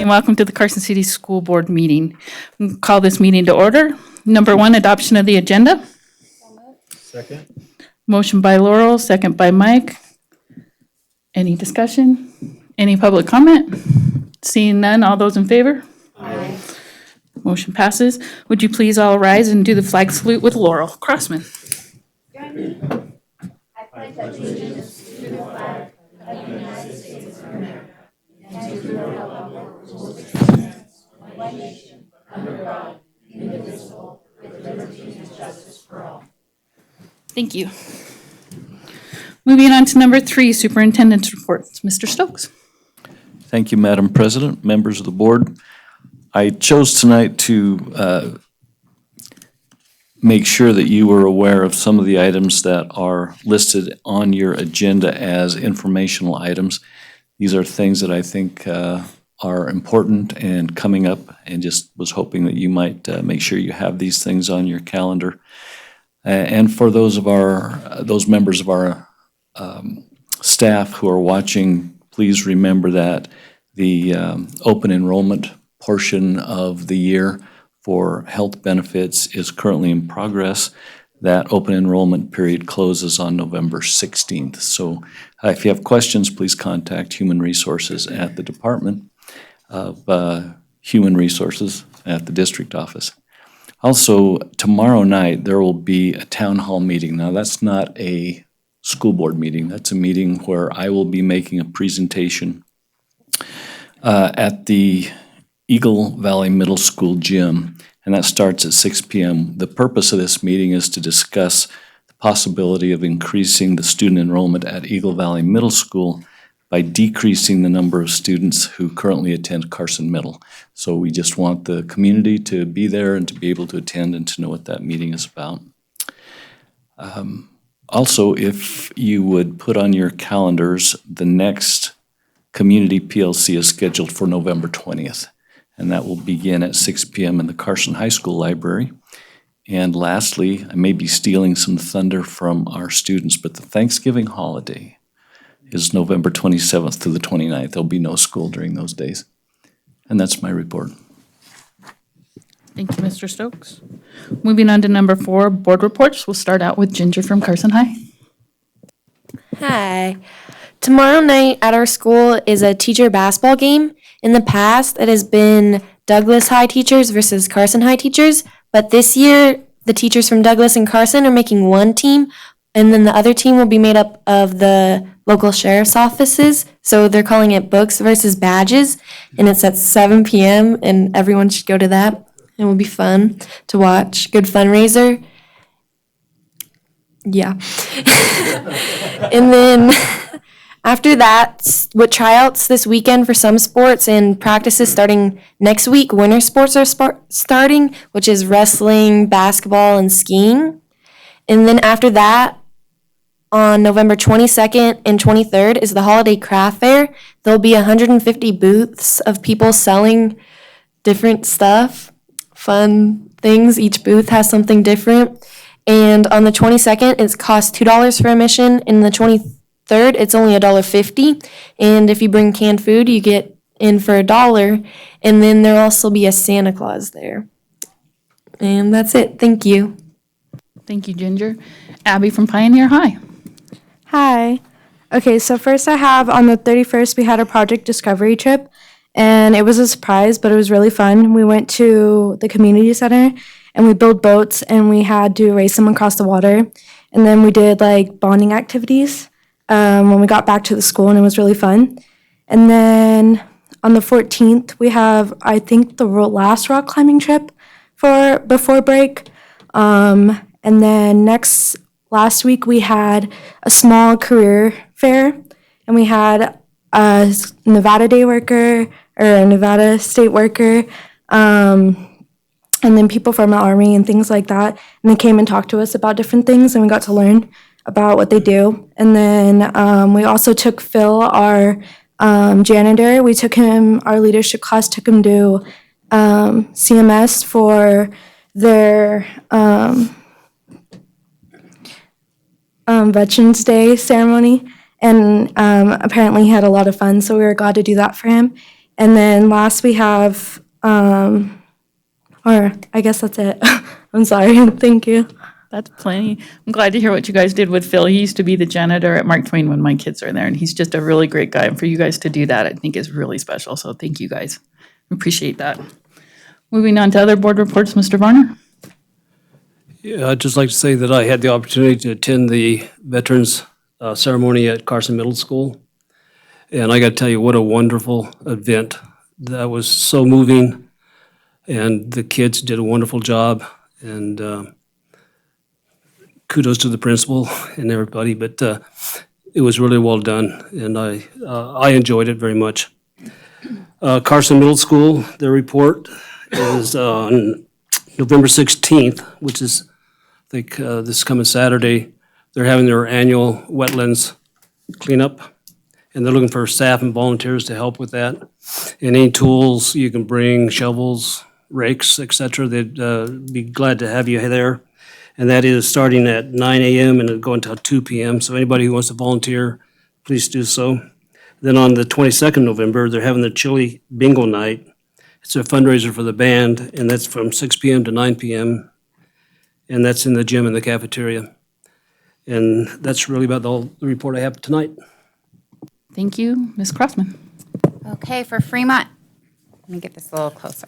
and welcome to the Carson City School Board meeting. We'll call this meeting to order. Number 1, adoption of the agenda. Second. Motion by Laurel, second by Mike. Any discussion? Any public comment? Seeing none, all those in favor? Aye. Motion passes. Would you please all rise and do the flag salute with Laurel Crossman? Join me. I pledge allegiance to the flag of the United States of America and to the republic which stands one nation under God, indivisible, with liberty and justice for all. Thank you. Moving on to number 3, superintendent's reports. Mr. Stokes. Thank you, Madam President, members of the board. I chose tonight to make sure that you were aware of some of the items that are listed on your agenda as informational items. These are things that I think are important and coming up, and just was hoping that you might make sure you have these things on your calendar. And for those members of our staff who are watching, please remember that the open enrollment portion of the year for health benefits is currently in progress. That open enrollment period closes on November 16th. So if you have questions, please contact Human Resources at the Department of Human Resources at the district office. Also, tomorrow night, there will be a town hall meeting. Now, that's not a school board meeting. That's a meeting where I will be making a presentation at the Eagle Valley Middle School gym, and that starts at 6 p.m. The purpose of this meeting is to discuss the possibility of increasing the student enrollment at Eagle Valley Middle School by decreasing the number of students who currently attend Carson Middle. So we just want the community to be there and to be able to attend and to know what that meeting is about. Also, if you would put on your calendars, the next Community PLC is scheduled for November 20th, and that will begin at 6 p.m. in the Carson High School Library. And lastly, I may be stealing some thunder from our students, but the Thanksgiving holiday is November 27th to the 29th. There'll be no school during those days. And that's my report. Thank you, Mr. Stokes. Moving on to number 4, board reports. We'll start out with Ginger from Carson High. Hi. Tomorrow night at our school is a teacher basketball game. In the past, it has been Douglas High teachers versus Carson High teachers, but this year, the teachers from Douglas and Carson are making one team, and then the other team will be made up of the local sheriff's offices, so they're calling it Books versus Badges, and it's at 7 p.m., and everyone should go to that. It will be fun to watch. Good fundraiser. Yeah. And then after that, with tryouts this weekend for some sports and practices starting next week, winter sports are starting, which is wrestling, basketball, and skiing. And then after that, on November 22nd and 23rd is the Holiday Craft Fair. There'll be 150 booths of people selling different stuff, fun things. Each booth has something different. And on the 22nd, it costs $2 for admission. And the 23rd, it's only $1.50. And if you bring canned food, you get in for $1. And then there'll also be a Santa Claus there. And that's it. Thank you. Thank you, Ginger. Abby from Pioneer High. Hi. Okay, so first I have on the 31st, we had a project discovery trip, and it was a surprise, but it was really fun. We went to the community center, and we built boats, and we had to race them across the water. And then we did, like, bonding activities when we got back to the school, and it was really fun. And then on the 14th, we have, I think, the last rock climbing trip for before break. And then last week, we had a small career fair, and we had a Nevada Day worker or a Nevada State worker, and then people from the Army and things like that. And they came and talked to us about different things, and we got to learn about what they do. And then we also took Phil, our janitor. We took him, our leadership class took him to CMS for their Veterans Day ceremony, and apparently he had a lot of fun, so we were glad to do that for him. And then last we have, or I guess that's it. I'm sorry. Thank you. That's plenty. I'm glad to hear what you guys did with Phil. He used to be the janitor at Mark Twain when my kids were there, and he's just a really great guy. And for you guys to do that, I think is really special. So thank you guys. Appreciate that. Moving on to other board reports, Mr. Varner. Yeah, I'd just like to say that I had the opportunity to attend the Veterans ceremony at Carson Middle School. And I got to tell you, what a wonderful event. That was so moving, and the kids did a wonderful job. And kudos to the principal and everybody, but it was really well done, and I enjoyed it very much. Carson Middle School, their report is on November 16th, which is, I think, this coming Saturday. They're having their annual wetlands cleanup, and they're looking for staff and volunteers to help with that. And any tools you can bring, shovels, rakes, et cetera, they'd be glad to have you there. And that is starting at 9 a.m. and it'll go until 2 p.m. So anybody who wants to volunteer, please do so. Then on the 22nd November, they're having the chili bingo night. It's a fundraiser for the band, and that's from 6 p.m. to 9 p.m. And that's in the gym and the cafeteria. And that's really about the report I have tonight. Thank you, Ms. Crossman. Okay, for Fremont, let me get this a little closer.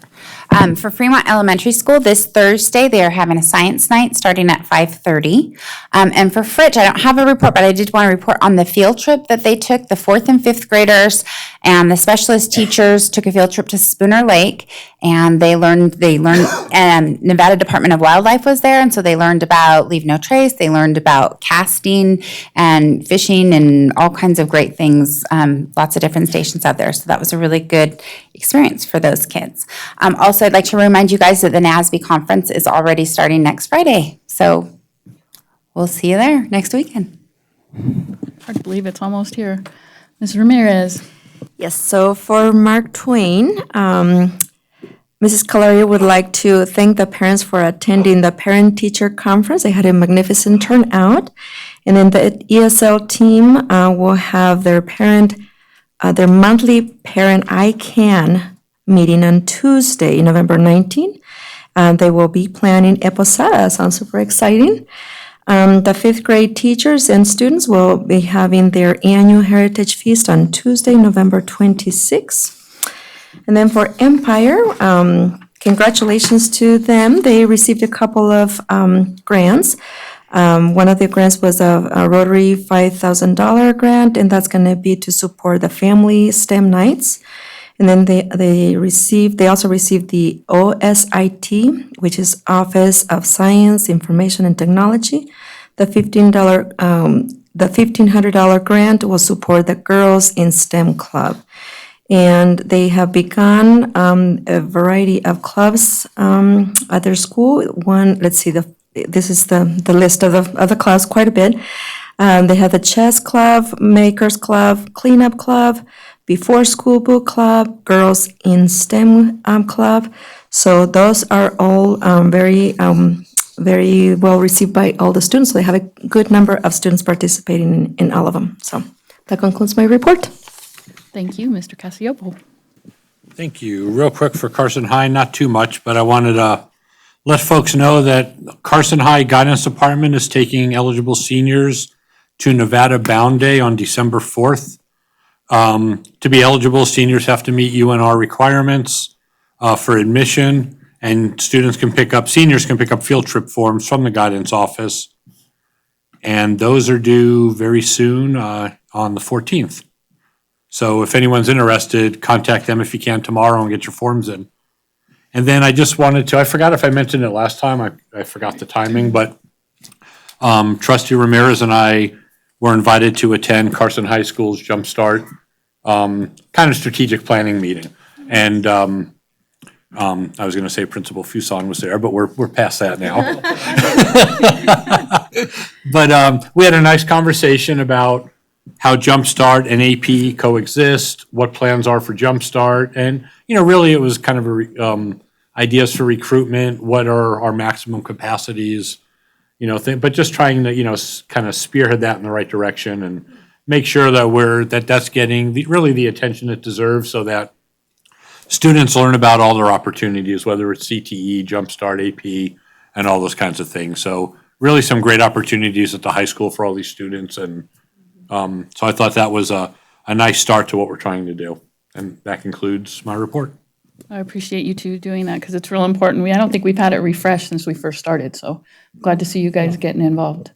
For Fremont Elementary School, this Thursday, they are having a science night starting at 5:30. And for Fritch, I don't have a report, but I did want to report on the field trip that they took. The 4th and 5th graders and the specialist teachers took a field trip to Spooner Lake, and they learned, Nevada Department of Wildlife was there, and so they learned about Leave No Trace. They learned about casting and fishing and all kinds of great things, lots of different stations out there. So that was a really good experience for those kids. Also, I'd like to remind you guys that the NASB conference is already starting next Friday. So we'll see you there next weekend. Hard to believe it's almost here. Ms. Ramirez. Yes, so for Mark Twain, Mrs. Calaria would like to thank the parents for attending the parent-teacher conference. They had a magnificent turnout. And then the ESL team will have their monthly parent I Can meeting on Tuesday, November 19th. They will be planning a posada. Sounds super exciting. The 5th grade teachers and students will be having their annual Heritage Feast on Tuesday, November 26th. And then for Empire, congratulations to them. They received a couple of grants. One of the grants was a Rotary $5,000 grant, and that's going to be to support the family STEM nights. And then they also received the OSIT, which is Office of Science, Information, and Technology. The $1,500 grant will support the Girls in STEM Club. And they have begun a variety of clubs at their school. This is the list of the clubs, quite a bit. They have the Chess Club, Makers Club, Cleanup Club, Before School Book Club, Girls in STEM Club. So those are all very well received by all the students. So they have a good number of students participating in all of them. So that concludes my report. Thank you, Mr. Casiopo. Thank you. Real quick for Carson High, not too much, but I wanted to let folks know that Carson High Guidance Department is taking eligible seniors to Nevada Bound Day on December 4th. To be eligible, seniors have to meet UNR requirements for admission, and seniors can pick up field trip forms from the guidance office. And those are due very soon on the 14th. So if anyone's interested, contact them if you can tomorrow and get your forms in. And then I just wanted to, I forgot if I mentioned it last time, I forgot the timing, but Trustee Ramirez and I were invited to attend Carson High School's Jumpstart kind of strategic planning meeting. And I was going to say Principal Fuson was there, but we're past that now. But we had a nice conversation about how Jumpstart and AP coexist, what plans are for Jumpstart, and really it was kind of ideas for recruitment, what are our maximum capacities, but just trying to kind of spearhead that in the right direction and make sure that that's getting the attention it deserves, so that students learn about all their opportunities, whether it's CTE, Jumpstart, AP, and all those kinds of things. So really some great opportunities at the high school for all these students. And so I thought that was a nice start to what we're trying to do. And that concludes my report. I appreciate you two doing that because it's real important. I don't think we've had it refreshed since we first started, so glad to see you guys getting involved.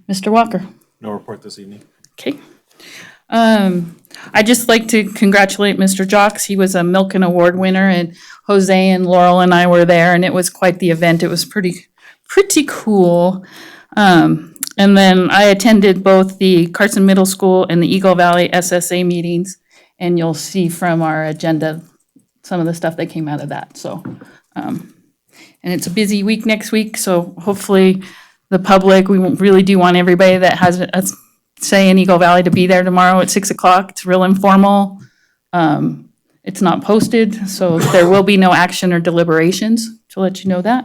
Mr. Walker? No report this evening. Okay. I'd just like to congratulate Mr. Jocks. He was a Milken Award winner, and Jose and Laurel and I were there, and it was quite the event. It was pretty cool. And then I attended both the Carson Middle School and the Eagle Valley SSA meetings, and you'll see from our agenda some of the stuff that came out of that. So, and it's a busy week next week, so hopefully the public, we really do want everybody that has a say in Eagle Valley to be there tomorrow at 6 o'clock. It's real informal. It's not posted, so there will be no action or deliberations, to let you know that.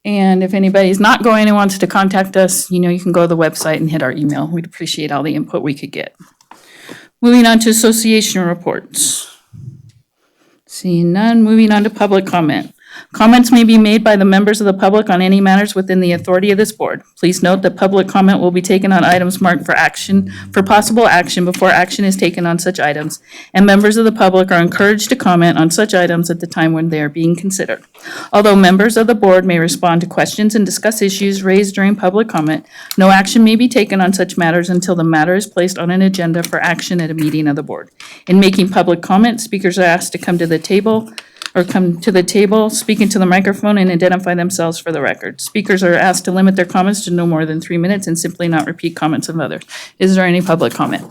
And if anybody's not going and wants to contact us, you can go to the website and hit our email. We'd appreciate all the input we could get. Moving on to association reports. Seeing none, moving on to public comment. Comments may be made by the members of the public on any matters within the authority of this board. Please note that public comment will be taken on items marked for possible action before action is taken on such items, and members of the public are encouraged to comment on such items at the time when they are being considered. Although members of the board may respond to questions and discuss issues raised during public comment, no action may be taken on such matters until the matter is placed on an agenda for action at a meeting of the board. In making public comment, speakers are asked to come to the table, speak into the microphone, and identify themselves for the record. Speakers are asked to limit their comments to no more than 3 minutes and simply not repeat comments of others. Is there any public comment?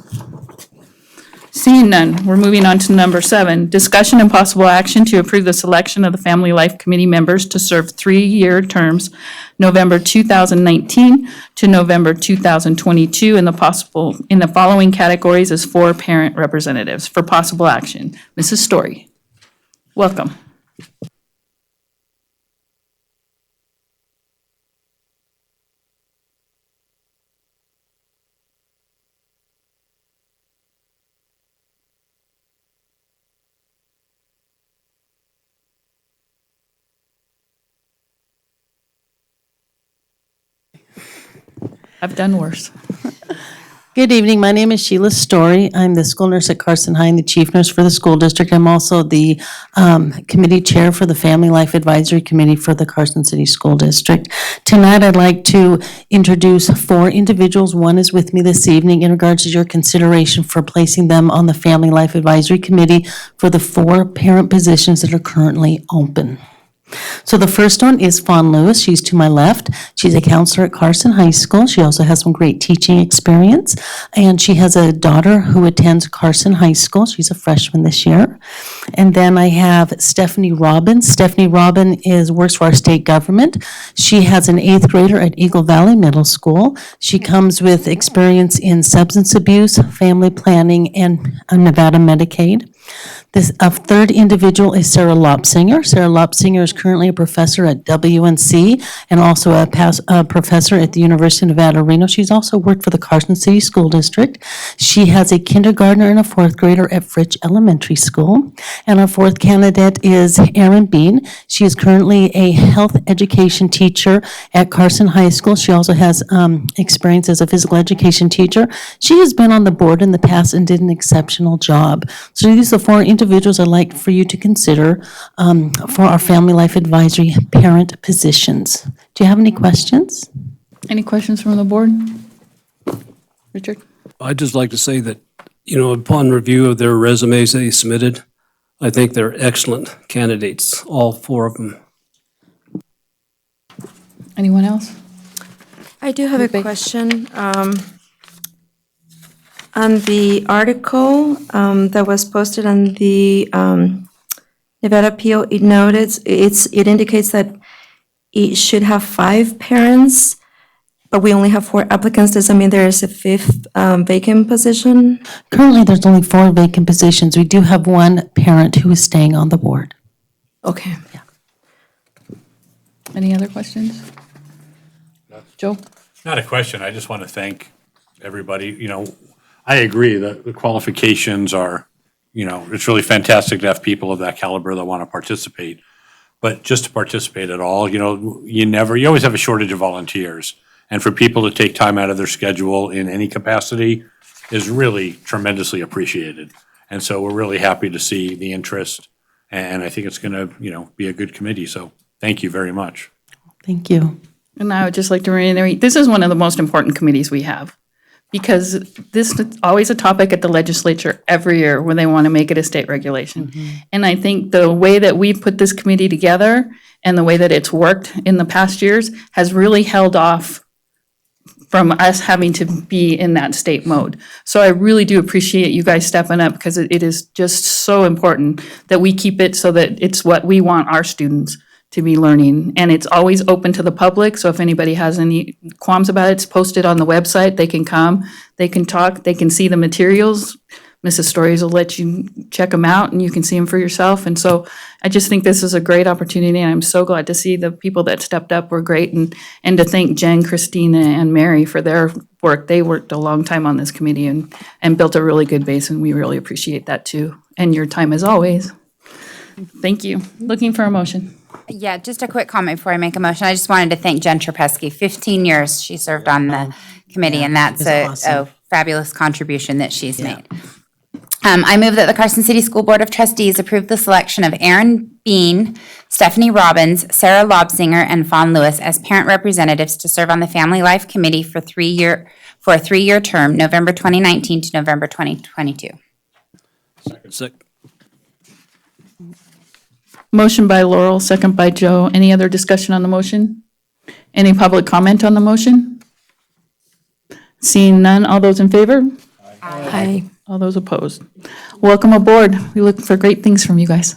Seeing none, we're moving on to number 7, discussion and possible action to approve the selection of the Family Life Committee members to serve 3-year terms, November 2019 to November 2022, in the following categories as 4 parent representatives. For possible action, Mrs. Story. Welcome. I've done worse. Good evening. My name is Sheila Story. I'm the school nurse at Carson High and the chief nurse for the school district. I'm also the committee chair for the Family Life Advisory Committee for the Carson City School District. Tonight, I'd like to introduce 4 individuals. One is with me this evening in regards to your consideration for placing them on the Family Life Advisory Committee for the 4 parent positions that are currently open. So the first one is Fawn Lewis. She's to my left. She's a counselor at Carson High School. She also has some great teaching experience, and she has a daughter who attends Carson High School. She's a freshman this year. And then I have Stephanie Robbins. Stephanie Robbins works for our state government. She has an 8th grader at Eagle Valley Middle School. She comes with experience in substance abuse, family planning, and Nevada Medicaid. This third individual is Sarah Lopsinger. Sarah Lopsinger is currently a professor at WNC and also a professor at the University of Nevada, Reno. She's also worked for the Carson City School District. She has a kindergartner and a 4th grader at Fritch Elementary School. And our 4th candidate is Erin Bean. She is currently a health education teacher at Carson High School. She also has experience as a physical education teacher. She has been on the board in the past and did an exceptional job. So these are 4 individuals I'd like for you to consider for our Family Life Advisory parent positions. Do you have any questions? Any questions from the board? Richard? I'd just like to say that, upon review of their resumes they submitted, I think they're excellent candidates, all 4 of them. Anyone else? I do have a question. On the article that was posted on the Nevada PO, it indicates that it should have 5 parents, but we only have 4 applicants. Does that mean there is a 5th vacant position? Currently, there's only 4 vacant positions. We do have 1 parent who is staying on the board. Okay. Any other questions? Joe? Not a question. I just want to thank everybody. I agree that the qualifications are, it's really fantastic to have people of that caliber that want to participate. But just to participate at all, you always have a shortage of volunteers. And for people to take time out of their schedule in any capacity is really tremendously appreciated. And so we're really happy to see the interest, and I think it's going to, be a good committee. So thank you very much. Thank you. And I would just like to reiterate, this is one of the most important committees we have, because this is always a topic at the legislature every year when they want to make it a state regulation. And I think the way that we put this committee together and the way that it's worked in the past years has really held off from us having to be in that state mode. So I really do appreciate you guys stepping up, because it is just so important that we keep it so that it's what we want our students to be learning. And it's always open to the public, so if anybody has any qualms about it, it's posted on the website. They can come, they can talk, they can see the materials. Mrs. Stories will let you check them out, and you can see them for yourself. And so I just think this is a great opportunity, and I'm so glad to see the people that stepped up were great, and to thank Jen, Christina, and Mary for their work. They worked a long time on this committee and built a really good base, and we really appreciate that too. And your time as always. Thank you. Looking for a motion. Yeah, just a quick comment before I make a motion. I just wanted to thank Jen Trapesky. 15 years she served on the committee, and that's a fabulous contribution that she's made. I move that the Carson City School Board of Trustees approve the selection of Aaron Bean, Stephanie Robbins, Sarah Lobsinger, and Fawn Lewis as parent representatives to serve on the Family Life Committee for a 3-year term, November 2019 to November 2022. Second. Motion by Laurel, second by Joe. Any other discussion on the motion? Any public comment on the motion? Seeing none, all those in favor? Aye. All those opposed? Welcome aboard. We look for great things from you guys.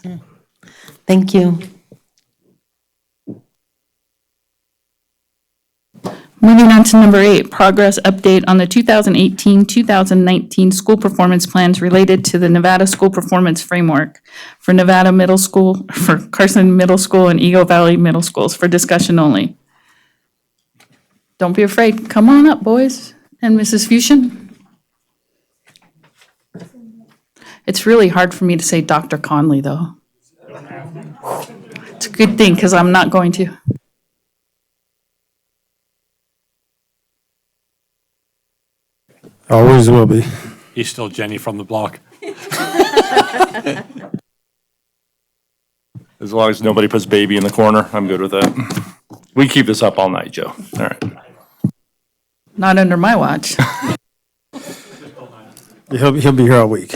Thank you. Moving on to number 8, progress update on the 2018-2019 school performance plans related to the Nevada School Performance Framework for Nevada Middle School, for Carson Middle School and Eagle Valley Middle Schools, for discussion only. Don't be afraid. Come on up, boys. And Mrs. Fusion? It's really hard for me to say Dr. Conley, though. It's a good thing, because I'm not going to. Always will be. He's still Jenny from the block. As long as nobody puts baby in the corner, I'm good with that. We keep this up all night, Joe. All right. Not under my watch. He'll be here all week.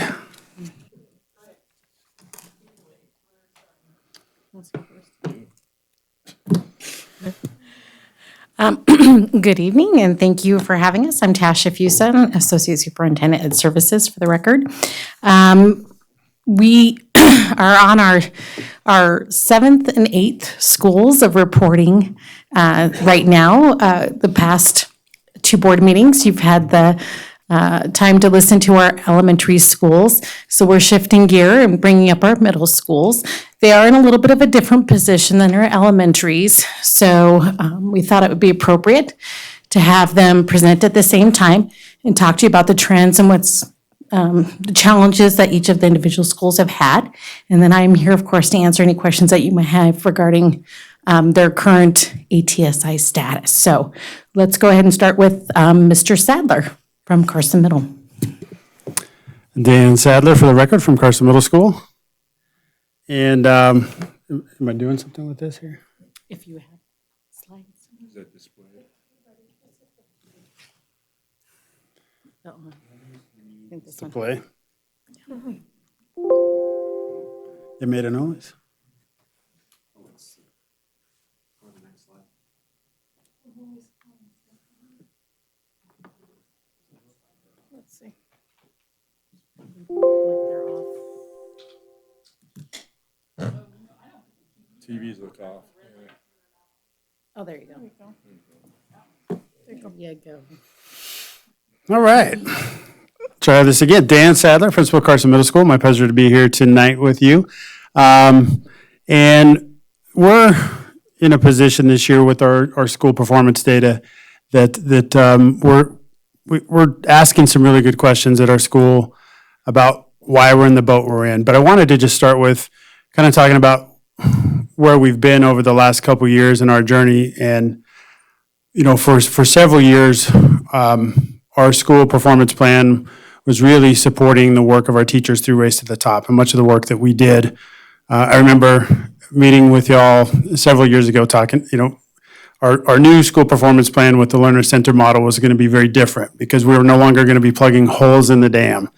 Good evening, and thank you for having us. I'm Tasha Fuson, Associate Superintendent Ed Services, for the record. We are on our 7th and 8th schools of reporting right now. The past 2 board meetings, you've had the time to listen to our elementary schools. So we're shifting gear and bringing up our middle schools. They are in a little bit of a different position than our elementaries. So we thought it would be appropriate to have them present at the same time and talk to you about the trends and what's the challenges that each of the individual schools have had. And then I'm here, of course, to answer any questions that you might have regarding their current ATSI status. So let's go ahead and start with Mr. Sadler from Carson Middle. Dan Sadler, for the record, from Carson Middle School. And am I doing something with this here? If you have slides. Is that displayed? It's a play. It made a noise. Let's see. TVs look off. Oh, there you go. There you go. All right. Try this again. Dan Sadler, Principal Carson Middle School. My pleasure to be here tonight with you. And we're in a position this year with our school performance data that we're asking some really good questions at our school about why we're in the boat we're in. But I wanted to just start with kind of talking about where we've been over the last couple years in our journey. And, you know, for several years, our school performance plan was really supporting the work of our teachers through Race to the Top, and much of the work that we did. I remember meeting with y'all several years ago talking, you know, our new school performance plan with the learner center model was going to be very different because we were no longer going to be plugging holes in the dam.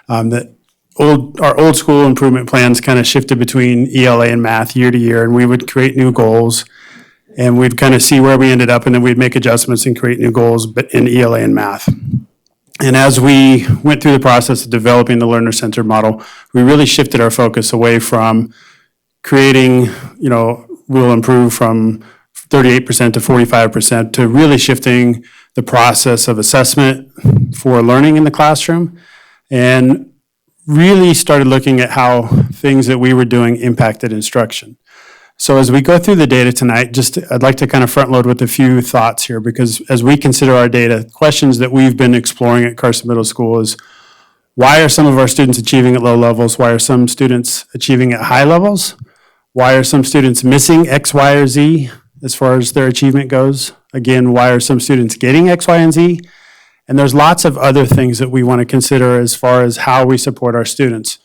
Our old school improvement plans kind of shifted between ELA and math year to year, and we would create new goals, and we'd kind of see where we ended up, and then we'd make adjustments and create new goals, but in ELA and math. And as we went through the process of developing the learner center model, we really shifted our focus away from creating, you know, we'll improve from 38% to 45% to really shifting the process of assessment for learning in the classroom, and really started looking at how things that we were doing impacted instruction. So as we go through the data tonight, I'd like to kind of front load with a few thoughts here, because as we consider our data, questions that we've been exploring at Carson Middle School is, why are some of our students achieving at low levels? Why are some students achieving at high levels? Why are some students missing X, Y, or Z as far as their achievement goes? Again, why are some students getting X, Y, and Z? And there's lots of other things that we want to consider as far as how we support our students.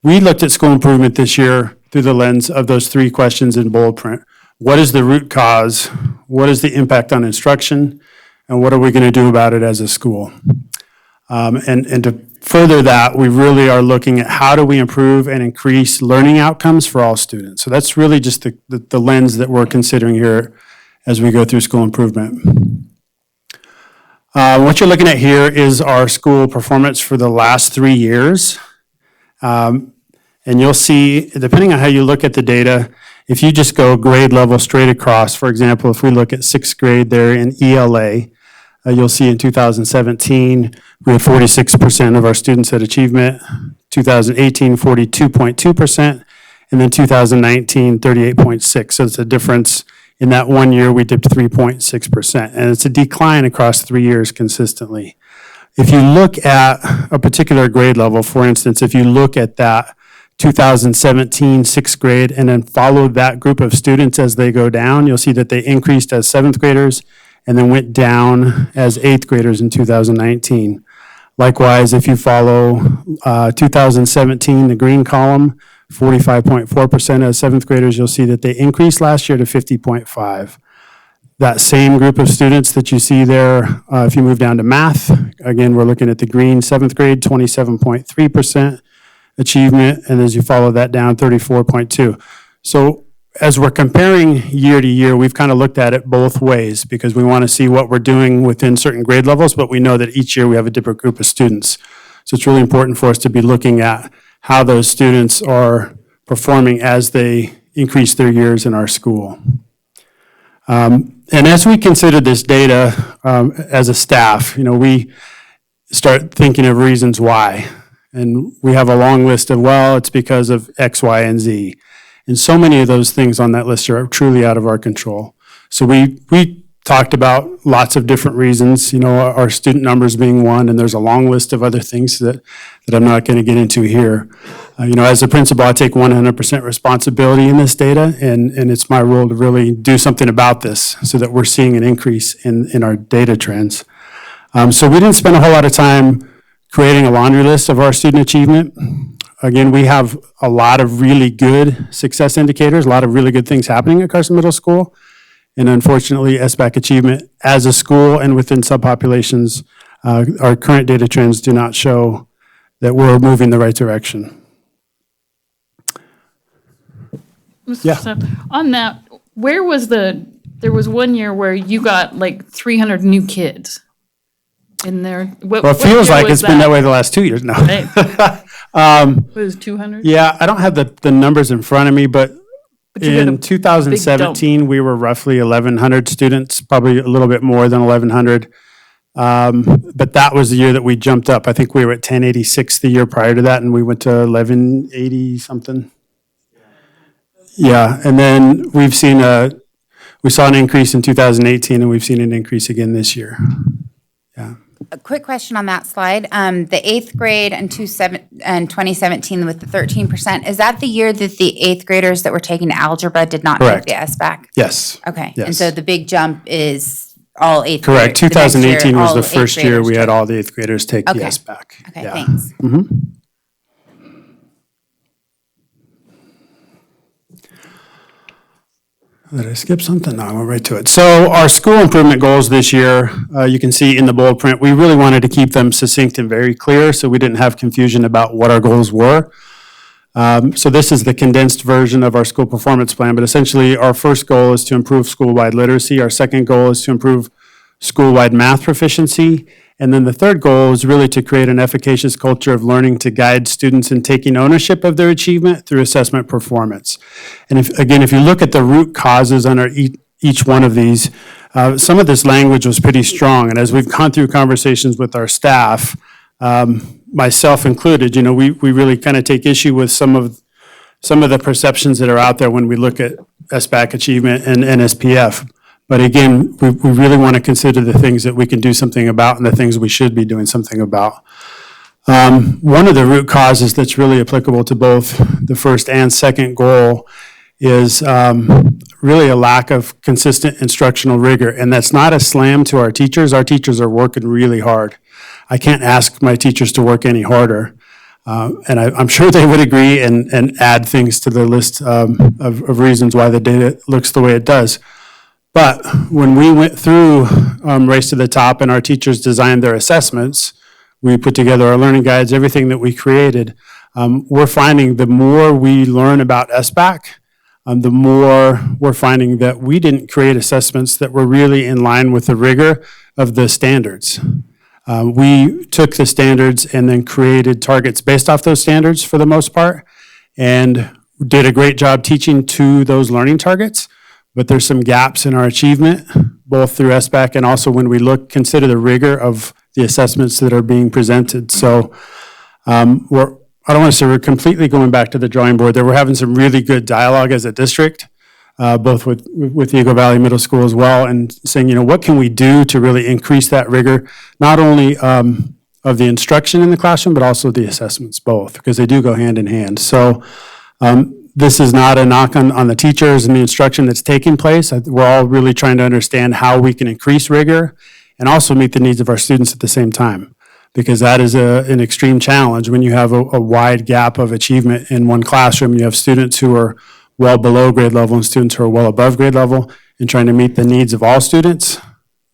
We looked at school improvement this year through the lens of those three questions in bold print. What is the root cause? What is the impact on instruction? And what are we going to do about it as a school? And to further that, we really are looking at how do we improve and increase learning outcomes for all students. So that's really just the lens that we're considering here as we go through school improvement. What you're looking at here is our school performance for the last 3 years. And you'll see, depending on how you look at the data, if you just go grade level straight across, for example, if we look at 6th grade there in ELA, you'll see in 2017, we had 46% of our students at achievement, 2018, 42.2%, and then 2019, 38.6%. So it's a difference. In that 1 year, we dipped 3.6%, and it's a decline across 3 years consistently. If you look at a particular grade level, for instance, if you look at that 2017 6th grade and then follow that group of students as they go down, you'll see that they increased as 7th graders and then went down as 8th graders in 2019. Likewise, if you follow 2017, the green column, 45.4% as 7th graders, you'll see that they increased last year to 50.5%. That same group of students that you see there, if you move down to math, again, we're looking at the green 7th grade, 27.3% achievement, and as you follow that down, 34.2%. So as we're comparing year to year, we've kind of looked at it both ways because we want to see what we're doing within certain grade levels, but we know that each year we have a different group of students. So it's really important for us to be looking at how those students are performing as they increase their years in our school. And as we consider this data as a staff, you know, we start thinking of reasons why. And we have a long list of, well, it's because of X, Y, and Z. And so many of those things on that list are truly out of our control. So we talked about lots of different reasons, you know, our student numbers being one, and there's a long list of other things that I'm not going to get into here. You know, as a principal, I take 100% responsibility in this data, and it's my role to really do something about this so that we're seeing an increase in our data trends. So we didn't spend a whole lot of time creating a laundry list of our student achievement. Again, we have a lot of really good success indicators, a lot of really good things happening at Carson Middle School. And unfortunately, SBAC achievement as a school and within subpopulations, our current data trends do not show that we're moving the right direction. Yeah. So on that, there was 1 year where you got like 300 new kids in there. Well, it feels like it's been that way the last 2 years now. Right. It was 200? Yeah, I don't have the numbers in front of me, but you got a in 2017, we were roughly 1,100 students, probably a little bit more than 1,100. But that was the year that we jumped up. I think we were at 1086 the year prior to that, and we went to 1180 something. Yeah, and then we saw an increase in 2018, and we've seen an increase again this year. Yeah. A quick question on that slide. The eighth grade and 2017 with the 13%, is that the year that the eighth graders that were taking algebra did not Correct. take the SBAC? Yes. Okay, and Yes. so the big jump is all eighth Correct. graders. The next year, 2018 was all the eighth first year we graders had took- all the eighth graders take the Okay. SBAC. Okay, Yeah. thanks. Did I skip something? No, I went right to it. So our school improvement goals this year, you can see in the bold print, we really wanted to keep them succinct and very clear so we didn't have confusion about what our goals were. So this is the condensed version of our school performance plan, but essentially our first goal is to improve school-wide literacy. Our second goal is to improve school-wide math proficiency. And then the third goal is really to create an efficacious culture of learning to guide students in taking ownership of their achievement through assessment performance. And if you look at the root causes under each one of these, some of this language was pretty strong. And as we've gone through conversations with our staff, myself included, we really kind of take issue with some of the perceptions that are out there when we look at SBAC achievement and NSPF. But again, we really want to consider the things that we can do something about and the things we should be doing something about. One of the root causes that's really applicable to both the first and second goal is really a lack of consistent instructional rigor. And that's not a slam to our teachers. Our teachers are working really hard. I can't ask my teachers to work any harder. And I'm sure they would agree and add things to the list of reasons why the data looks the way it does. But when we went through Race to the Top and our teachers designed their assessments, we put together our learning guides, everything that we created, we're finding the more we learn about SBAC, the more we're finding that we didn't create assessments that were really in line with the rigor of the standards. We took the standards and then created targets based off those standards for the most part, and did a great job teaching to those learning targets. But there's some gaps in our achievement, both through SBAC and also when we consider the rigor of the assessments that are being presented. So I don't want to say we're completely going back to the drawing board. We're having some really good dialogue as a district, both with Eagle Valley Middle School as well, and saying, what can we do to really increase that rigor, not only of the instruction in the classroom, but also the assessments, both, because they do go hand in hand. So this is not a knock on the teachers and the instruction that's taking place. We're all really trying to understand how we can increase rigor and also meet the needs of our students at the same time, because that is an extreme challenge when you have a wide gap of achievement in one classroom. You have students who are well below grade level and students who are well above grade level, and trying to meet the needs of all students,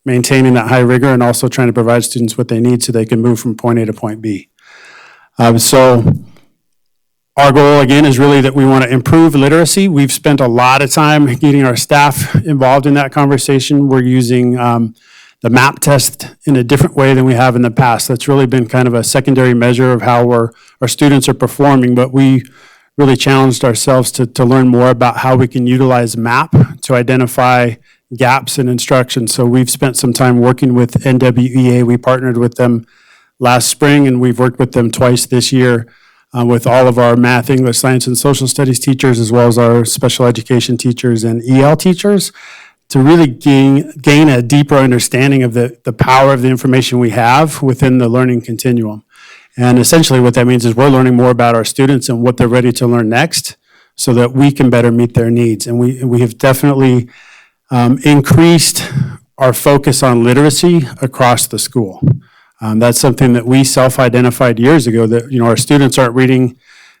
maintaining that high rigor, and also trying to provide students what they need so they can move from point A to point B. Our goal, again, is really that we want to improve literacy. We've spent a lot of time getting our staff involved in that conversation. We're using the MAP test in a different way than we have in the past. That's really been kind of a secondary measure of how our students are performing, but we really challenged ourselves to learn more about how we can utilize MAP to identify gaps in instruction. So we've spent some time working with NWEA. We partnered with them last spring, and we've worked with them twice this year. With all of our math, English, science, and social studies teachers, as well as our special education teachers and EL teachers, to really gain a deeper understanding of the power of the information we have within the learning continuum. And essentially what that means is we're learning more about our students and what they're ready to learn next so that we can better meet their needs. And we have definitely increased our focus on literacy across the school. That's something that we self-identified years ago, that our students aren't reading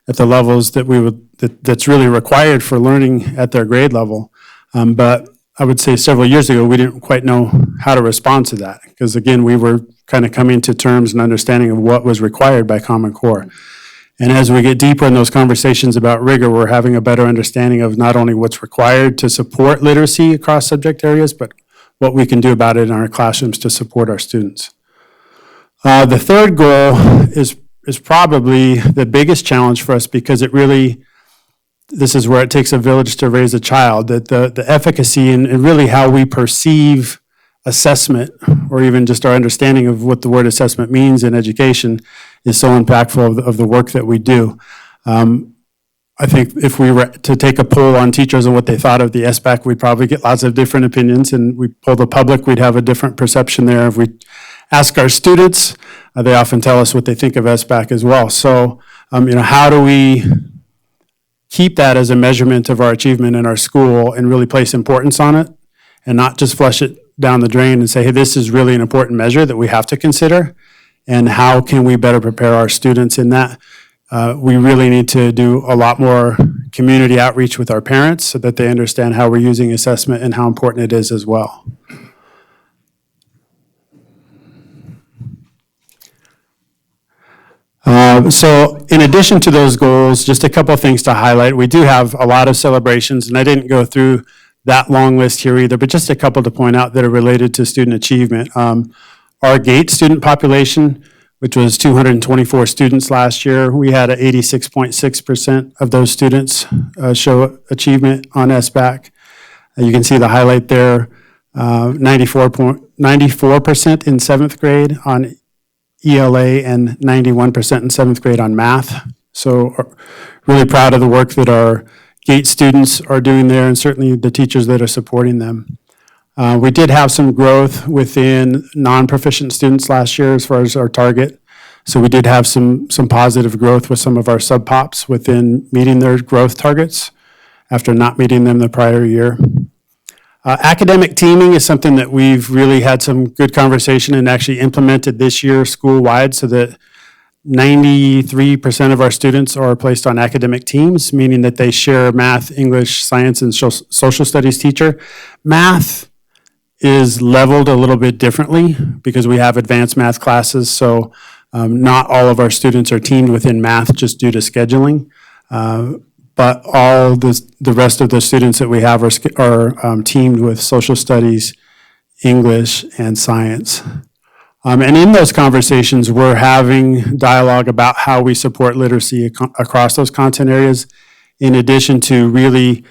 at the levels that's really required for learning at their grade level. But I would say several years ago, we didn't quite know how to respond to that, because again, we were kind of coming to terms and understanding of what was required by Common Core. And as we get deeper in those conversations about rigor, we're having a better understanding of not only what's required to support literacy across subject areas, but what we can do about it in our classrooms to support our students. The third goal is probably the biggest challenge for us, because this is where it takes a village to raise a child, that the efficacy and really how we perceive assessment, or even just our understanding of what the word assessment means in education, is so impactful of the work that we do. I I think if we were to take a poll on teachers and what they thought of the SBAC, we'd probably get lots of different opinions, and we poll the public, we'd have a different perception there. If we ask our students, they often tell us what they think of SBAC as well. So, how do we keep that as a measurement of our achievement in our school and really place importance on it and not just flush it down the drain and say, hey, this is really an important measure that we have to consider, and how can we better prepare our students in that? We really need to do a lot more community outreach with our parents so that they understand how we're using assessment and how important it is as well. So in addition to those goals, just a couple of things to highlight. We do have a lot of celebrations, and I didn't go through that long list here either, but just a couple to point out that are related to student achievement. Our GATE student population, which was 224 students last year, we had 86.6% of those students show achievement on SBAC. You can see the highlight there, 94% in 7th grade on ELA and 91% in 7th grade on math. So really proud of the work that our GATE students are doing there, and certainly the teachers that are supporting them. We did have some growth within non-proficient students last year as far as our target. So we did have some positive growth with some of our sub-pops within meeting their growth targets after not meeting them the prior year. Academic teaming is something that we've really had some good conversation and actually implemented this year school-wide, so that 93% of our students are placed on academic teams, meaning that they share math, English, science, and social studies teacher. Math is leveled a little bit differently because we have advanced math classes, so not all of our students are teamed within math just due to scheduling. But all the rest of the students that we have are teamed with social studies, English, and science. And in those conversations, we're having dialogue about how we support literacy across those content areas, in addition to really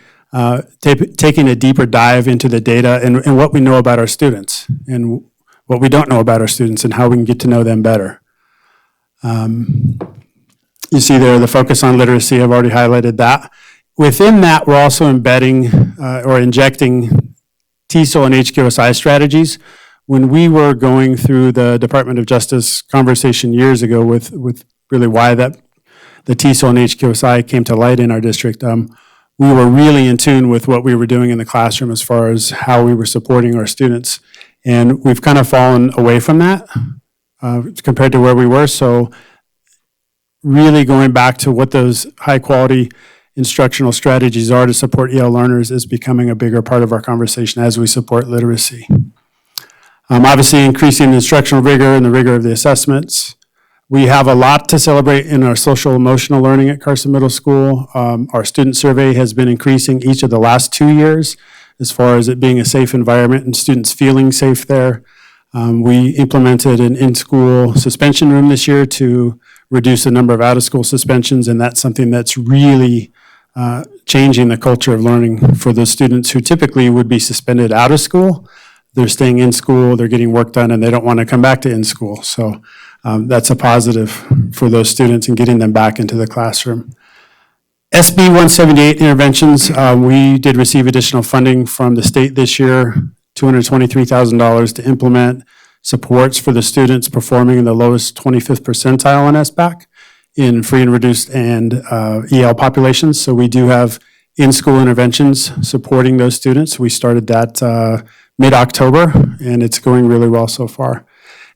taking a deeper dive into the data and what we know about our students and what we don't know about our students and how we can get to know them better. You see there the focus on literacy, I've already highlighted that. Within that, we're also embedding or injecting TESOL and HQSI strategies. When we were going through the Department of Justice conversation years ago with really why the TESOL and HQSI came to light in our district, we were really in tune with what we were doing in the classroom as far as how we were supporting our students. And we've kind of fallen away from that compared to where we were. So really going back to what those high quality instructional strategies are to support EL learners is becoming a bigger part of our conversation as we support literacy. Obviously increasing the instructional rigor and the rigor of the assessments. We have a lot to celebrate in our social emotional learning at Carson Middle School. Our student survey has been increasing each of the last 2 years as far as it being a safe environment and students feeling safe there. We implemented an in-school suspension room this year to reduce the number of out-of-school suspensions, and that's something that's really changing the culture of learning for those students who typically would be suspended out of school. They're staying in school, they're getting work done, and they don't want to come back to in school. So that's a positive for those students and getting them back into the classroom. SB 178 interventions, we did receive additional funding from the state this year, $223,000 to implement supports for the students performing in the lowest 25th percentile on SBAC in free and reduced and EL populations. So we do have in-school interventions supporting those students. We started that mid-October, and it's going really well so far.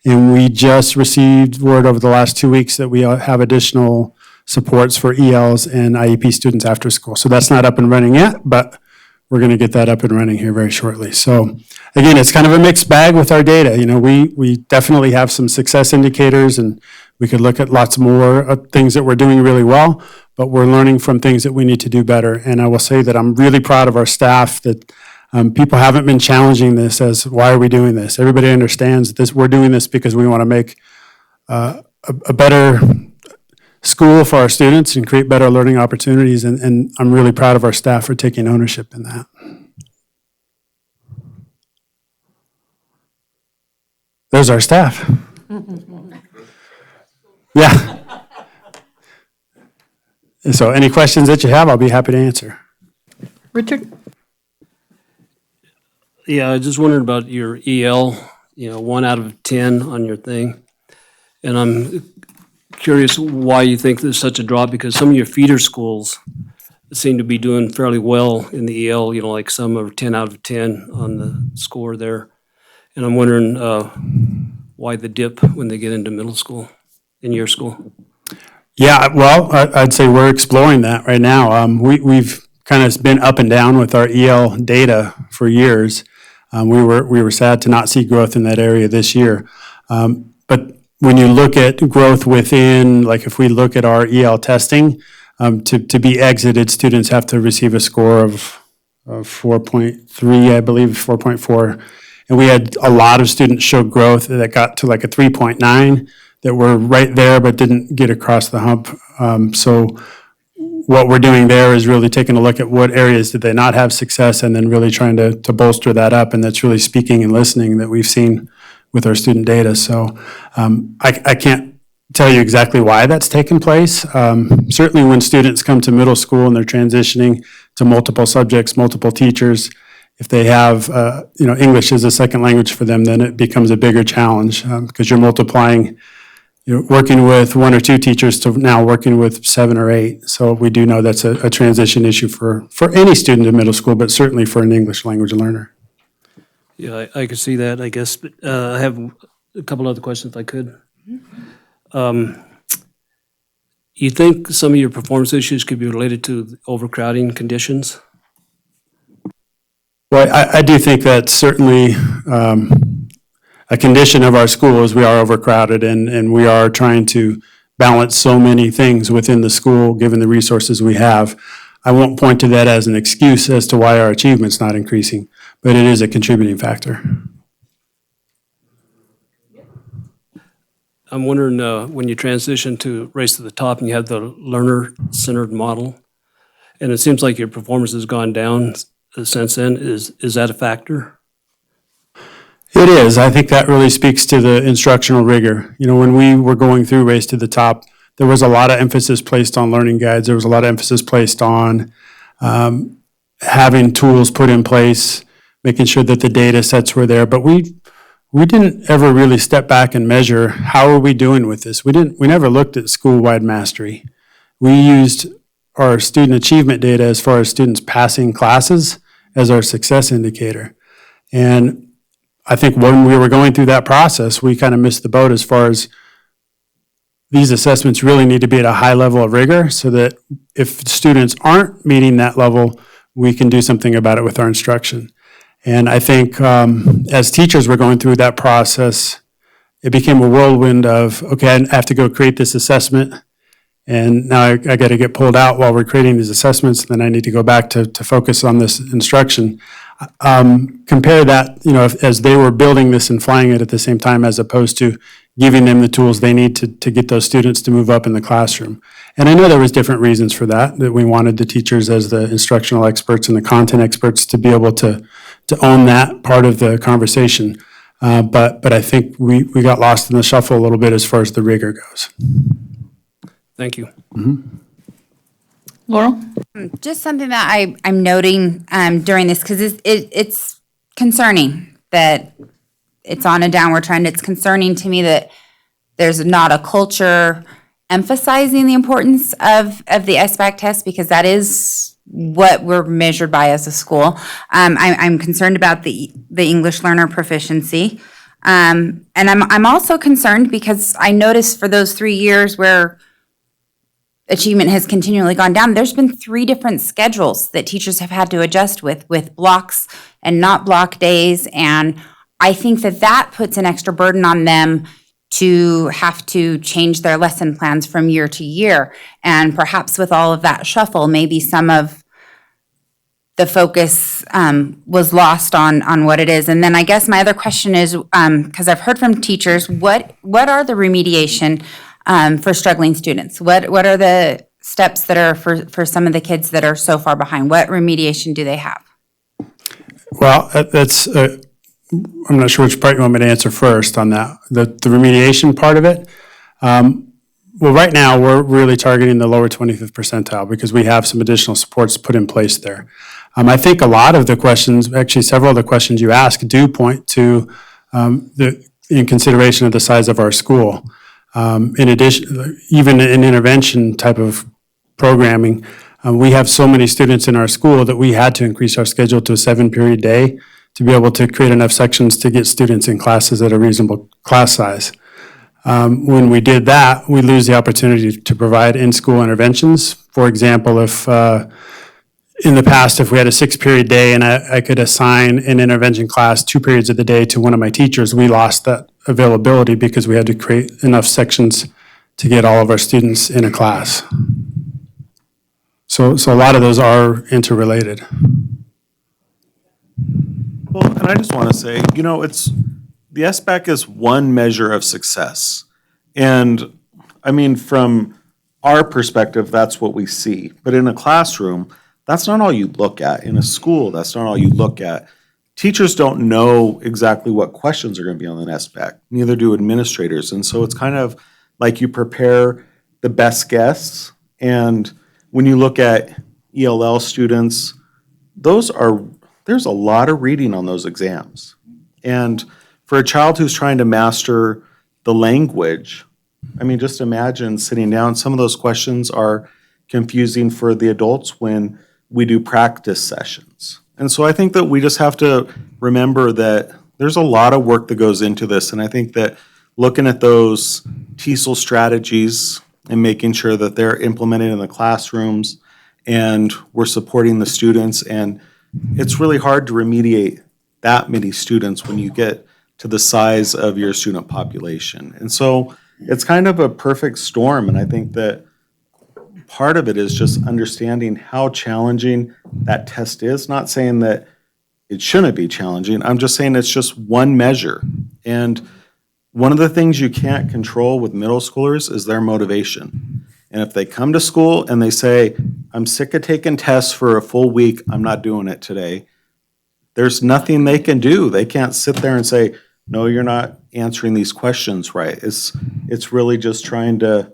And we just received word over the last 2 weeks that we have additional supports for ELs and IEP students after school. So that's not up and running yet, but we're going to get that up and running here very shortly. So again, it's kind of a mixed bag with our data. You know, we definitely have some success indicators, and we could look at lots more things that we're doing really well, but we're learning from things that we need to do better. And I will say that I'm really proud of our staff that people haven't been challenging this as, why are we doing this? Everybody understands this. We're doing this because we want to make a better school for our students and create better learning opportunities. And I'm really proud of our staff for taking ownership in that. There's our staff. Yeah. So any questions that you have, I'll be happy to answer. Richard? Yeah, I just wondered about your EL, 1 out of 10 on your thing. And I'm curious why you think there's such a drop, because some of your feeder schools seem to be doing fairly well in the EL, like some are 10 out of 10 on the score there. And I'm wondering why the dip when they get into middle school, in your school? Yeah, well, I'd say we're exploring that right now. We've kind of been up and down with our EL data for years. We were sad to not see growth in that area this year. But when you look at growth within, like if we look at our EL testing, to be exited, students have to receive a score of 4.3, I believe, 4.4. And we had a lot of students show growth that got to like a 3.9 that were right there but didn't get across the hump. So what we're doing there is really taking a look at what areas did they not have success and then really trying to bolster that up. And that's really speaking and listening that we've seen with our student data. So I can't tell you exactly why that's taken place. Certainly when students come to middle school and they're transitioning to multiple subjects, multiple teachers, if they have, English as a second language for them, then it becomes a bigger challenge because you're multiplying, working with 1 or 2 teachers to now working with 7 or 8. So we do know that's a transition issue for any student in middle school, but certainly for an English language learner. Yeah, I could see that, I guess. But I have a couple other questions if I could. You think some of your performance issues could be related to overcrowding conditions? Well, I do think that's certainly a condition of our school is we are overcrowded and we are trying to balance so many things within the school, given the resources we have. I won't point to that as an excuse as to why our achievement's not increasing, but it is a contributing factor. I'm wondering when you transition to Race to the Top and you have the learner-centered model, and it seems like your performance has gone down since then, is that a factor? It is. I think that really speaks to the instructional rigor. When we were going through Race to the Top, there was a lot of emphasis placed on learning guides. There was a lot of emphasis placed on having tools put in place, making sure that the data sets were there. But we didn't ever really step back and measure how are we doing with this. We never looked at school-wide mastery. We used our student achievement data as far as students passing classes as our success indicator. And I think when we were going through that process, we kind of missed the boat as far as these assessments really need to be at a high level of rigor so that if students aren't meeting that level, we can do something about it with our instruction. And I think as teachers were going through that process, it became a whirlwind of, okay, I have to go create this assessment, and now I got to get pulled out while we're creating these assessments, and then I need to go back to focus on this instruction. Compare that, as they were building this and flying it at the same time, as opposed to giving them the tools they need to get those students to move up in the classroom. And I know there was different reasons for that we wanted the teachers as the instructional experts and the content experts to be able to own that part of the conversation. But I think we got lost in the shuffle a little bit as far as the rigor goes. Thank you. Laurel? Just something that I'm noting during this, because it's concerning that it's on a downward trend. It's concerning to me that there's not a culture emphasizing the importance of the SBAC test, because that is what we're measured by as a school. I'm concerned about the English learner proficiency. And I'm also concerned because I noticed for those 3 years where achievement has continually gone down, there's been 3 different schedules that teachers have had to adjust with blocks and not block days. And I think that puts an extra burden on them to have to change their lesson plans from year to year. And perhaps with all of that shuffle, maybe some of the focus was lost on what it is. And then I guess my other question is, because I've heard from teachers, what are the remediation for struggling students? What are the steps that are for some of the kids that are so far behind? What remediation do they have? Well, that's, I'm not sure which part you want me to answer first on that. The remediation part of it, well, right now, we're really targeting the lower 25th percentile because we have some additional supports put in place there. I think a lot of the questions, actually several of the questions you ask do point to in consideration of the size of our school. In addition, even in intervention type of programming, we have so many students in our school that we had to increase our schedule to a 7-period day to be able to create enough sections to get students in classes at a reasonable class size. When we did that, we lose the opportunity to provide in-school interventions. For example, if in the past, if we had a 6-period day and I could assign an intervention class 2 periods of the day to one of my teachers, we lost that availability because we had to create enough sections to get all of our students in a class. So a lot of those are interrelated. Well, and I just want to say, it's the SBAC is one measure of success. And I mean, from our perspective, that's what we see. But in a classroom, that's not all you look at. In a school, that's not all you look at. Teachers don't know exactly what questions are going to be on the SBAC. Neither do administrators. And so it's kind of like you prepare the best guess. And when you look at ELL students, there's a lot of reading on those exams. And for a child who's trying to master the language, I mean, just imagine sitting down. Some of those questions are confusing for the adults when we do practice sessions. And so I think that we just have to remember that there's a lot of work that goes into this. And I think that looking at those TESOL strategies and making sure that they're implemented in the classrooms and we're supporting the students. And it's really hard to remediate that many students when you get to the size of your student population. And so it's kind of a perfect storm. And I think that part of it is just understanding how challenging that test is. Not saying that it shouldn't be challenging. I'm just saying it's just one measure. And one of the things you can't control with middle schoolers is their motivation. And if they come to school and they say, I'm sick of taking tests for a full week, I'm not doing it today, there's nothing they can do. They can't sit there and say, no, you're not answering these questions right. It's really just trying to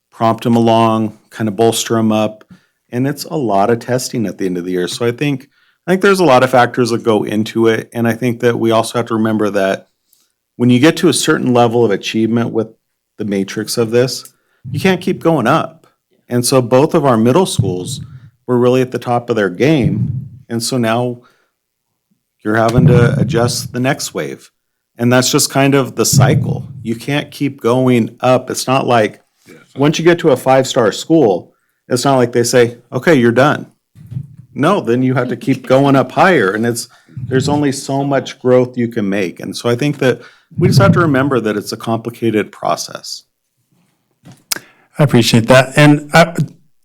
prompt them along, kind of bolster them up. And it's a lot of testing at the end of the year. So I think there's a lot of factors that go into it. And I think that we also have to remember that when you get to a certain level of achievement with the matrix of this, you can't keep going up. And so both of our middle schools were really at the top of their game. And so now you're having to adjust the next wave. And that's just kind of the cycle. You can't keep going up. It's not like once you get to a 5-star school, it's not like they say, okay, you're done. No, then you have to keep going up higher. And there's only so much growth you can make. And so I think that we just have to remember that it's a complicated process. I appreciate that. And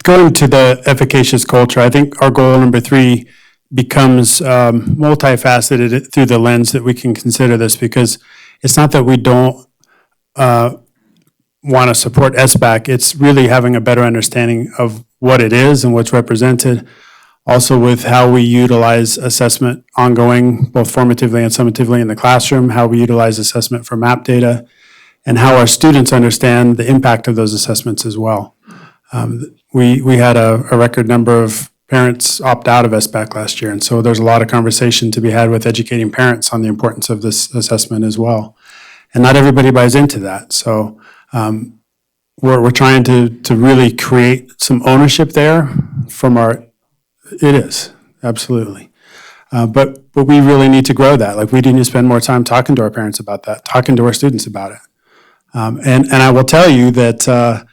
going to the efficacious culture, I think our goal number 3 becomes multifaceted through the lens that we can consider this, because it's not that we don't want to support SBAC. It's really having a better understanding of what it is and what's represented. Also with how we utilize assessment ongoing, both formatively and summatively in the classroom, how we utilize assessment for map data, and how our students understand the impact of those assessments as well. We had a record number of parents opt out of SBAC last year, and so there's a lot of conversation to be had with educating parents on the importance of this assessment as well. And not everybody buys into that, so we're trying to really create some ownership there from our. It is, absolutely. But we really need to grow that. Like, we need to spend more time talking to our parents about that, talking to our students about it. And I will tell you that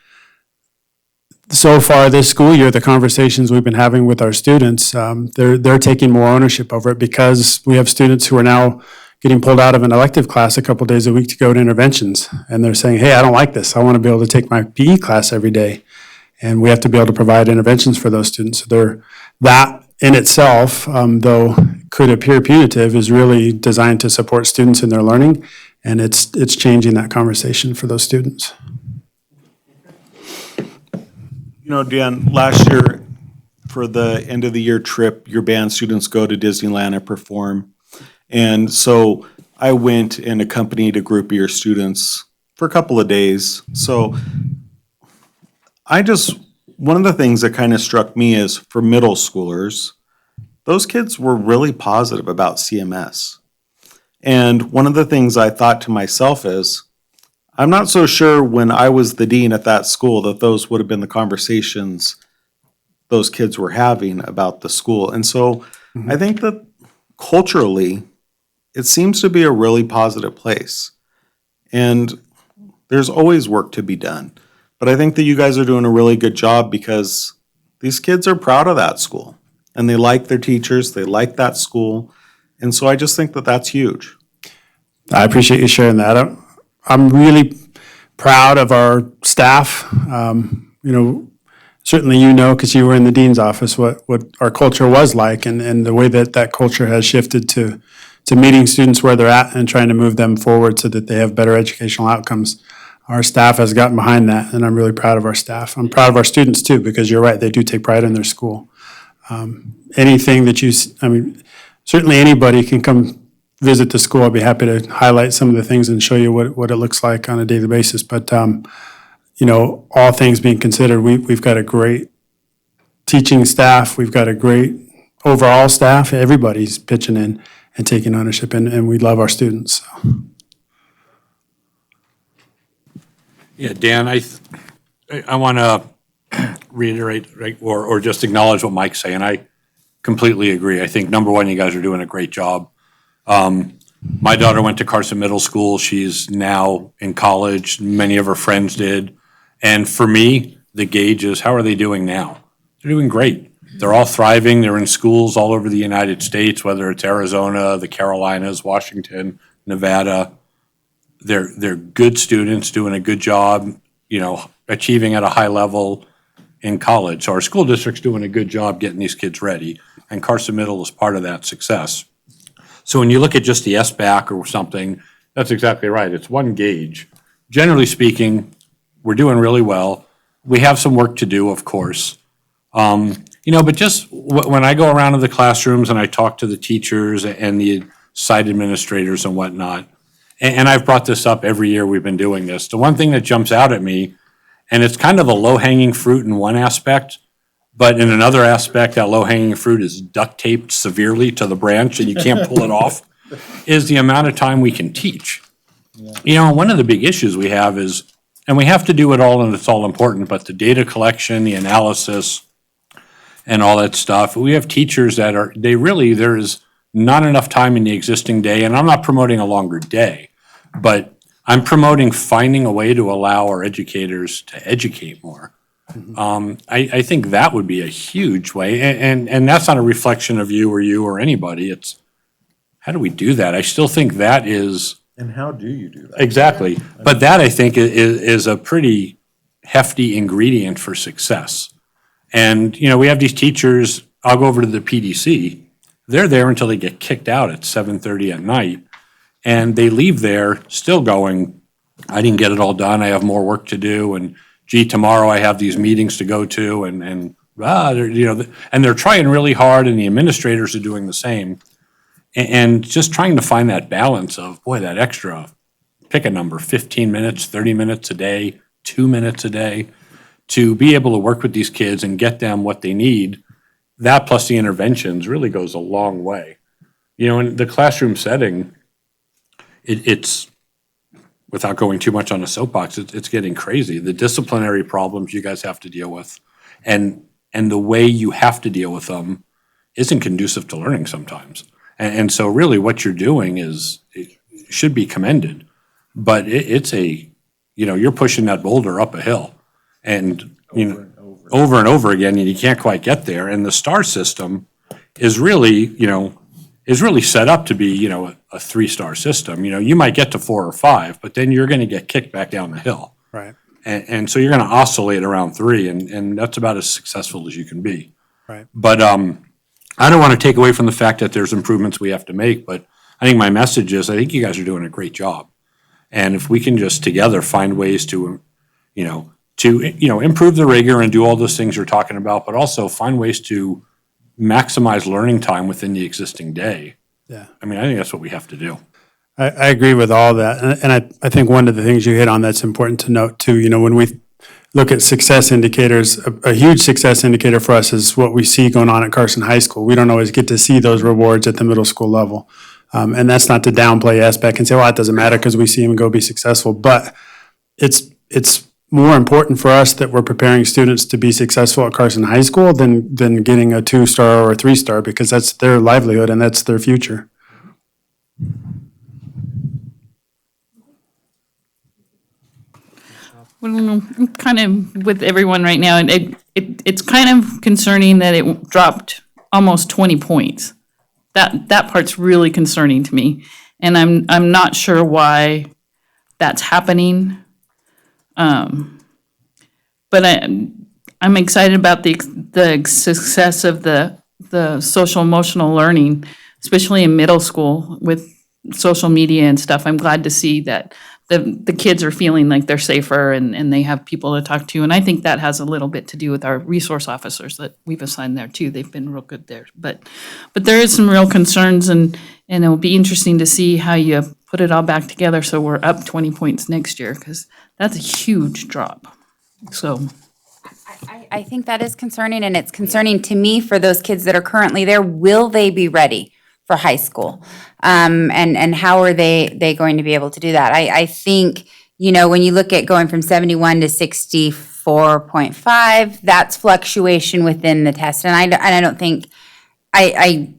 so far this school year, the conversations we've been having with our students, they're taking more ownership over it, because we have students who are now getting pulled out of an elective class a couple days a week to go to interventions. And they're saying, hey, I don't like this. I want to be able to take my PE class every day. And we have to be able to provide interventions for those students. So that in itself, though could appear punitive, is really designed to support students in their learning. And it's changing that conversation for those students. Dan, last year for the end of the year trip, your band students go to Disneyland and perform. And so I went and accompanied a group of your students for a couple of days. So one of the things that kind of struck me is for middle schoolers, those kids were really positive about CMS. And one of the things I thought to myself is, I'm not so sure when I was the dean at that school that those would have been the conversations those kids were having about the school. And so I think that culturally, it seems to be a really positive place. And there's always work to be done. But I think that you guys are doing a really good job because these kids are proud of that school. And they like their teachers, they like that school. And so I just think that that's huge. I appreciate you sharing that. I'm really proud of our staff. Certainly because you were in the dean's office, what our culture was like and the way that culture has shifted to meeting students where they're at and trying to move them forward so that they have better educational outcomes. Our staff has gotten behind that, and I'm really proud of our staff. I'm proud of our students too, because you're right, they do take pride in their school. Anything that certainly anybody can come visit the school. I'd be happy to highlight some of the things and show you what it looks like on a daily basis. But all things being considered, we've got a great teaching staff. We've got a great overall staff. Everybody's pitching in and taking ownership, and we love our students. Yeah, Dan, I want to reiterate or just acknowledge what Mike's saying. I completely agree. I think, number one, you guys are doing a great job. My daughter went to Carson Middle School. She's now in college. Many of her friends did. And for me, the gauge is, how are they doing now? They're doing great. They're all thriving. They're in schools all over the United States, whether it's Arizona, the Carolinas, Washington, Nevada. They're good students doing a good job, achieving at a high level in college. So our school district's doing a good job getting these kids ready, and Carson Middle is part of that success. So when you look at just the SBAC or something, that's exactly right. It's one gauge. Generally speaking, we're doing really well. We have some work to do, of course. But just when I go around to the classrooms and I talk to the teachers and the site administrators and whatnot, and I've brought this up every year we've been doing this, the one thing that jumps out at me, and it's kind of a low-hanging fruit in one aspect, but in another aspect, that low-hanging fruit is duct taped severely to the branch and you can't pull it off, is the amount of time we can teach. One of the big issues we have is, and we have to do it all and it's all important, but the data collection, the analysis, and all that stuff, we have teachers that there is not enough time in the existing day, and I'm not promoting a longer day, but I'm promoting finding a way to allow our educators to educate more. I think that would be a huge way, and that's not a reflection of you or anybody. It's, how do we do that? I still think that is. And how do you do that? Exactly. But that, I think, is a pretty hefty ingredient for success. And, we have these teachers, I'll go over to the PDC, they're there until they get kicked out at 7:30 at night, and they leave there still going, I didn't get it all done, I have more work to do, and gee, tomorrow I have these meetings to go to, and they're trying really hard, and the administrators are doing the same. And just trying to find that balance of, boy, that extra, pick a number, 15 minutes, 30 minutes a day, 2 minutes a day, to be able to work with these kids and get them what they need, that plus the interventions really goes a long way. In the classroom setting, it's, without going too much on a soapbox, it's getting crazy. The disciplinary problems you guys have to deal with and the way you have to deal with them isn't conducive to learning sometimes. And so really what you're doing it should be commended, but it's you're pushing that boulder up a hill and, over and over again, and you can't quite get there. And the STAR system is really, set up to be, a 3-star system. You might get to 4 or 5, but then you're going to get kicked back down the hill. Right. And so you're going to oscillate around 3, and that's about as successful as you can be. Right. But I don't want to take away from the fact that there's improvements we have to make, but I think my message is, I think you guys are doing a great job. And if we can just together find ways to improve the rigor and do all those things you're talking about, but also find ways to maximize learning time within the existing day. Yeah. I think that's what we have to do. I agree with all that. And I think one of the things you hit on that's important to note too, when we look at success indicators, a huge success indicator for us is what we see going on at Carson High School. We don't always get to see those rewards at the middle school level. And that's not to downplay SBEC and say, well, it doesn't matter because we see them go be successful. But it's more important for us that we're preparing students to be successful at Carson High School than getting a 2-star or a 3-star, because that's their livelihood and that's their future. I'm kind of with everyone right now, and it's kind of concerning that it dropped almost 20 points. That part's really concerning to me, and I'm not sure why that's happening. But I'm excited about the success of the social emotional learning, especially in middle school with social media and stuff. I'm glad to see that the kids are feeling like they're safer and they have people to talk to. And I think that has a little bit to do with our resource officers that we've assigned there too. They've been real good there. But there is some real concerns, and it'll be interesting to see how you put it all back together so we're up 20 points next year, because that's a huge drop. So I think that is concerning, and it's concerning to me for those kids that are currently there. Will they be ready for high school? And how are they going to be able to do that? I think, when you look at going from 71 to 64.5, that's fluctuation within the test. And I don't think, I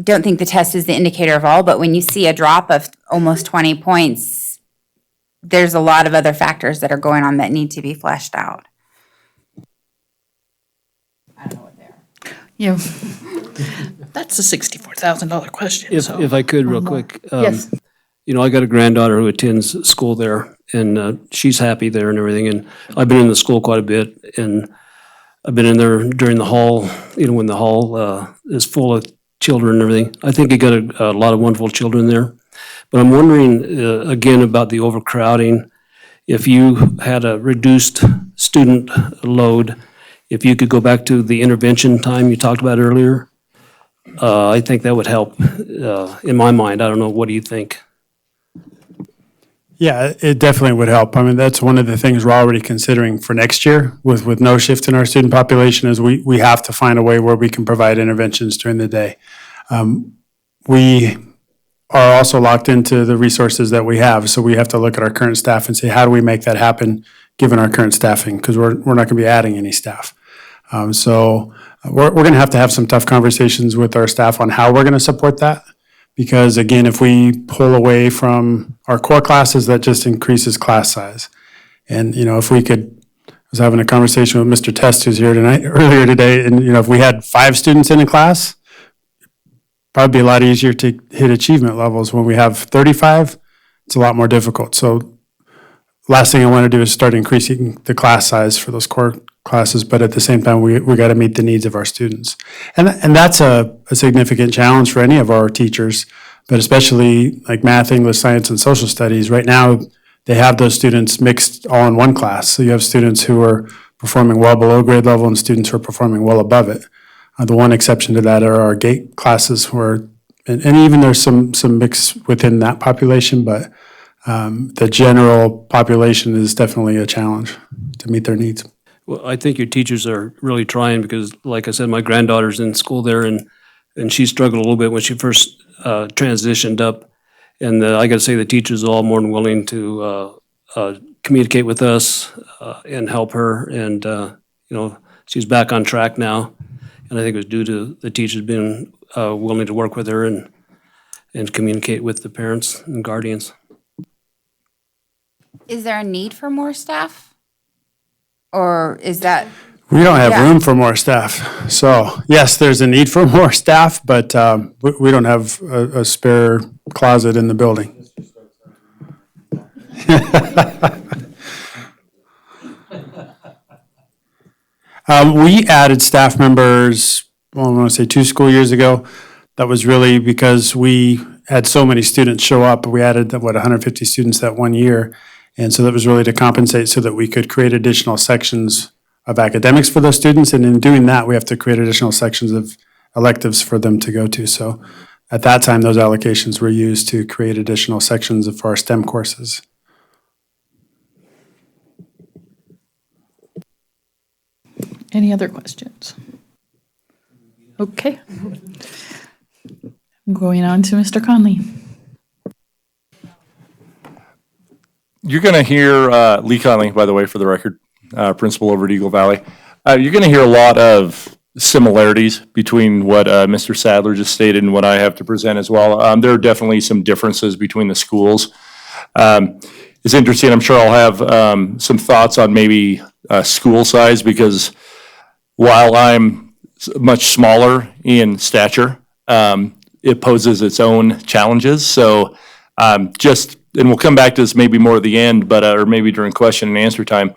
don't think the test is the indicator of all, but when you see a drop of almost 20 points, there's a lot of other factors that are going on that need to be fleshed out. I don't know what they are. yeah, that's a $64,000 question. If I could, real quick. Yes. I got a granddaughter who attends school there, and she's happy there and everything. And I've been in the school quite a bit, and I've been in there during the hall, when the hall is full of children and everything. I think you got a lot of wonderful children there. But I'm wondering, again, about the overcrowding. If you had a reduced student load, if you could go back to the intervention time you talked about earlier, I think that would help, in my mind. I don't know, what do you think? Yeah, it definitely would help. I mean, that's one of the things we're already considering for next year with no shift in our student population is we have to find a way where we can provide interventions during the day. We are also locked into the resources that we have, so we have to look at our current staff and say, how do we make that happen given our current staffing? Because we're not going to be adding any staff. So we're going to have some tough conversations with our staff on how we're going to support that. Because again, if we pull away from our core classes, that just increases class size. And, if we could, I was having a conversation with Mr. Test, who's here earlier today, and, if we had 5 students in a class, probably be a lot easier to hit achievement levels. When we have 35, it's a lot more difficult. So last thing I want to do is start increasing the class size for those core classes, but at the same time, we got to meet the needs of our students. And that's a significant challenge for any of our teachers, but especially like math, English, science, and social studies. Right now, they have those students mixed all in one class. So you have students who are performing well below grade level and students who are performing well above it. The one exception to that are our GATE classes where, and even there's some mix within that population, but the general population is definitely a challenge to meet their needs. Well, I think your teachers are really trying because, like I said, my granddaughter's in school there, and she struggled a little bit when she first transitioned up. And I got to say, the teachers are all more than willing to communicate with us and help her. And, she's back on track now. And I think it was due to the teachers being willing to work with her and communicate with the parents and guardians. Is there a need for more staff? Or is that? We don't have Yeah. room for more staff. So yes, there's a need for more staff, but we don't have a spare closet in the building. We added staff members, I want to say 2 school years ago. That was really because we had so many students show up. We added, 150 students that one year. And so that was really to compensate so that we could create additional sections of academics for those students. And in doing that, we have to create additional sections of electives for them to go to. So at that time, those allocations were used to create additional sections for our STEM courses. Any other questions? Okay. Going on to Mr. Conley. You're going to hear, Lee Conley, by the way, for the record, principal over at Eagle Valley. You're going to hear a lot of similarities between what Mr. Sadler just stated and what I have to present as well. There are definitely some differences between the schools. It's interesting. I'm sure I'll have some thoughts on maybe school size, because while I'm much smaller in stature, it poses its own challenges. So and we'll come back to this maybe more at the end, but or maybe during question and answer time.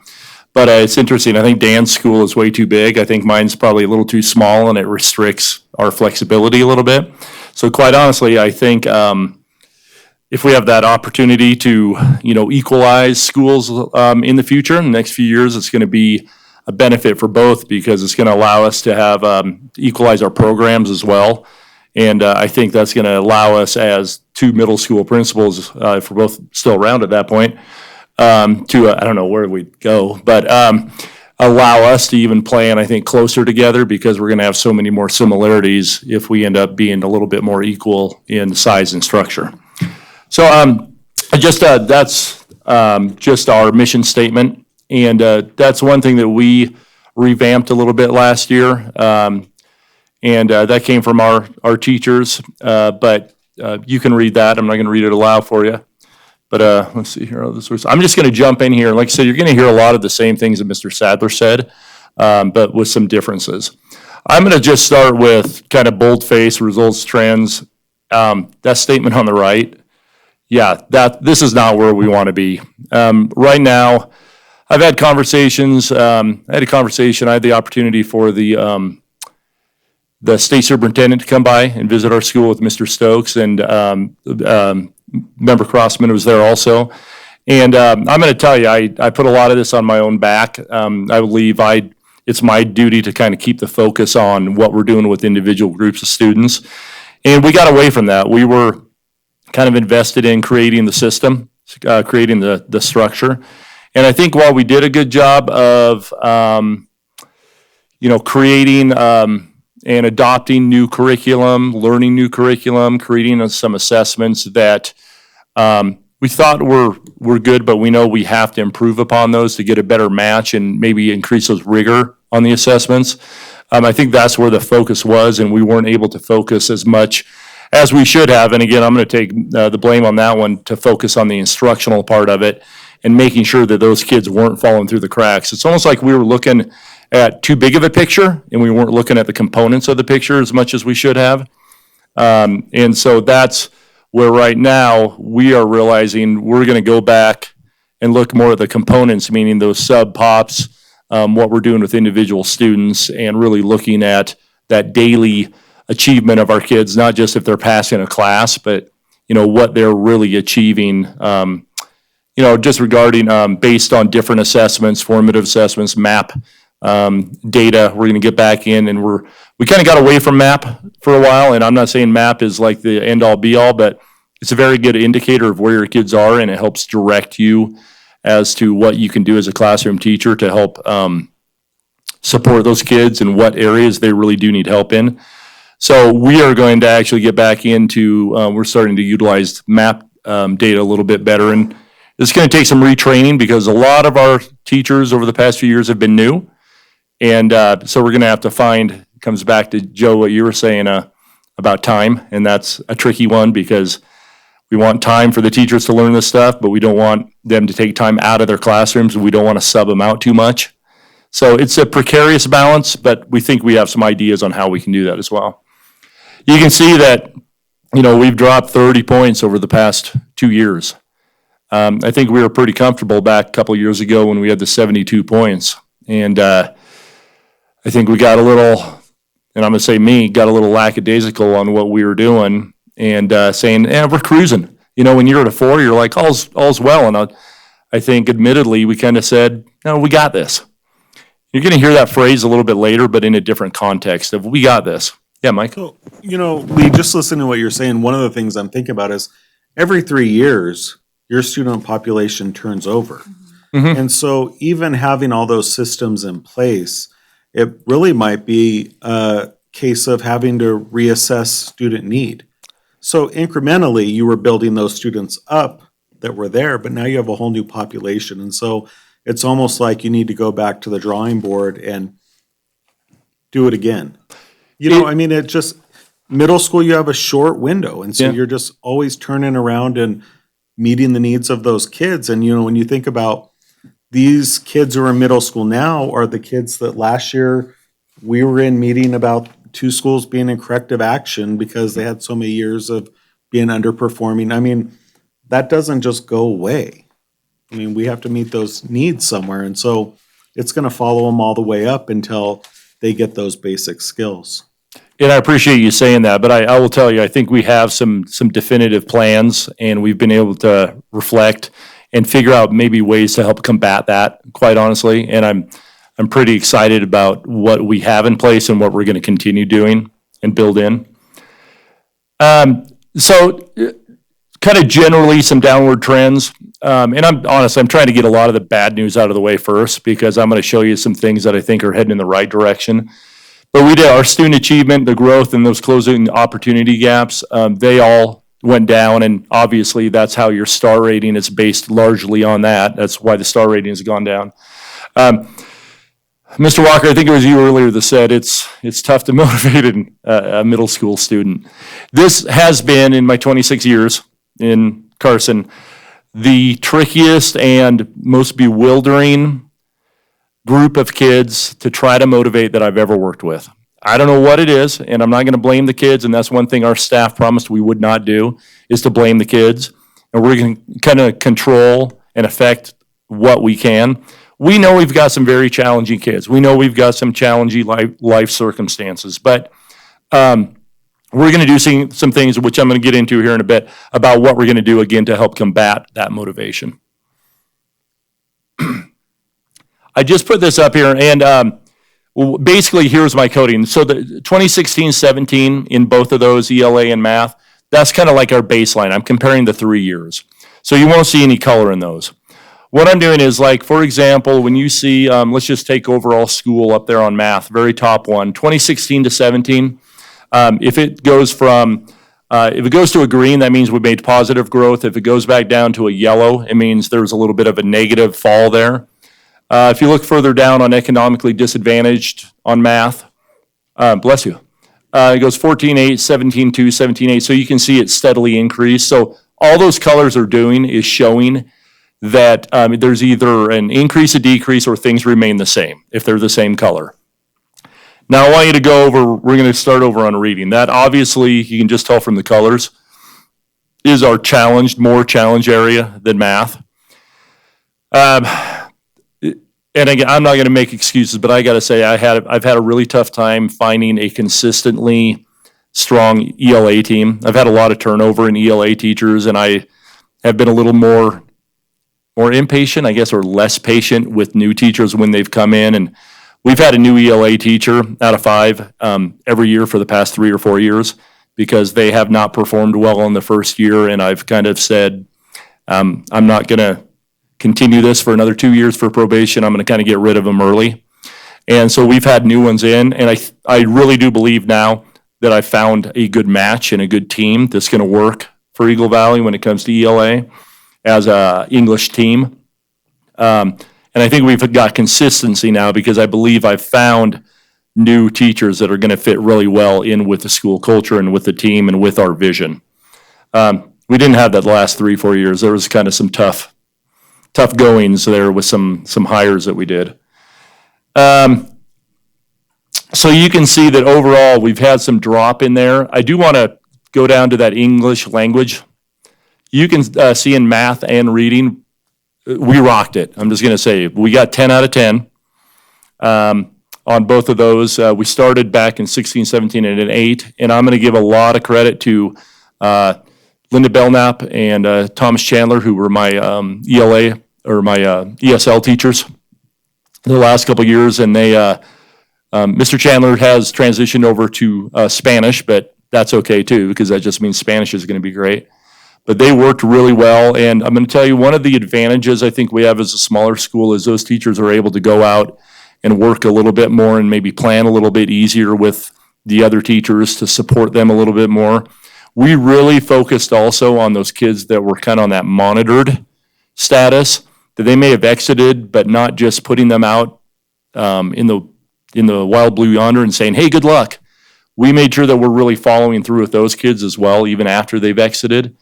But it's interesting. I think Dan's school is way too big. I think mine's probably a little too small, and it restricts our flexibility a little bit. So quite honestly, I think if we have that opportunity to, equalize schools in the future, in the next few years, it's going to be a benefit for both, because it's going to allow us to have equalize our programs as well. And I think that's going to allow us, as two middle school principals, if we're both still around at that point, to, I don't know where we'd go, but allow us to even plan, I think, closer together, because we're going to have so many more similarities if we end up being a little bit more equal in size and structure. So that's just our mission statement. And that's one thing that we revamped a little bit last year. And that came from our teachers, but you can read that. I'm not going to read it aloud for you. But let's see here. I'm just going to jump in here. Like I said, you're going to hear a lot of the same things that Mr. Sadler said, but with some differences. I'm going to just start with kind of boldface results trends. That statement on the right, this is not where we want to be. Right now, I've had conversations. I had the opportunity for the state superintendent to come by and visit our school with Mr. Stokes, and Member Crossman was there also. And I'm going to tell you, I put a lot of this on my own back. I believe it's my duty to kind of keep the focus on what we're doing with individual groups of students. And we got away from that. We were kind of invested in creating the system, creating the structure. And I think while we did a good job of, creating and adopting new curriculum, learning new curriculum, creating some assessments that we thought were good, but we know we have to improve upon those to get a better match and maybe increase those rigor on the assessments. I think that's where the focus was, and we weren't able to focus as much as we should have. And again, I'm going to take the blame on that one, to focus on the instructional part of it and making sure that those kids weren't falling through the cracks. It's almost like we were looking at too big of a picture, and we weren't looking at the components of the picture as much as we should have. And so that's where right now we are realizing we're going to go back and look more at the components, meaning those sub-pops, what we're doing with individual students, and really looking at that daily achievement of our kids, not just if they're passing a class, but, what they're really achieving, just regarding based on different assessments, formative assessments, MAP, data. We're going to get back in, and we kind of got away from MAP for a while, and I'm not saying MAP is like the end all be all, but it's a very good indicator of where your kids are, and it helps direct you as to what you can do as a classroom teacher to help support those kids and what areas they really do need help in. So we are going to actually get back into, we're starting to utilize MAP data a little bit better, and it's going to take some retraining, because a lot of our teachers over the past few years have been new. And so we're going to have to find, comes back to Joe, what you were saying about time. And that's a tricky one, because we want time for the teachers to learn this stuff, but we don't want them to take time out of their classrooms, and we don't want to sub them out too much. So it's a precarious balance, but we think we have some ideas on how we can do that as well. You can see that, we've dropped 30 points over the past 2 years. I think we were pretty comfortable back a couple of years ago when we had the 72 points. And I think we got a little, and I'm going to say got a little lackadaisical on what we were doing, and saying, we're cruising. When you're at a 4, you're like, all's well. And I think admittedly, we kind of said, no, we got this. You're going to hear that phrase a little bit later, but in a different context of we got this. Yeah, Mike? So, Lee, just listening to what you're saying, one of the things I'm thinking about is every 3 years, your student population turns over. Mm-hmm. And so even having all those systems in place, it really might be a case of having to reassess student need. So incrementally, you were building those students up that were there, but now you have a whole new population. And so it's almost like you need to go back to the drawing board and do it again. You know, I mean, it just, middle school, you have a short window. And so Yeah. you're just always turning around and meeting the needs of those kids. And, when you think about these kids who are in middle school now are the kids that last year we were in meeting about 2 schools being in corrective action because they had so many years of being underperforming. I mean, that doesn't just go away. I mean, we have to meet those needs somewhere. And so it's going to follow them all the way up until they get those basic skills. And I appreciate you saying that, but I will tell you, I think we have some definitive plans, and we've been able to reflect and figure out maybe ways to help combat that, quite honestly. And I'm pretty excited about what we have in place and what we're going to continue doing and build in. So kind of generally some downward trends. And I'm honest, I'm trying to get a lot of the bad news out of the way first, because I'm going to show you some things that I think are heading in the right direction. But we did our student achievement, the growth, and those closing opportunity gaps, they all went down, and obviously that's how your star rating is based largely on that. That's why the star rating has gone down. Mr. Walker, I think it was you earlier that said it's tough to motivate a middle school student. This has been, in my 26 years in Carson, the trickiest and most bewildering group of kids to try to motivate that I've ever worked with. I don't know what it is, and I'm not going to blame the kids, and that's one thing our staff promised we would not do, is to blame the kids. And we're going to kind of control and affect what we can. We know we've got some very challenging kids. We know we've got some challenging life circumstances, but we're going to do some things, which I'm going to get into here in a bit, about what we're going to do again to help combat that motivation. I just put this up here, and basically here's my coding. So the 2016-17 in both of those, ELA and math, that's kind of like our baseline. I'm comparing the 3 years. So you won't see any color in those. What I'm doing is, like, for example, when you see, let's just take overall school up there on math, very top one, 2016-17, if it goes to a green, that means we made positive growth. If it goes back down to a yellow, it means there's a little bit of a negative fall there. If you look further down on economically disadvantaged on math, bless you, it goes 14.8, 17.2, 17.8. So you can see it steadily increase. So all those colors are doing is showing that there's either an increase, a decrease, or things remain the same if they're the same color. Now I want you to go over, we're going to start over on reading. That obviously, you can just tell from the colors, is our more challenge area than math. And again, I'm not going to make excuses, but I got to say I've had a really tough time finding a consistently strong ELA team. I've had a lot of turnover in ELA teachers, and I have been a little more impatient, I guess, or less patient with new teachers when they've come in. And we've had a new ELA teacher out of 5 every year for the past 3 or 4 years because they have not performed well in the first year. And I've kind of said, I'm not going to continue this for another 2 years for probation. I'm going to kind of get rid of them early. And so we've had new ones in, and I really do believe now that I found a good match and a good team that's going to work for Eagle Valley when it comes to ELA as a English team. And I think we've got consistency now because I believe I've found new teachers that are going to fit really well in with the school culture and with the team and with our vision. We didn't have that the last 3-4 years. There was kind of some tough goings there with some hires that we did. So you can see that overall we've had some drop in there. I do want to go down to that English language. You can see in math and reading, we rocked it. I'm just going to say we got 10 out of 10 on both of those. We started back in 16, 17, and an 8, and I'm going to give a lot of credit to Linda Belknap and Thomas Chandler, who were my ELA or my ESL teachers the last couple of years, and they Mr. Chandler has transitioned over to Spanish, but that's okay too because that just means Spanish is going to be great. But they worked really well, and I'm going to tell you one of the advantages I think we have as a smaller school is those teachers are able to go out and work a little bit more and maybe plan a little bit easier with the other teachers to support them a little bit more. We really focused also on those kids that were kind of on that monitored status, that they may have exited, but not just putting them out in the wild blue yonder and saying, hey, good luck. We made sure that we're really following through with those kids as well, even after they've exited.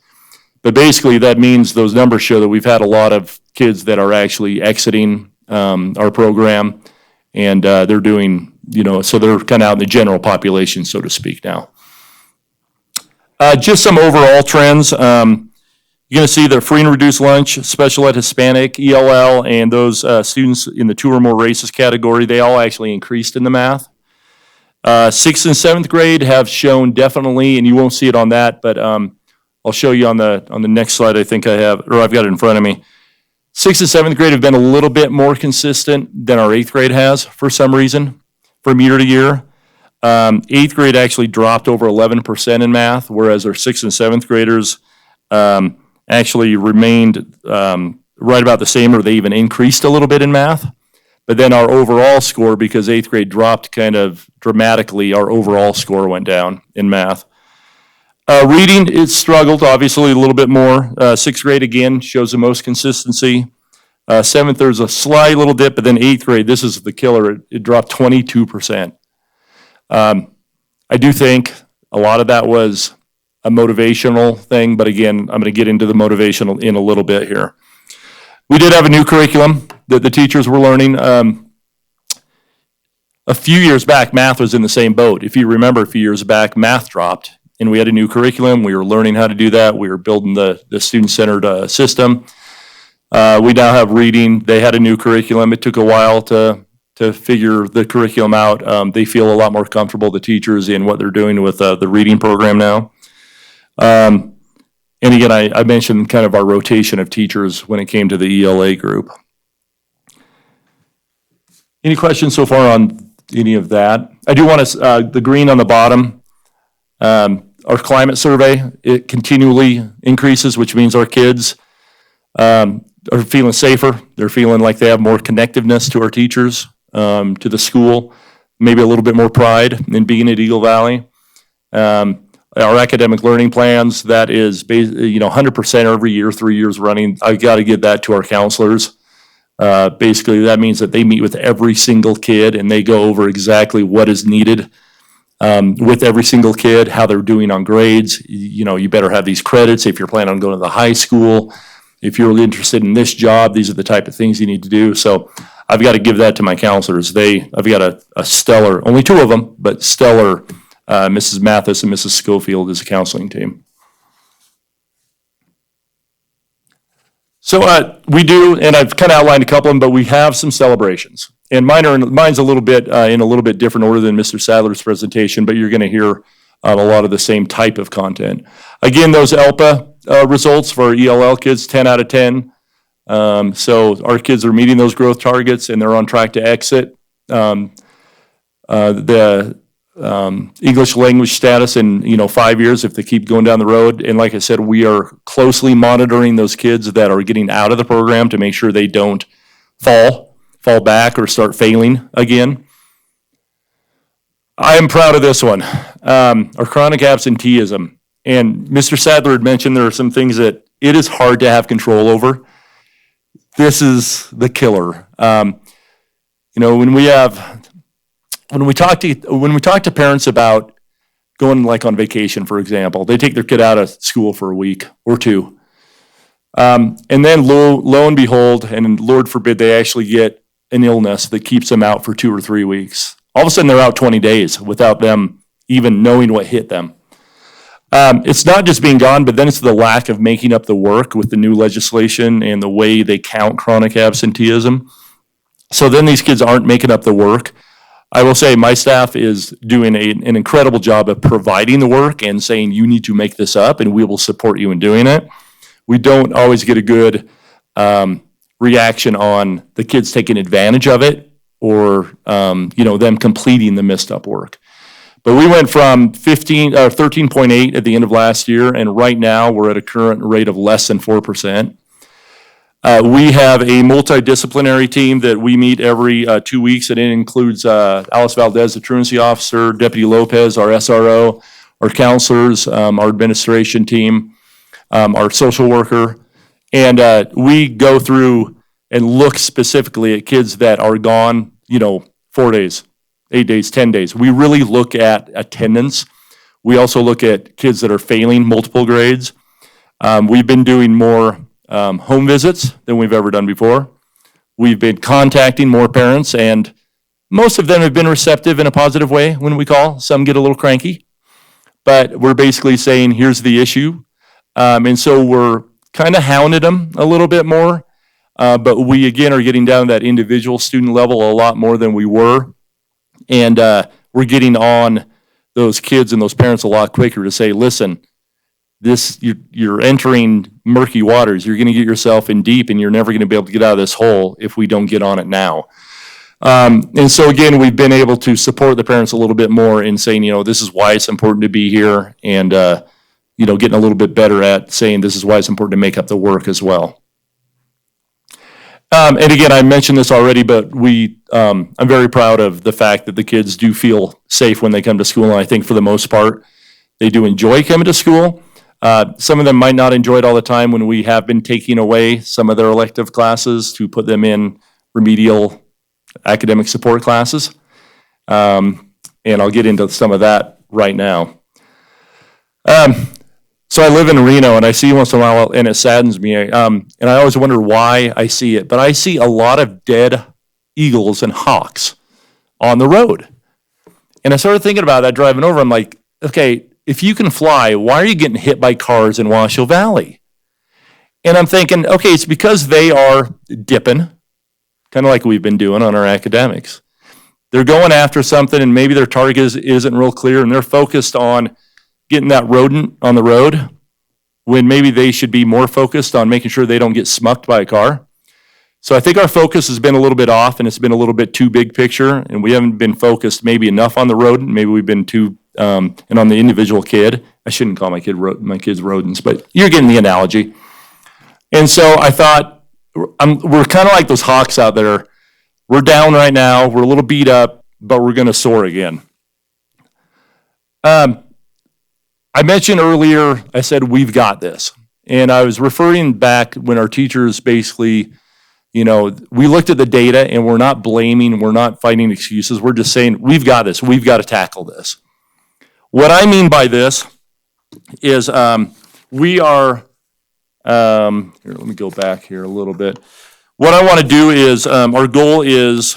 But basically, that means those numbers show that we've had a lot of kids that are actually exiting our program, and they're doing, so they're kind of out in the general population, so to speak now. Just some overall trends. You're going to see the free and reduced lunch, special ed Hispanic, ELL, and those students in the 2 or more races category, they all actually increased in the math. 6th and 7th grade have shown definitely, and you won't see it on that, but I'll show you on the next slide. I think I have, or I've got it in front of me. 6th and 7th grade have been a little bit more consistent than our 8th grade has for some reason, from year to year. 8th grade actually dropped over 11% in math, whereas our 6th and 7th graders actually remained right about the same, or they even increased a little bit in math. But then our overall score, because 8th grade dropped kind of dramatically, our overall score went down in math. Reading, it struggled obviously a little bit more. 6th grade, again, shows the most consistency. 7th, there's a slight little dip, but then 8th grade, this is the killer. It dropped 22%. I do think a lot of that was a motivational thing, but again, I'm going to get into the motivational in a little bit here. We did have a new curriculum that the teachers were learning. A few years back, math was in the same boat. If you remember, a few years back, math dropped, and we had a new curriculum. We were learning how to do that. We were building the student-centered system. We now have reading. They had a new curriculum. It took a while to figure the curriculum out. They feel a lot more comfortable, the teachers, in what they're doing with the reading program now. And again, I mentioned kind of our rotation of teachers when it came to the ELA group. Any questions so far on any of that? I do want to, the green on the bottom, our climate survey, it continually increases, which means our kids are feeling safer. They're feeling like they have more connectiveness to our teachers, to the school, maybe a little bit more pride in being at Eagle Valley. Our academic learning plans, that is 100% every year, 3 years running. I've got to give that to our counselors. Basically, that means that they meet with every single kid and they go over exactly what is needed with every single kid, how they're doing on grades. You better have these credits if you're planning on going to the high school. If you're really interested in this job, these are the type of things you need to do. So I've got to give that to my counselors. I've got a stellar, only 2 of them, but stellar Mrs. Mathis and Mrs. Schofield as a counseling team. So we do, and I've kind of outlined a couple of them, but we have some celebrations. And mine's a little bit in a little bit different order than Mr. Sadler's presentation, but you're going to hear a lot of the same type of content. Again, those ELPA results for our ELL kids, 10 out of 10. So our kids are meeting those growth targets and they're on track to exit the English language status in 5 years if they keep going down the road. And like I said, we are closely monitoring those kids that are getting out of the program to make sure they don't fall back or start failing again. I am proud of this one. Our chronic absenteeism. And Mr. Sadler had mentioned there are some things that it is hard to have control over. This is the killer. When we talk to parents about going like on vacation, for example, they take their kid out of school for a week or 2. And then lo and behold, and Lord forbid, they actually get an illness that keeps them out for 2 or 3 weeks. All of a sudden, they're out 20 days without them even knowing what hit them. It's not just being gone, but then it's the lack of making up the work with the new legislation and the way they count chronic absenteeism. So then these kids aren't making up the work. I will say my staff is doing an incredible job of providing the work and saying you need to make this up and we will support you in doing it. We don't always get a good reaction on the kids taking advantage of it or them completing the missed up work. But we went from 13.8 at the end of last year, and right now we're at a current rate of less than 4%. We have a multidisciplinary team that we meet every 2 weeks, and it includes Alice Valdez, the truancy officer, Deputy Lopez, our SRO, our counselors, our administration team, our social worker. And we go through and look specifically at kids that are gone, 4 days, 8 days, 10 days. We really look at attendance. We also look at kids that are failing multiple grades. We've been doing more home visits than we've ever done before. We've been contacting more parents, and most of them have been receptive in a positive way when we call. Some get a little cranky, but we're basically saying, here's the issue. And so we're kind of hounded them a little bit more, but we, again, are getting down to that individual student level a lot more than we were. And we're getting on those kids and those parents a lot quicker to say, listen, you're entering murky waters. You're going to get yourself in deep, and you're never going to be able to get out of this hole if we don't get on it now. And so again, we've been able to support the parents a little bit more in saying, this is why it's important to be here, and getting a little bit better at saying this is why it's important to make up the work as well. And again, I mentioned this already, but I'm very proud of the fact that the kids do feel safe when they come to school, and I think for the most part, they do enjoy coming to school. Some of them might not enjoy it all the time when we have been taking away some of their elective classes to put them in remedial academic support classes. And I'll get into some of that right now. So I live in Reno, and I see once in a while, and it saddens me, and I always wonder why I see it, but I see a lot of dead eagles and hawks on the road. And I started thinking about that driving over. I'm like, okay, if you can fly, why are you getting hit by cars in Washoe Valley? And I'm thinking, okay, it's because they are dipping, kind of like we've been doing on our academics. They're going after something, and maybe their target isn't real clear, and they're focused on getting that rodent on the road when maybe they should be more focused on making sure they don't get smucked by a car. So I think our focus has been a little bit off, and it's been a little bit too big picture, and we haven't been focused maybe enough on the rodent. Maybe we've been too and on the individual kid. I shouldn't call my kids rodents, but you're getting the analogy. And so I thought, we're kind of like those hawks out there. We're down right now. We're a little beat up, but we're going to soar again. I mentioned earlier, I said, we've got this. And I was referring back when our teachers basically, we looked at the data, and we're not blaming, we're not finding excuses. We're just saying, we've got this. We've got to tackle this. What I mean by this is we are, here, let me go back here a little bit. What I want to do is, our goal is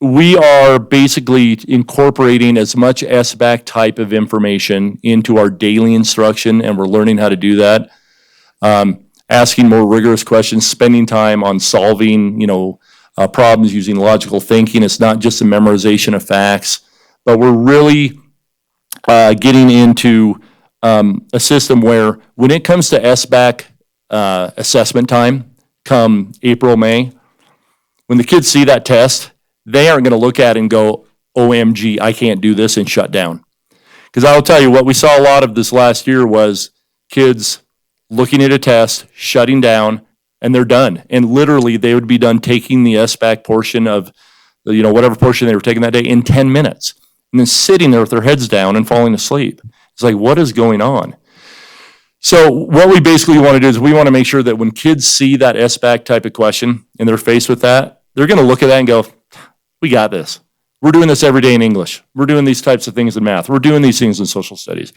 we are basically incorporating as much SBAC type of information into our daily instruction, and we're learning how to do that. Asking more rigorous questions, spending time on solving, problems using logical thinking. It's not just a memorization of facts, but we're really getting into a system where when it comes to SBAC assessment time, come April, May, when the kids see that test, they aren't going to look at it and go, OMG, I can't do this, and shut down. Because I'll tell you, what we saw a lot of this last year was kids looking at a test, shutting down, and they're done. And literally, they would be done taking the SBAC portion of, whatever portion they were taking that day in 10 minutes. And then sitting there with their heads down and falling asleep. It's like, what is going on? So what we basically want to do is we want to make sure that when kids see that SBAC type of question and they're faced with that, they're going to look at that and go, we got this. We're doing this every day in English. We're doing these types of things in math. We're doing these things in social studies.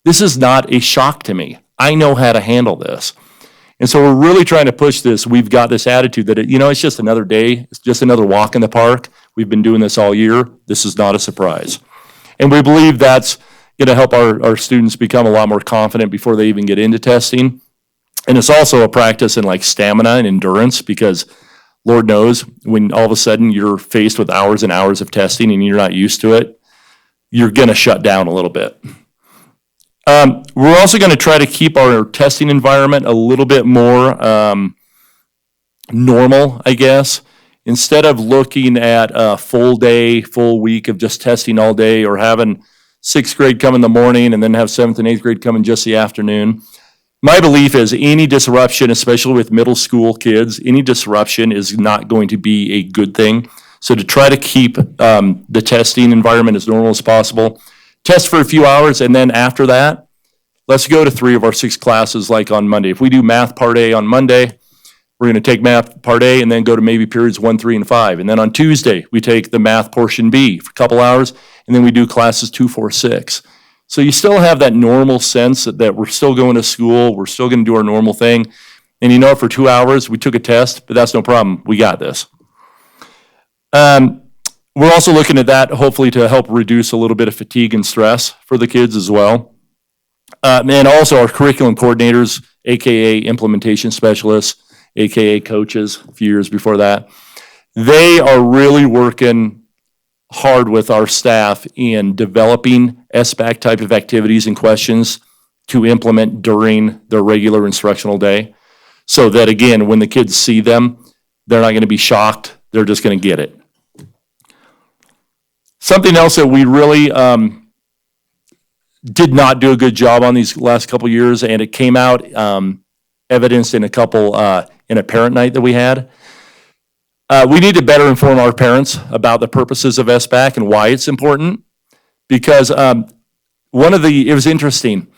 This is not a shock to me. I know how to handle this. And so we're really trying to push this. We've got this attitude that, it's just another day. It's just another walk in the park. We've been doing this all year. This is not a surprise. And we believe that's going to help our students become a lot more confident before they even get into testing. And it's also a practice in stamina and endurance, because Lord knows when all of a sudden you're faced with hours and hours of testing and you're not used to it, you're going to shut down a little bit. We're also going to try to keep our testing environment a little bit more normal, I guess. Instead of looking at a full day, full week of just testing all day, or having 6th grade come in the morning and then have 7th and 8th grade come in just the afternoon, My belief is any disruption, especially with middle school kids, any disruption is not going to be a good thing. So to try to keep the testing environment as normal as possible, test for a few hours, and then after that, let's go to 3 of our 6 classes like on Monday. If we do math part A on Monday, we're going to take math part A and then go to maybe periods 1, 3, and 5. And then on Tuesday, we take the math portion B for a couple hours, and then we do classes 2, 4, 6. So you still have that normal sense that we're still going to school, we're still going to do our normal thing. And you know, for 2 hours, we took a test, but that's no problem. We got this. We're also looking at that, hopefully, to help reduce a little bit of fatigue and stress for the kids as well. And also our curriculum coordinators, AKA implementation specialists, AKA coaches, a few years before that, they are really working hard with our staff in developing SBAC type of activities and questions to implement during their regular instructional day. So that, again, when the kids see them, they're not going to be shocked. They're just going to get it. Something else that we really did not do a good job on these last couple years, and it came out evidenced in a couple, in a parent night that we had. We need to better inform our parents about the purposes of SBAC and why it's important. Because it was interesting.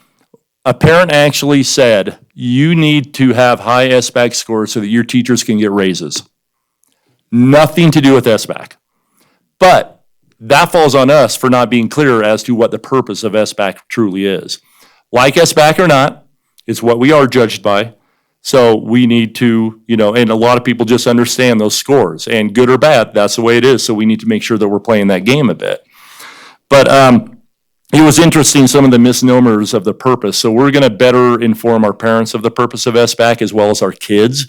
A parent actually said, you need to have high SBAC scores so that your teachers can get raises. Nothing to do with SBAC. But that falls on us for not being clear as to what the purpose of SBAC truly is. Like SBAC or not, it's what we are judged by. So we need to, and a lot of people just understand those scores. And good or bad, that's the way it is. So we need to make sure that we're playing that game a bit. But it was interesting, some of the misnomers of the purpose. So we're going to better inform our parents of the purpose of SBAC as well as our kids.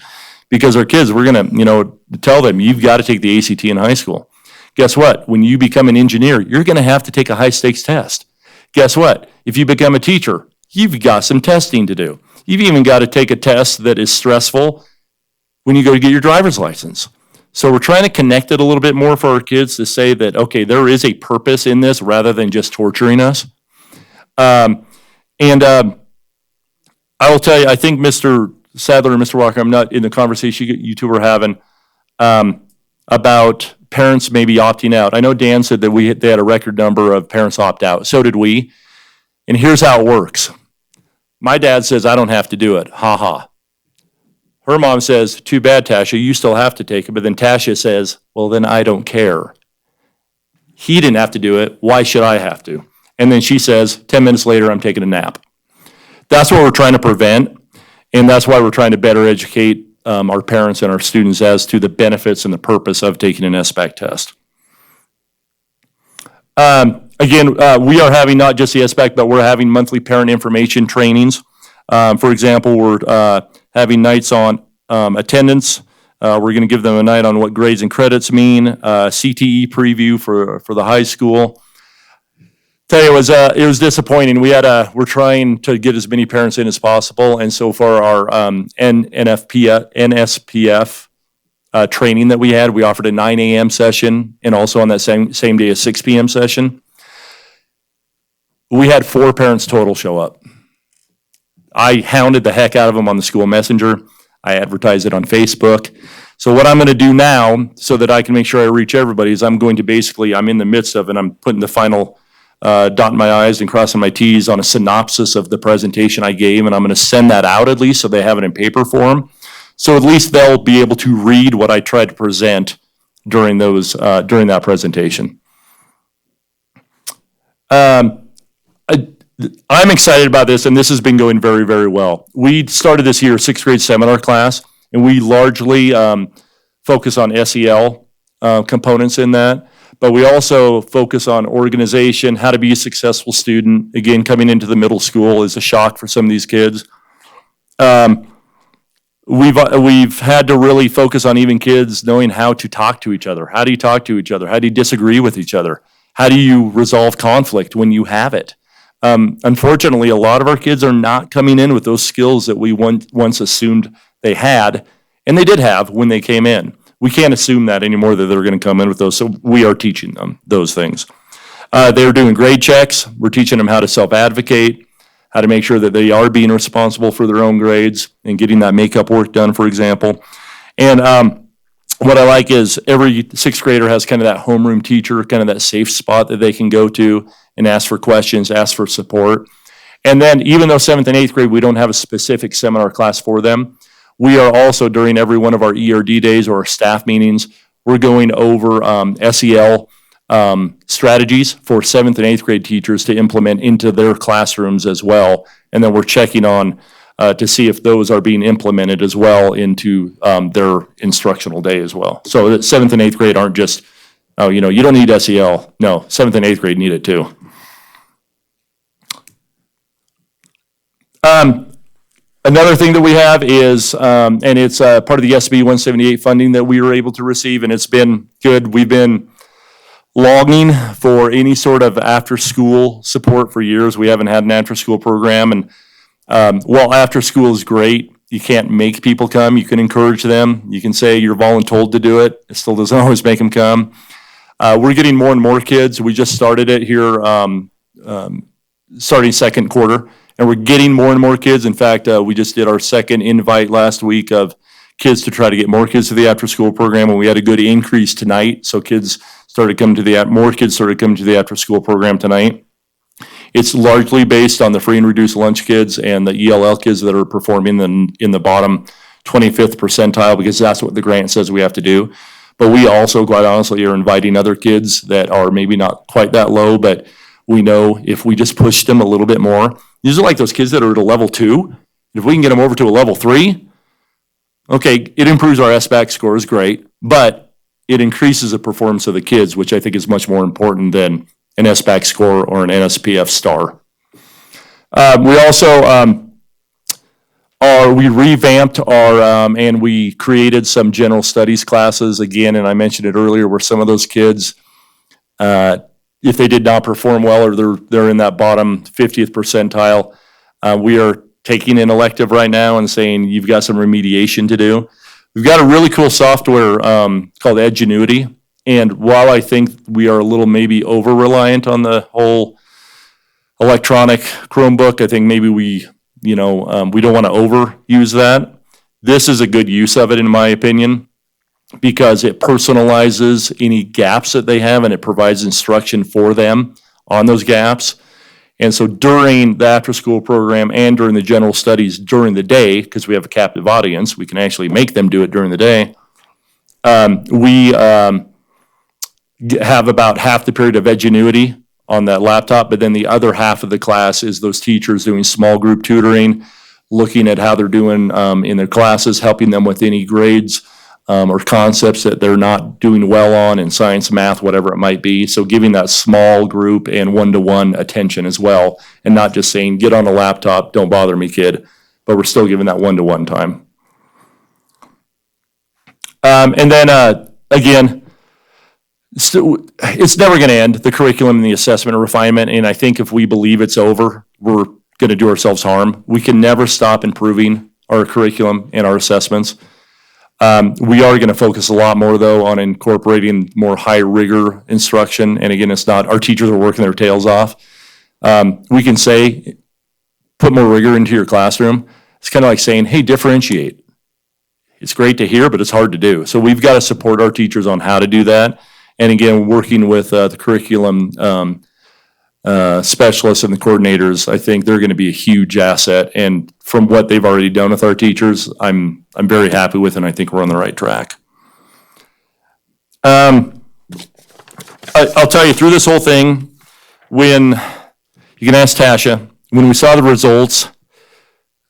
Because our kids, we're going to, tell them, you've got to take the ACT in high school. Guess what? When you become an engineer, you're going to have to take a high-stakes test. Guess what? If you become a teacher, you've got some testing to do. You've even got to take a test that is stressful when you go to get your driver's license. So we're trying to connect it a little bit more for our kids to say that, okay, there is a purpose in this rather than just torturing us. I will tell you, I think Mr. Sadler and Mr. Walker, I'm not in the conversation you two were having about parents maybe opting out. I know Dan said that they had a record number of parents opt out. So did we. And here's how it works. My dad says, I don't have to do it. Ha ha. Her mom says, too bad, Tasha, you still have to take it. But then Tasha says, well, then I don't care. He didn't have to do it. Why should I have to? And then she says, 10 minutes later, I'm taking a nap. That's what we're trying to prevent. And that's why we're trying to better educate our parents and our students as to the benefits and the purpose of taking an SBAC test. Again, we are having not just the SBAC, but we're having monthly parent information trainings. For example, we're having nights on attendance. We're going to give them a night on what grades and credits mean, CTE preview for the high school. Tell you, it was disappointing. We're trying to get as many parents in as possible, and so far our NSPF training that we offered a 9 a.m. session, and also on that same day a 6 p.m. session. We had 4 parents total show up. I hounded the heck out of them on the school messenger. I advertised it on Facebook. So what I'm going to do now, so that I can make sure I reach everybody, is I'm in the midst of it, I'm putting the final dotting my I's and crossing my T's on a synopsis of the presentation I gave, and I'm going to send that out at least so they have it in paper form. So at least they'll be able to read what I tried to present during that presentation. I'm excited about this, and this has been going very, very well. We started this year 6th grade seminar class, and we largely focus on SEL components in that. But we also focus on organization, how to be a successful student. Again, coming into the middle school is a shock for some of these kids. We've had to really focus on even kids knowing how to talk to each other. How do you talk to each other? How do you disagree with each other? How do you resolve conflict when you have it? Unfortunately, a lot of our kids are not coming in with those skills that we once assumed they had, and they did have when they came in. We can't assume that anymore that they're going to come in with those, so we are teaching them those things. They're doing grade checks. We're teaching them how to self-advocate, how to make sure that they are being responsible for their own grades and getting that makeup work done, for example. And what I like is every sixth grader has kind of that homeroom teacher, kind of that safe spot that they can go to and ask for questions, ask for support. And then even though 7th and 8th grade, we don't have a specific seminar class for them, we are also, during every one of our ERD days or our staff meetings, we're going over SEL strategies for 7th and 8th grade teachers to implement into their classrooms as well. And then we're checking on to see if those are being implemented as well into their instructional day as well. So that 7th and 8th grade aren't just, oh, you don't need SEL. No, 7th and 8th grade need it too. Another thing that we have is, and it's part of the SB 178 funding that we were able to receive, and it's been good. We've been longing for any sort of after-school support for years. We haven't had an after-school program, and while after-school is great, you can't make people come. You can encourage them. You can say you're voluntold to do it. It still doesn't always make them come. We're getting more and more kids. We just started it here, starting second quarter. And we're getting more and more kids. In fact, we just did our second invite last week of kids to try to get more kids to the after-school program, and we had a good increase tonight. So more kids started coming to the after-school program tonight. It's largely based on the free and reduced lunch kids and the ELL kids that are performing in the bottom 25th percentile, because that's what the grant says we have to do. But we also, quite honestly, are inviting other kids that are maybe not quite that low, but we know if we just push them a little bit more. These are like those kids that are at a level 2. If we can get them over to a level 3, okay, it improves our SBAC scores, great, but it increases the performance of the kids, which I think is much more important than an SBAC score or an NSPF star. We also we revamped our, and we created some general studies classes again, and I mentioned it earlier, where some of those kids, if they did not perform well or they're in that bottom 50th percentile, we are taking an elective right now and saying you've got some remediation to do. We've got a really cool software called Edgenuity, and while I think we are a little maybe over-reliant on the whole electronic Chromebook, I think maybe we don't want to overuse that. This is a good use of it, in my opinion, because it personalizes any gaps that they have and it provides instruction for them on those gaps. And so during the after-school program and during the general studies during the day, because we have a captive audience, we can actually make them do it during the day. We have about half the period of Edgenuity on that laptop, but then the other half of the class is those teachers doing small group tutoring, looking at how they're doing in their classes, helping them with any grades or concepts that they're not doing well on in science, math, whatever it might be. So giving that small group and one-to-one attention as well, and not just saying, get on the laptop, don't bother me, kid, but we're still giving that one-to-one time. And then, again, so it's never going to end, the curriculum and the assessment and refinement, and I think if we believe it's over, we're going to do ourselves harm. We can never stop improving our curriculum and our assessments. We are going to focus a lot more, though, on incorporating more high rigor instruction. And again, it's not, our teachers are working their tails off. We can say, put more rigor into your classroom. It's kind of like saying, hey, differentiate. It's great to hear, but it's hard to do. So we've got to support our teachers on how to do that. And again, working with the curriculum specialists and the coordinators, I think they're going to be a huge asset. And from what they've already done with our teachers, I'm very happy with, and I think we're on the right track. I'll tell you, through this whole thing, when you can ask Tasha, when we saw the results,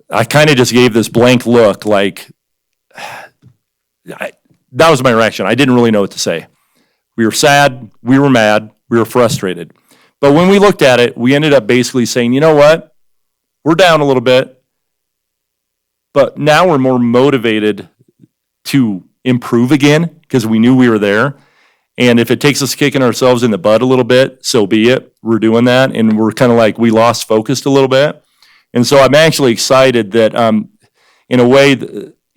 I kind of just gave this blank look, like that was my reaction. I didn't really know what to say. We were sad, we were mad, we were frustrated. But when we looked at it, we ended up basically saying, you know what? We're down a little bit, but now we're more motivated to improve again because we knew we were there. And if it takes us kicking ourselves in the butt a little bit, so be it. We're doing that. And we're kind of like, we lost focus a little bit. And so I'm actually excited that in a way,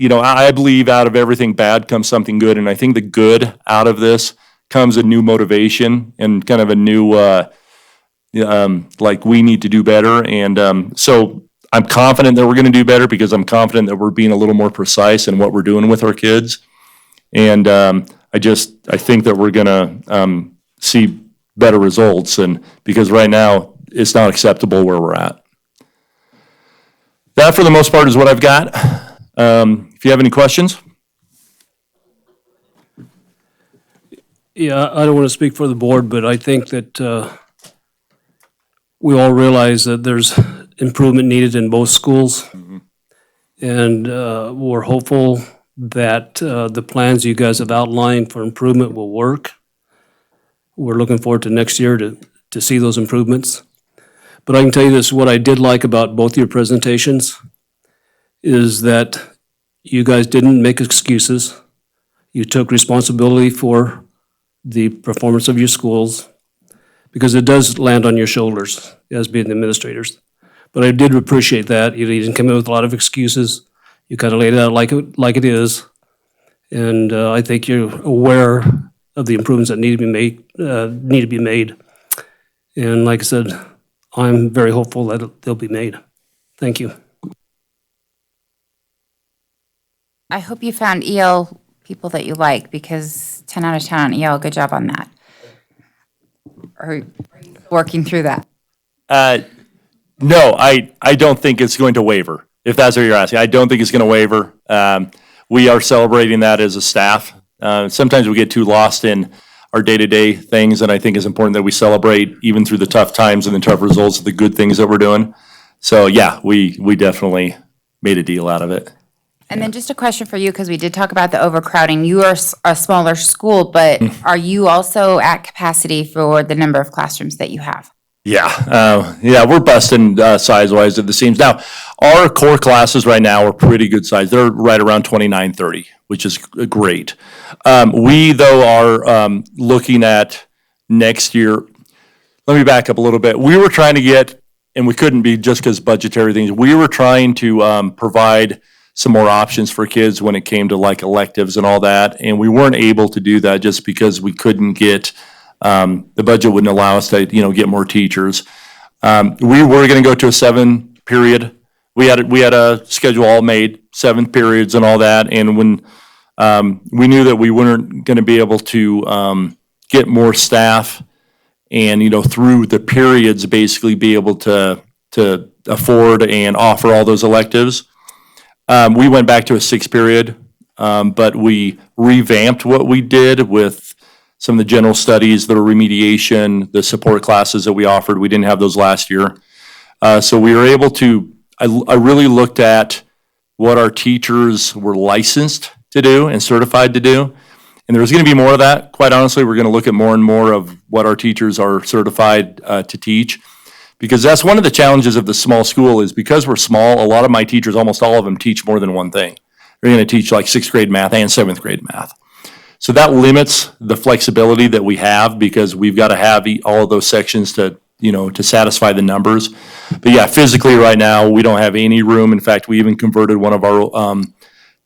I believe out of everything bad comes something good. And I think the good out of this comes a new motivation and kind of a new like we need to do better. And so I'm confident that we're going to do better because I'm confident that we're being a little more precise in what we're doing with our kids. And I think that we're going to see better results, and because right now it's not acceptable where we're at. That, for the most part, is what I've got. If you have any questions. Yeah, I don't want to speak for the board, but I think that we all realize that there's improvement needed in both schools. And we're hopeful that the plans you guys have outlined for improvement will work. We're looking forward to next year to see those improvements. But I can tell you this, what I did like about both your presentations is that you guys didn't make excuses. You took responsibility for the performance of your schools, because it does land on your shoulders as being the administrators. But I did appreciate that. You didn't come in with a lot of excuses. You kind of laid it out like it is. And I think you're aware of the improvements that need to be made. And like I said, I'm very hopeful that they'll be made. Thank you. I hope you found EL people that you like, because 10 out of 10 on EL, good job on that. Are you working through that? No, I don't think it's going to waver, if that's what you're asking. I don't think it's going to waver. We are celebrating that as a staff. Sometimes we get too lost in our day-to-day things, and I think it's important that we celebrate even through the tough times and the tough results of the good things that we're doing. So yeah, we definitely made a deal out of it. And then just a question for you, because we did talk about the overcrowding. You are a smaller school, but are you also at capacity for the number of classrooms that you have? Yeah, we're busting size-wise at the seams. Now, our core classes right now are pretty good size. They're right around 29, 30, which is great. We, though, are looking at next year. Let me back up a little bit. We were trying to get, and we couldn't be just because budgetary things, we were trying to provide some more options for kids when it came to like electives and all that. And we weren't able to do that just because we couldn't get, the budget wouldn't allow us to, get more teachers. We were going to go to a 7-period. We had a schedule all made, 7 periods and all that. And when we knew that we weren't going to be able to get more staff and, through the periods, basically be able to afford and offer all those electives, we went back to a 6-period, but we revamped what we did with some of the general studies, the remediation, the support classes that we offered. We didn't have those last year. So we were able to, I really looked at what our teachers were licensed to do and certified to do. And there's going to be more of that. Quite honestly, we're going to look at more and more of what our teachers are certified to teach. Because that's one of the challenges of the small school is because we're small, a lot of my teachers, almost all of them, teach more than one thing. They're going to teach like 6th grade math and 7th grade math. So that limits the flexibility that we have because we've got to have all of those sections to satisfy the numbers. But yeah, physically right now, we don't have any room. In fact, we even converted one of our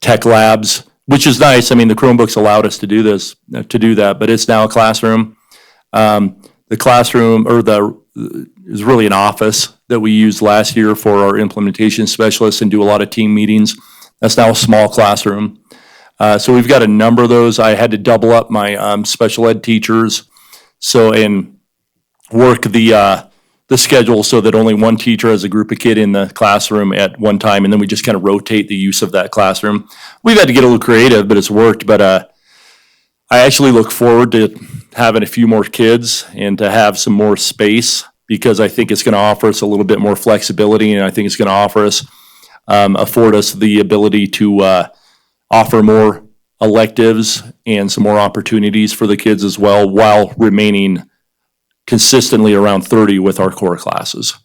tech labs, which is nice. I mean, the Chromebooks allowed us to do that, but it's now a classroom. The classroom is really an office that we used last year for our implementation specialists and do a lot of team meetings. That's now a small classroom. So we've got a number of those. I had to double up my special ed teachers and work the schedule so that only one teacher has a group of kids in the classroom at one time, and then we just kind of rotate the use of that classroom. We've had to get a little creative, but it's worked. But I actually look forward to having a few more kids and to have some more space because I think it's going to offer us a little bit more flexibility, and I think it's going to afford us the ability to offer more electives and some more opportunities for the kids as well, while remaining consistently around 30 with our core classes.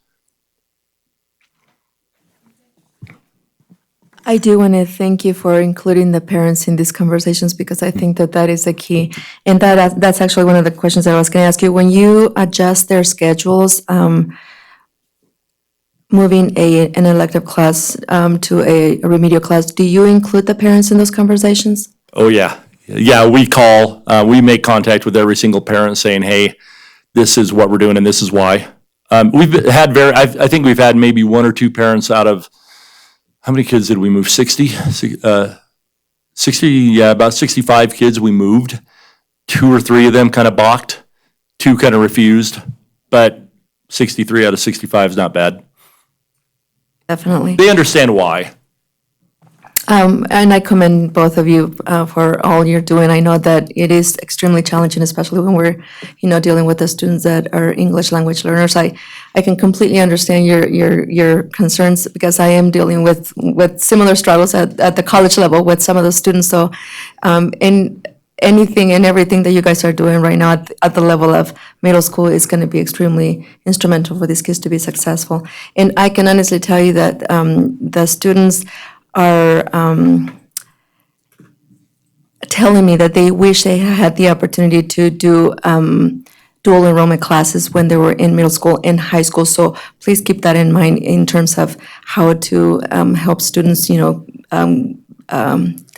I do want to thank you for including the parents in these conversations because I think that is the key. And that's actually one of the questions that I was going to ask you. When you adjust their schedules, moving an elective class to a remedial class, do you include the parents in those conversations? Oh, yeah. Yeah, we make contact with every single parent saying, hey, this is what we're doing and this is why. We've had I think we've had maybe one or two parents out of, how many kids did we move? 60? 60, yeah, about 65 kids we moved. 2 or 3 of them kind of balked, 2 kind of refused, but 63 out of 65 is not bad. Definitely. They understand why. And I commend both of you for all you're doing. I know that it is extremely challenging, especially when we're, dealing with the students that are English language learners. I can completely understand your concerns because I am dealing with similar struggles at the college level with some of the students. So, in anything and everything that you guys are doing right now at the level of middle school is going to be extremely instrumental for these kids to be successful. And I can honestly tell you that the students are telling me that they wish they had the opportunity to do dual enrollment classes when they were in middle school and high school. So please keep that in mind in terms of how to help students,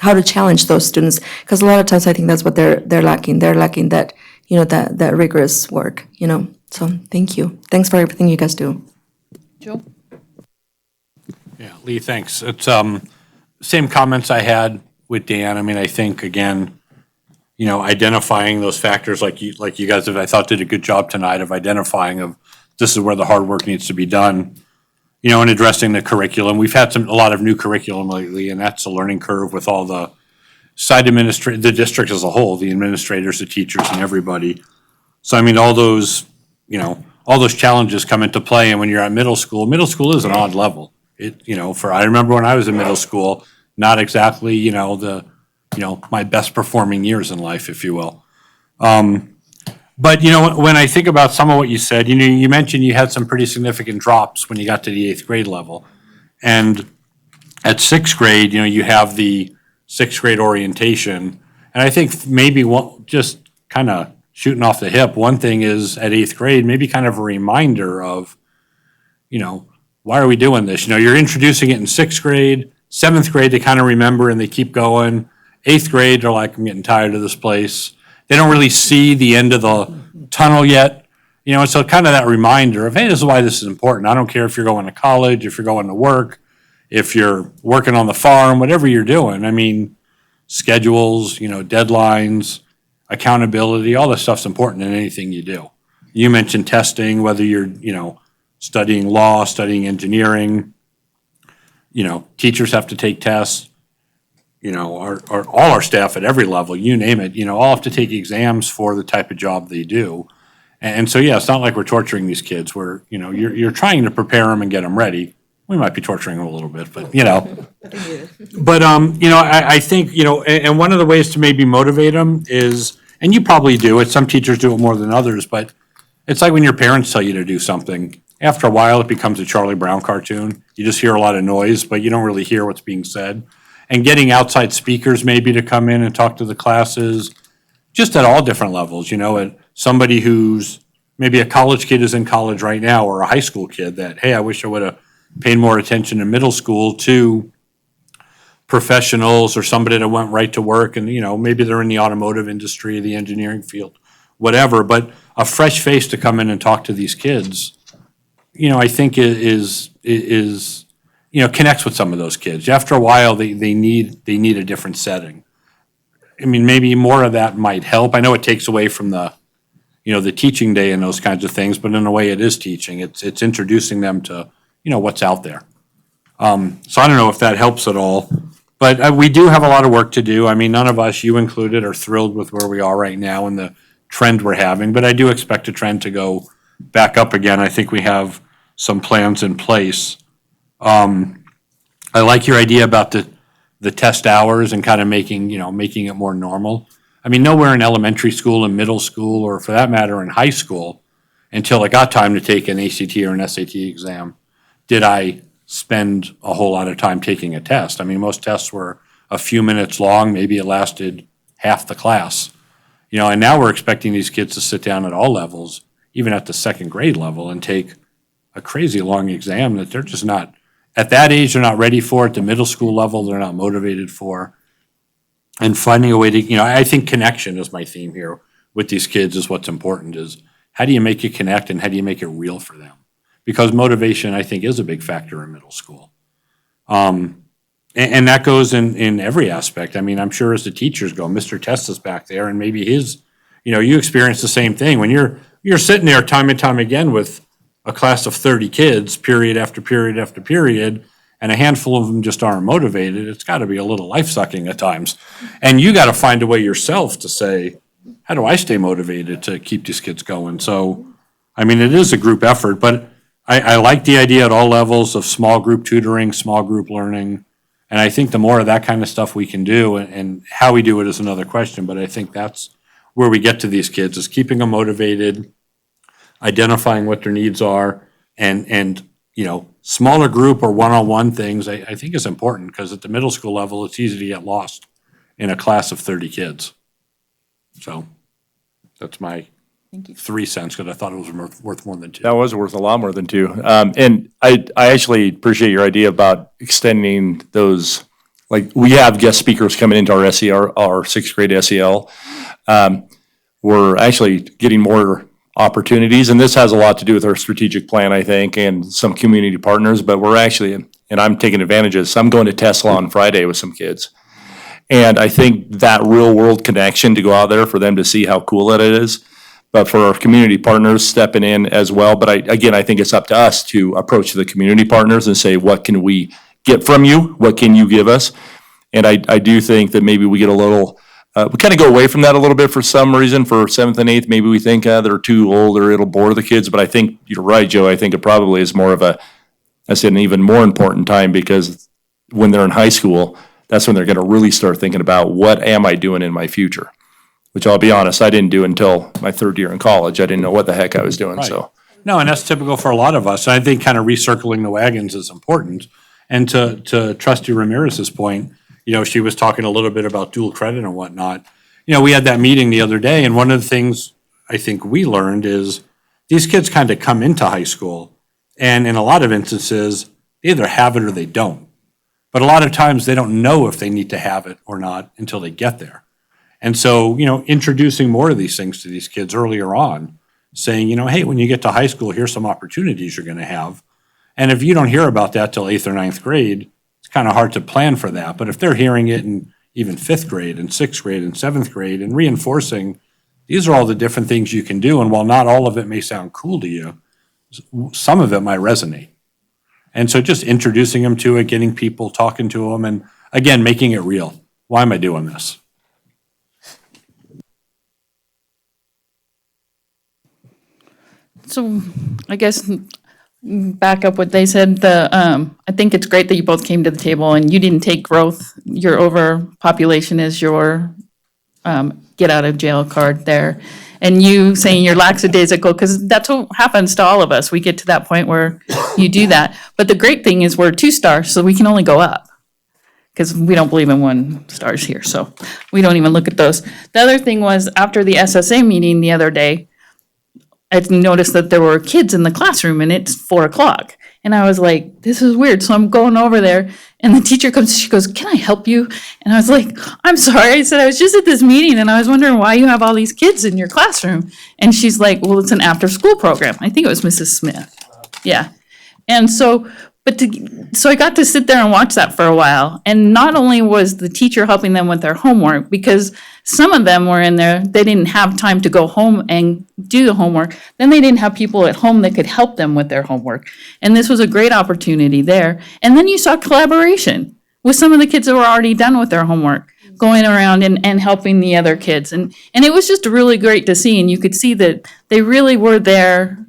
how to challenge those students. Because a lot of times I think that's what they're lacking. They're lacking that, that rigorous work, So thank you. Thanks for everything you guys do. Joe? Yeah, Lee, thanks. It's same comments I had with Dan. I mean, I think, again, identifying those factors like you guys have, I thought, did a good job tonight of identifying of this is where the hard work needs to be done, and addressing the curriculum. We've had a lot of new curriculum lately, and that's a learning curve with all the the district as a whole, the administrators, the teachers, and everybody. So, I mean, all those challenges come into play, and when you're at middle school is an odd level. I remember when I was in middle school, not exactly, my best performing years in life, if you will. But, when I think about some of what you said, you mentioned you had some pretty significant drops when you got to the 8th grade level. And at 6th grade, you have the 6th grade orientation. And I think maybe just kind of shooting off the hip, one thing is at 8th grade, maybe kind of a reminder of, why are we doing this? You're introducing it in 6th grade, 7th grade, they kind of remember and they keep going. 8th grade, they're like, I'm getting tired of this place. They don't really see the end of the tunnel yet. And so kind of that reminder of, hey, this is why this is important. I don't care if you're going to college, if you're going to work, if you're working on the farm, whatever you're doing. I mean, schedules, deadlines, accountability, all this stuff's important in anything you do. You mentioned testing, whether you're, studying law, studying engineering, teachers have to take tests, all our staff at every level, you name it, all have to take exams for the type of job they do. And so, yeah, it's not like we're torturing these kids. We're, you're trying to prepare them and get them ready. We might be torturing them a little bit, but, But, I think, and one of the ways to maybe motivate them is, and you probably do it, some teachers do it more than others, but it's like when your parents tell you to do something. After a while, it becomes a Charlie Brown cartoon. You just hear a lot of noise, but you don't really hear what's being said. And getting outside speakers maybe to come in and talk to the classes, just at all different levels, at somebody who's, maybe a college kid is in college right now, or a high school kid that, hey, I wish I would have paid more attention in middle school, to professionals or somebody that went right to work and, maybe they're in the automotive industry, the engineering field, whatever, but a fresh face to come in and talk to these kids, I think is connects with some of those kids. After a while, they need a different setting. I mean, maybe more of that might help. I know it takes away from the teaching day and those kinds of things, but in a way it is teaching. It's introducing them to, what's out there. So I don't know if that helps at all, but we do have a lot of work to do. I mean, none of us, you included, are thrilled with where we are right now and the trend we're having, but I do expect a trend to go back up again. I think we have some plans in place. I like your idea about the test hours and kind of making it more normal. I mean, nowhere in elementary school and middle school, or for that matter in high school, until it got time to take an ACT or an SAT exam, did I spend a whole lot of time taking a test. I mean, most tests were a few minutes long, maybe it lasted half the class. And now we're expecting these kids to sit down at all levels, even at the 2nd grade level, and take a crazy long exam that they're just not, at that age, they're not ready for. At the middle school level, they're not motivated for. And finding a way to, I think connection is my theme here with these kids is what's important, is how do you make it connect and how do you make it real for them? because motivation, I think, is a big factor in middle school. And that goes in every aspect. I mean, I'm sure as the teachers go, Mr. Testa's back there, and maybe you experience the same thing. When you're sitting there time and time again with a class of 30 kids, period after period after period, and a handful of them just aren't motivated, it's got to be a little life-sucking at times. And you got to find a way yourself to say, how do I stay motivated to keep these kids going? So, I mean, it is a group effort, but I like the idea at all levels of small group tutoring, small group learning. And I think the more of that kind of stuff we can do, and how we do it is another question, but I think that's where we get to these kids, is keeping them motivated, identifying what their needs are, and smaller group or one-on-one things, I think is important, because at the middle school level, it's easy to get lost in a class of 30 kids. So that's my 3 cents, because I thought it was worth more than 2. That was worth a lot more than 2. And I actually appreciate your idea about extending those, like, we have guest speakers coming into our SEL, our 6th grade SEL. We're actually getting more opportunities, and this has a lot to do with our strategic plan, I think, and some community partners, but we're actually, and I'm taking advantage of this, I'm going to Tesla on Friday with some kids. And I think that real world connection to go out there for them to see how cool that it is, but for our community partners stepping in as well. But I think it's up to us to approach the community partners and say, what can we get from you? What can you give us? And I do think that maybe we get a little, we kind of go away from that a little bit for some reason. For 7th and 8th, maybe we think they're too old or it'll bore the kids. But I think you're right, Joe. I think it probably is more of that's an even more important time, because when they're in high school, that's when they're going to really start thinking about, what am I doing in my future? Which, I'll be honest, I didn't do until my 3rd year in college. I didn't know what the heck I was doing. Right. So No, and that's typical for a lot of us. I think kind of recircling the wagons is important. And to Trustee Ramirez's point, she was talking a little bit about dual credit and whatnot. We had that meeting the other day, and one of the things I think we learned is these kids kind of come into high school, and in a lot of instances, they either have it or they don't. But a lot of times, they don't know if they need to have it or not until they get there. And so, introducing more of these things to these kids earlier on, saying, hey, when you get to high school, here's some opportunities you're going to have. And if you don't hear about that till 8th or 9th grade, it's kind of hard to plan for that. But if they're hearing it in even 5th grade and 6th grade and 7th grade and reinforcing, these are all the different things you can do. And while not all of it may sound cool to you, some of it might resonate. And so just introducing them to it, getting people talking to them, and again, making it real. Why am I doing this? So I guess back up what they said, I think it's great that you both came to the table and you didn't take growth. Your overpopulation is your get out of jail card there. And you saying you're lackadaisical, because that's what happens to all of us. We get to that point where you do that. But the great thing is we're 2-star, so we can only go up, because we don't believe in 1 stars here. So we don't even look at those. The other thing was, after the SSA meeting the other day, I noticed that there were kids in the classroom, and it's 4:00. And I was like, this is weird. So I'm going over there, and the teacher comes, she goes, can I help you? And I was like, I'm sorry. I said, I was just at this meeting, and I was wondering why you have all these kids in your classroom. And she's like, well, it's an after-school program. I think it was Mrs. Smith. Yeah. And so, so I got to sit there and watch that for a while. And not only was the teacher helping them with their homework, because some of them were in there, they didn't have time to go home and do the homework. Then they didn't have people at home that could help them with their homework. And this was a great opportunity there. And then you saw collaboration with some of the kids that were already done with their homework, going around and helping the other kids. And it was just really great to see. And you could see that they really were there.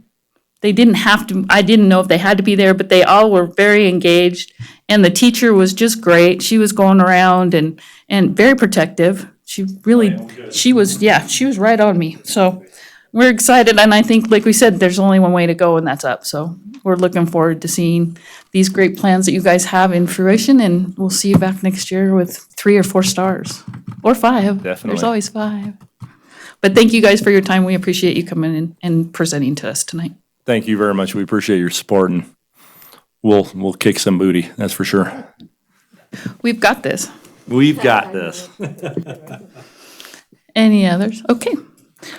They didn't have to, I didn't know if they had to be there, but they all were very engaged. And the teacher was just great. She was going around and very protective. She really, she was right on me. So we're excited. And I think, like we said, there's only one way to go, and that's up. So we're looking forward to seeing these great plans that you guys have in fruition. And we'll see you back next year with 3 or 4 stars, or 5. Definitely. There's always 5. But thank you guys for your time. We appreciate you coming in and presenting to us tonight. thank you very much. We appreciate your support, and we'll kick some booty, that's for sure. We've got this. We've got this. Any others? Okay.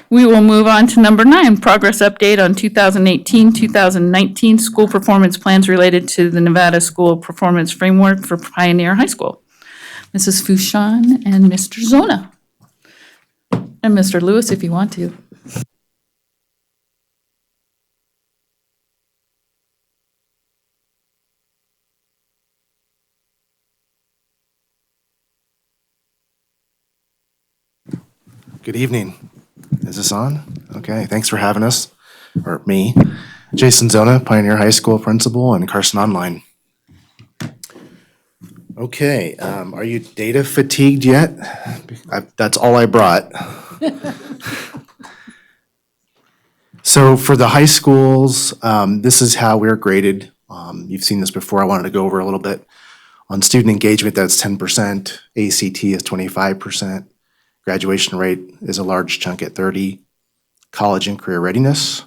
We will move on to number 9, progress update on 2018-2019 school performance plans related to the Nevada School Performance Framework for Pioneer High School. Mrs. Fouchon and Mr. Zona. And Mr. Lewis, if you want to. Good evening. Is this on? Okay, thanks for having us, or me. Jason Zona, Pioneer High School Principal and Carson Online. Okay, are you data fatigued yet? That's all I brought. So for the high schools, this is how we're graded. You've seen this before. I wanted to go over a little bit. On student engagement, that's 10%. ACT is 25%. Graduation rate is a large chunk at 30%. College and career readiness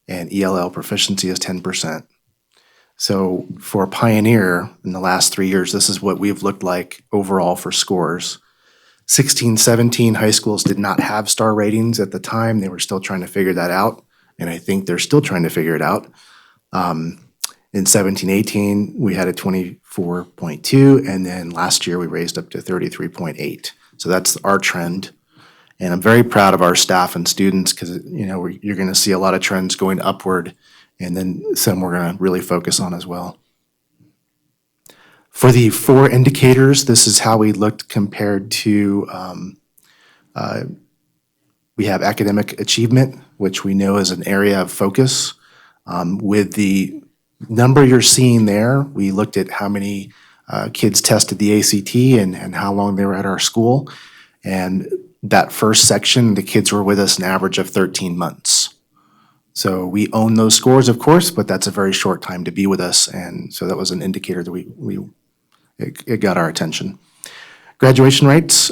and ELL proficiency is 10%. So for Pioneer, in the last 3 years, this is what we've looked like overall for scores. 16, 17 high schools did not have star ratings at the time. They were still trying to figure that out, and I think they're still trying to figure it out. In 17, 18, we had a 24.2, and then last year we raised up to 33.8. So that's our trend. And I'm very proud of our staff and students because, you're going to see a lot of trends going upward, and then some we're going to really focus on as well. For the 4 indicators, this is how we looked compared to, we have academic achievement, which we know is an area of focus. With the number you're seeing there, we looked at how many kids tested the ACT and how long they were at our school. And that first section, the kids were with us an average of 13 months. So we own those scores, of course, but that's a very short time to be with us. And so that was an indicator that it got our attention. Graduation rates,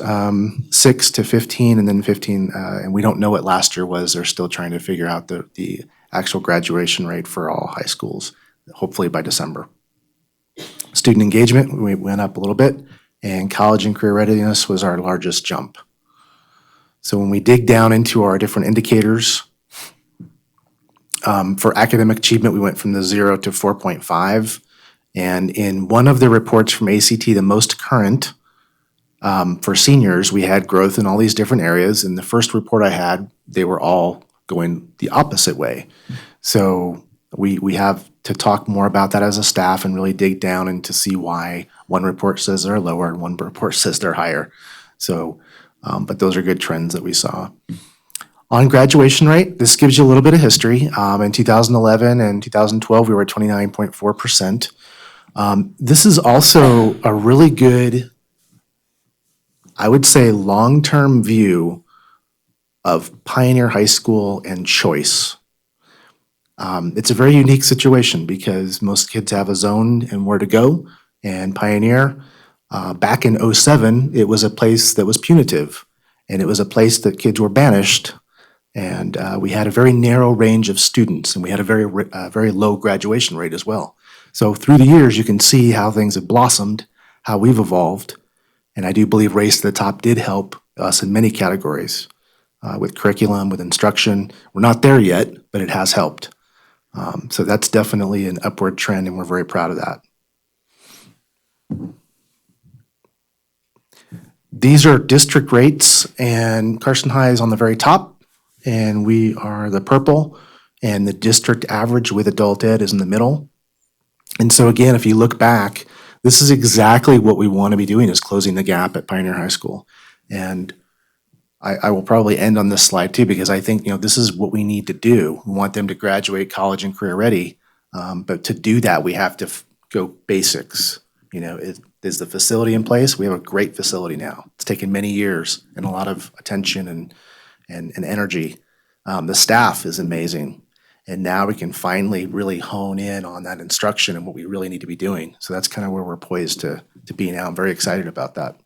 6 to 15, and then 15, and we don't know what last year was. They're still trying to figure out the actual graduation rate for all high schools, hopefully by December. Student engagement, we went up a little bit, and college and career readiness was our largest jump. So when we dig down into our different indicators, for academic achievement, we went from the 0 to 4.5. And in one of the reports from ACT, the most current, for seniors, we had growth in all these different areas. In the first report I had, they were all going the opposite way. So we have to talk more about that as a staff and really dig down and to see why one report says they're lower and one report says they're higher. So, but those are good trends that we saw. On graduation rate, this gives you a little bit of history. In 2011 and 2012, we were at 29.4%. This is also a really good, I would say, long-term view of Pioneer High School and choice. It's a very unique situation because most kids have a zone and where to go. And Pioneer, back in 07, it was a place that was punitive. And it was a place that kids were banished. And we had a very narrow range of students, and we had a very low graduation rate as well. So through the years, you can see how things have blossomed, how we've evolved. And I do believe Race to the Top did help us in many categories, with curriculum, with instruction. We're not there yet, but it has helped. So that's definitely an upward trend, and we're very proud of that. These are district rates, and Carson High is on the very top, and we are the purple, and the district average with adult ed is in the middle. And so again, if you look back, this is exactly what we want to be doing, is closing the gap at Pioneer High School. And I will probably end on this slide too, because I think, this is what we need to do. We want them to graduate college and career ready. But to do that, we have to go basics. Is the facility in place? We have a great facility now. It's taken many years and a lot of attention and energy. The staff is amazing. And now we can finally really hone in on that instruction and what we really need to be doing. So that's kind of where we're poised to be now. I'm very excited about that.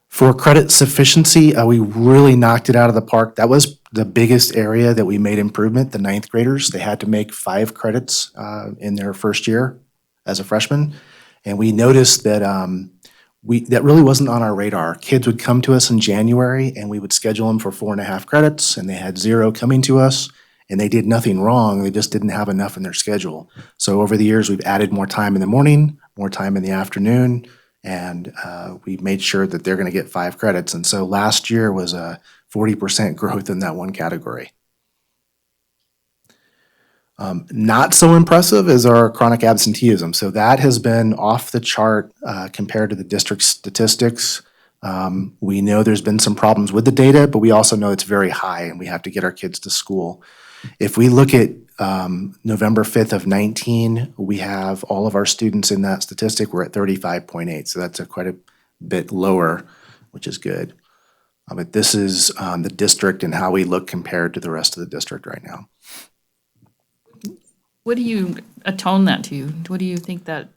For credit sufficiency, we really knocked it out of the park. That was the biggest area that we made improvement. The 9th graders, they had to make 5 credits in their first year as a freshman. And we noticed that that really wasn't on our radar. Kids would come to us in January and we would schedule them for 4.5 credits and they had 0 coming to us and they did nothing wrong. They just didn't have enough in their schedule. So over the years, we've added more time in the morning, more time in the afternoon, and we made sure that they're going to get 5 credits. And so last year was a 40% growth in that one category. Not so impressive is our chronic absenteeism. So that has been off the chart compared to the district statistics. We know there's been some problems with the data, but we also know it's very high and we have to get our kids to school. If we look at November 5th of 19, we have all of our students in that statistic. We're at 35.8, so that's quite a bit lower, which is good. But this is the district and how we look compared to the rest of the district right now. What do you atone that to? What do you think that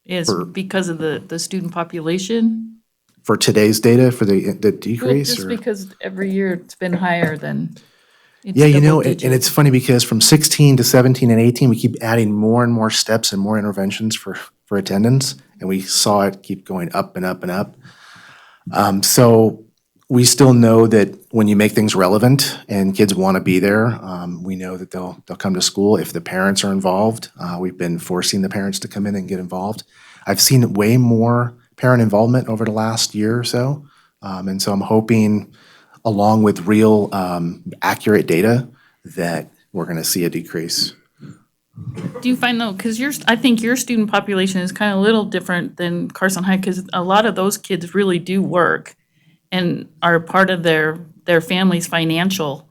is? For- Because of the student population? For today's data, for the Well, decrease? just or- because every year it's been higher than. it's Yeah, double and digit. it's funny because from 16 to 17 and 18, we keep adding more and more steps and more interventions for attendance, and we saw it keep going up and up and up. So we still know that when you make things relevant and kids want to be there, we know that they'll come to school. If the parents are involved, we've been forcing the parents to come in and get involved. I've seen way more parent involvement over the last year or so, and so I'm hoping, along with real accurate data, that we're going to see a decrease. Do you find though, because I think your student population is kind of a little different than Carson High, because a lot of those kids really do work and are part of their family's financial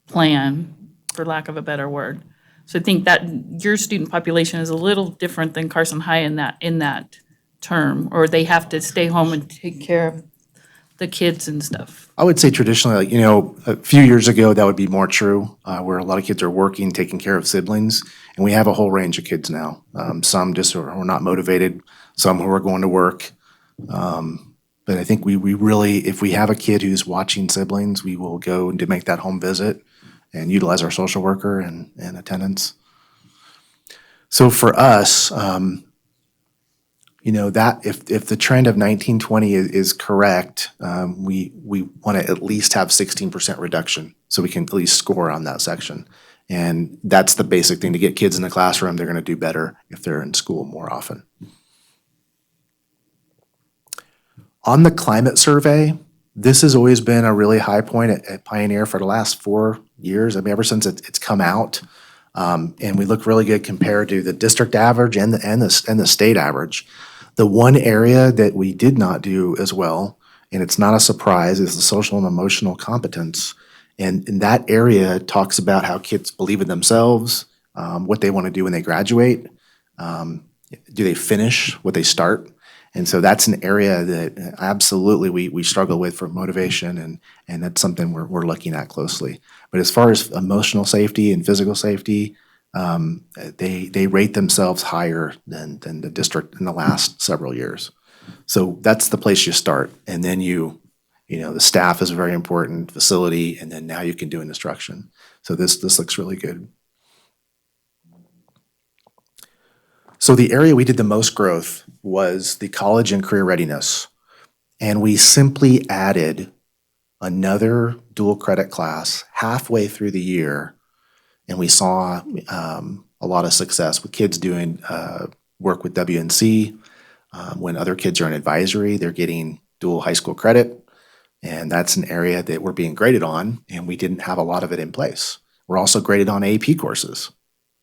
plan, for lack of a better word. So I think that your student population is a little different than Carson High in that term, or they have to stay home and take care of the kids and stuff. I would say traditionally, a few years ago, that would be more true, where a lot of kids are working, taking care of siblings, and we have a whole range of kids now. Some just are not motivated, some who are going to work. But I think we really, if we have a kid who's watching siblings, we will go to make that home visit and utilize our social worker and attendance. So for us, that if the trend of 1920 is correct, we want to at least have 16% reduction so we can at least score on that section. And that's the basic thing. To get kids in the classroom, they're going to do better if they're in school more often. On the climate survey, this has always been a really high point at Pioneer for the last 4 years. I mean, ever since it's come out, and we look really good compared to the district average and the state average. The one area that we did not do as well, and it's not a surprise, is the social and emotional competence. And that area talks about how kids believe in themselves, what they want to do when they graduate, do they finish what they start. And so that's an area that absolutely we struggle with for motivation, and that's something we're looking at closely. But as far as emotional safety and physical safety, they rate themselves higher than the district in the last several years. So that's the place you start. And then the staff is very important, facility, and then now you can do an instruction. So this looks really good. So the area we did the most growth was the college and career readiness. And we simply added another dual credit class halfway through the year. And we saw a lot of success with kids doing work with WNC. When other kids are in advisory, they're getting dual high school credit. And that's an area that we're being graded on, and we didn't have a lot of it in place. We're also graded on AP courses.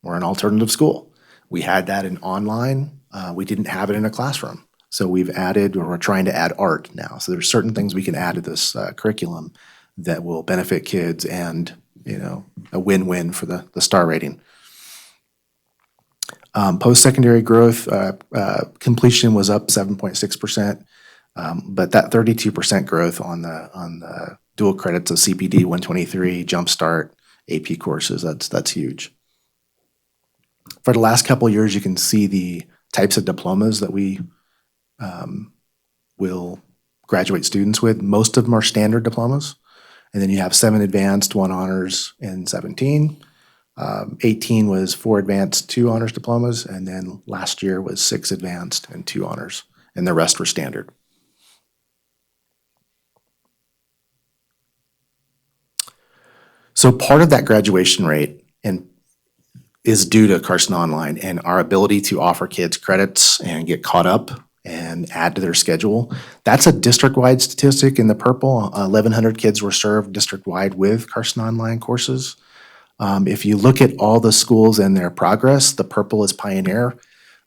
We're an alternative school. We had that in online. We didn't have it in a classroom. So we've added, or we're trying to add art now. So there's certain things we can add to this curriculum that will benefit kids and, a win-win for the star rating. Post-secondary growth, completion was up 7.6%, but that 32% growth on the dual credits of CPD 123, Jumpstart, AP courses, that's huge. For the last couple of years, you can see the types of diplomas that we will graduate students with. Most of them are standard diplomas. And then you have 7 advanced, 1 honors in 17. 18 was 4 advanced, 2 honors diplomas. And then last year was 6 advanced and 2 honors. And the rest were standard. So part of that graduation rate is due to Carson Online and our ability to offer kids credits and get caught up and add to their schedule. That's a district-wide statistic in the purple. 1,100 kids were served district-wide with Carson Online courses. If you look at all the schools and their progress, the purple is Pioneer.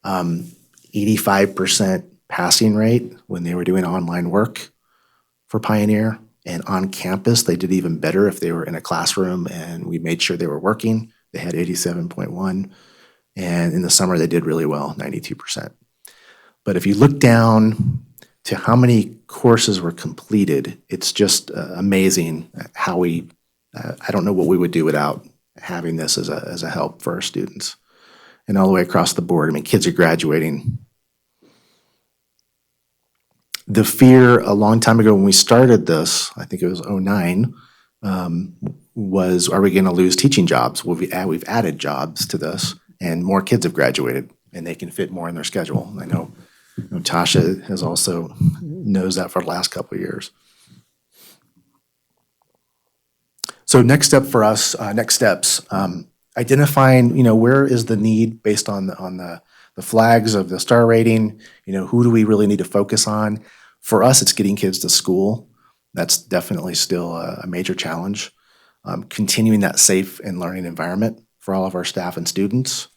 85% passing rate when they were doing online work for Pioneer. And on campus, they did even better if they were in a classroom and we made sure they were working. They had 87.1. And in the summer, they did really well, 92%. But if you look down to how many courses were completed, it's just amazing how I don't know what we would do without having this as a help for our students. And all the way across the board, I mean, kids are graduating. The fear a long time ago when we started this, I think it was 2009, was, are we going to lose teaching jobs? Well, we've added jobs to this, and more kids have graduated, and they can fit more in their schedule. I know Tasha has also knows that for the last couple of years. So next step for us, next steps, identifying, where is the need based on the flags of the star rating, who do we really need to focus on? For us, it's getting kids to school. That's definitely still a major challenge. Continuing that safe and learning environment for all of our staff and students,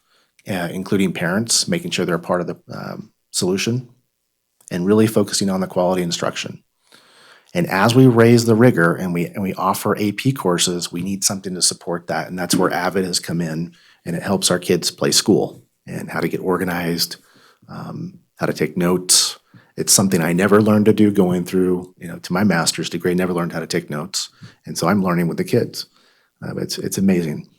including parents, making sure they're a part of the solution, and really focusing on the quality instruction. And as we raise the rigor and we offer AP courses, we need something to support that. And that's where Avid has come in, and it helps our kids play school and how to get organized, how to take notes. It's something I never learned to do going through, to my master's degree, never learned how to take notes. And so I'm learning with the kids. It's amazing.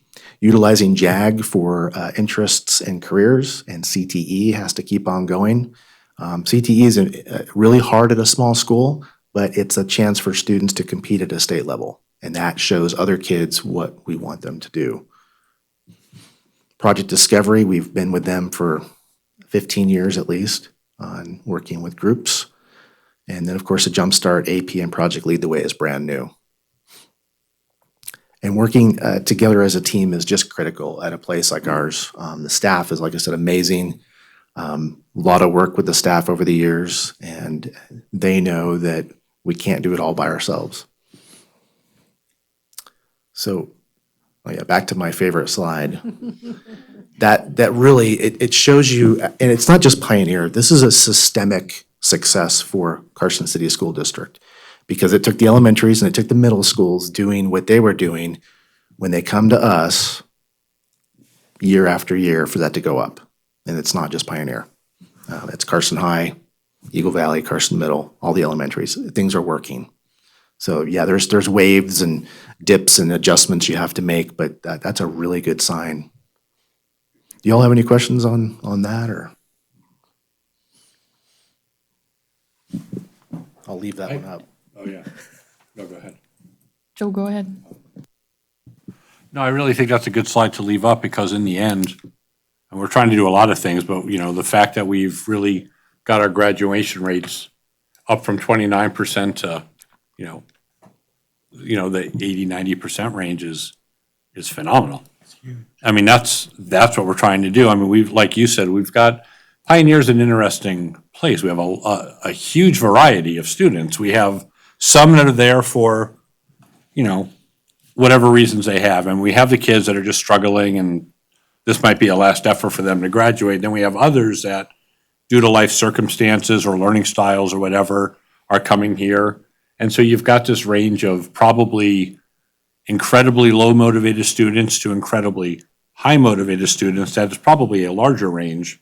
Utilizing JAG for interests and careers, and CTE has to keep on going. CTE is really hard at a small school, but it's a chance for students to compete at a state level. And that shows other kids what we want them to do. Project Discovery, we've been with them for 15 years at least on working with groups. And then, of course, a Jumpstart, AP, and Project Lead the Way is brand new. And working together as a team is just critical at a place like ours. The staff is, like I said, amazing. A lot of work with the staff over the years, and they know that we can't do it all by ourselves. So, back to my favorite slide. That really, it shows you, and it's not just Pioneer, this is a systemic success for Carson City School District, because it took the elementaries and it took the middle schools doing what they were doing when they come to us year after year for that to go up. And it's not just Pioneer. It's Carson High, Eagle Valley, Carson Middle, all the elementaries. Things are working. So yeah, there's waves and dips and adjustments you have to make, but that's a really good sign. Do y'all have any questions on that, or? I'll leave that one up. Oh, yeah. No, go ahead. Joe, go ahead. No, I really think that's a good slide to leave up, because in the end, and we're trying to do a lot of things, but the fact that we've really got our graduation rates up from 29% to, the 80-90% range is phenomenal. I mean, that's what we're trying to do. I mean, like you said, we've got Pioneer's an interesting place. We have a huge variety of students. We have some that are there for, whatever reasons they have. And we have the kids that are just struggling, and this might be a last effort for them to graduate. Then we have others that, due to life circumstances or learning styles or whatever, are coming here. And so you've got this range of probably incredibly low motivated students to incredibly high motivated students. That is probably a larger range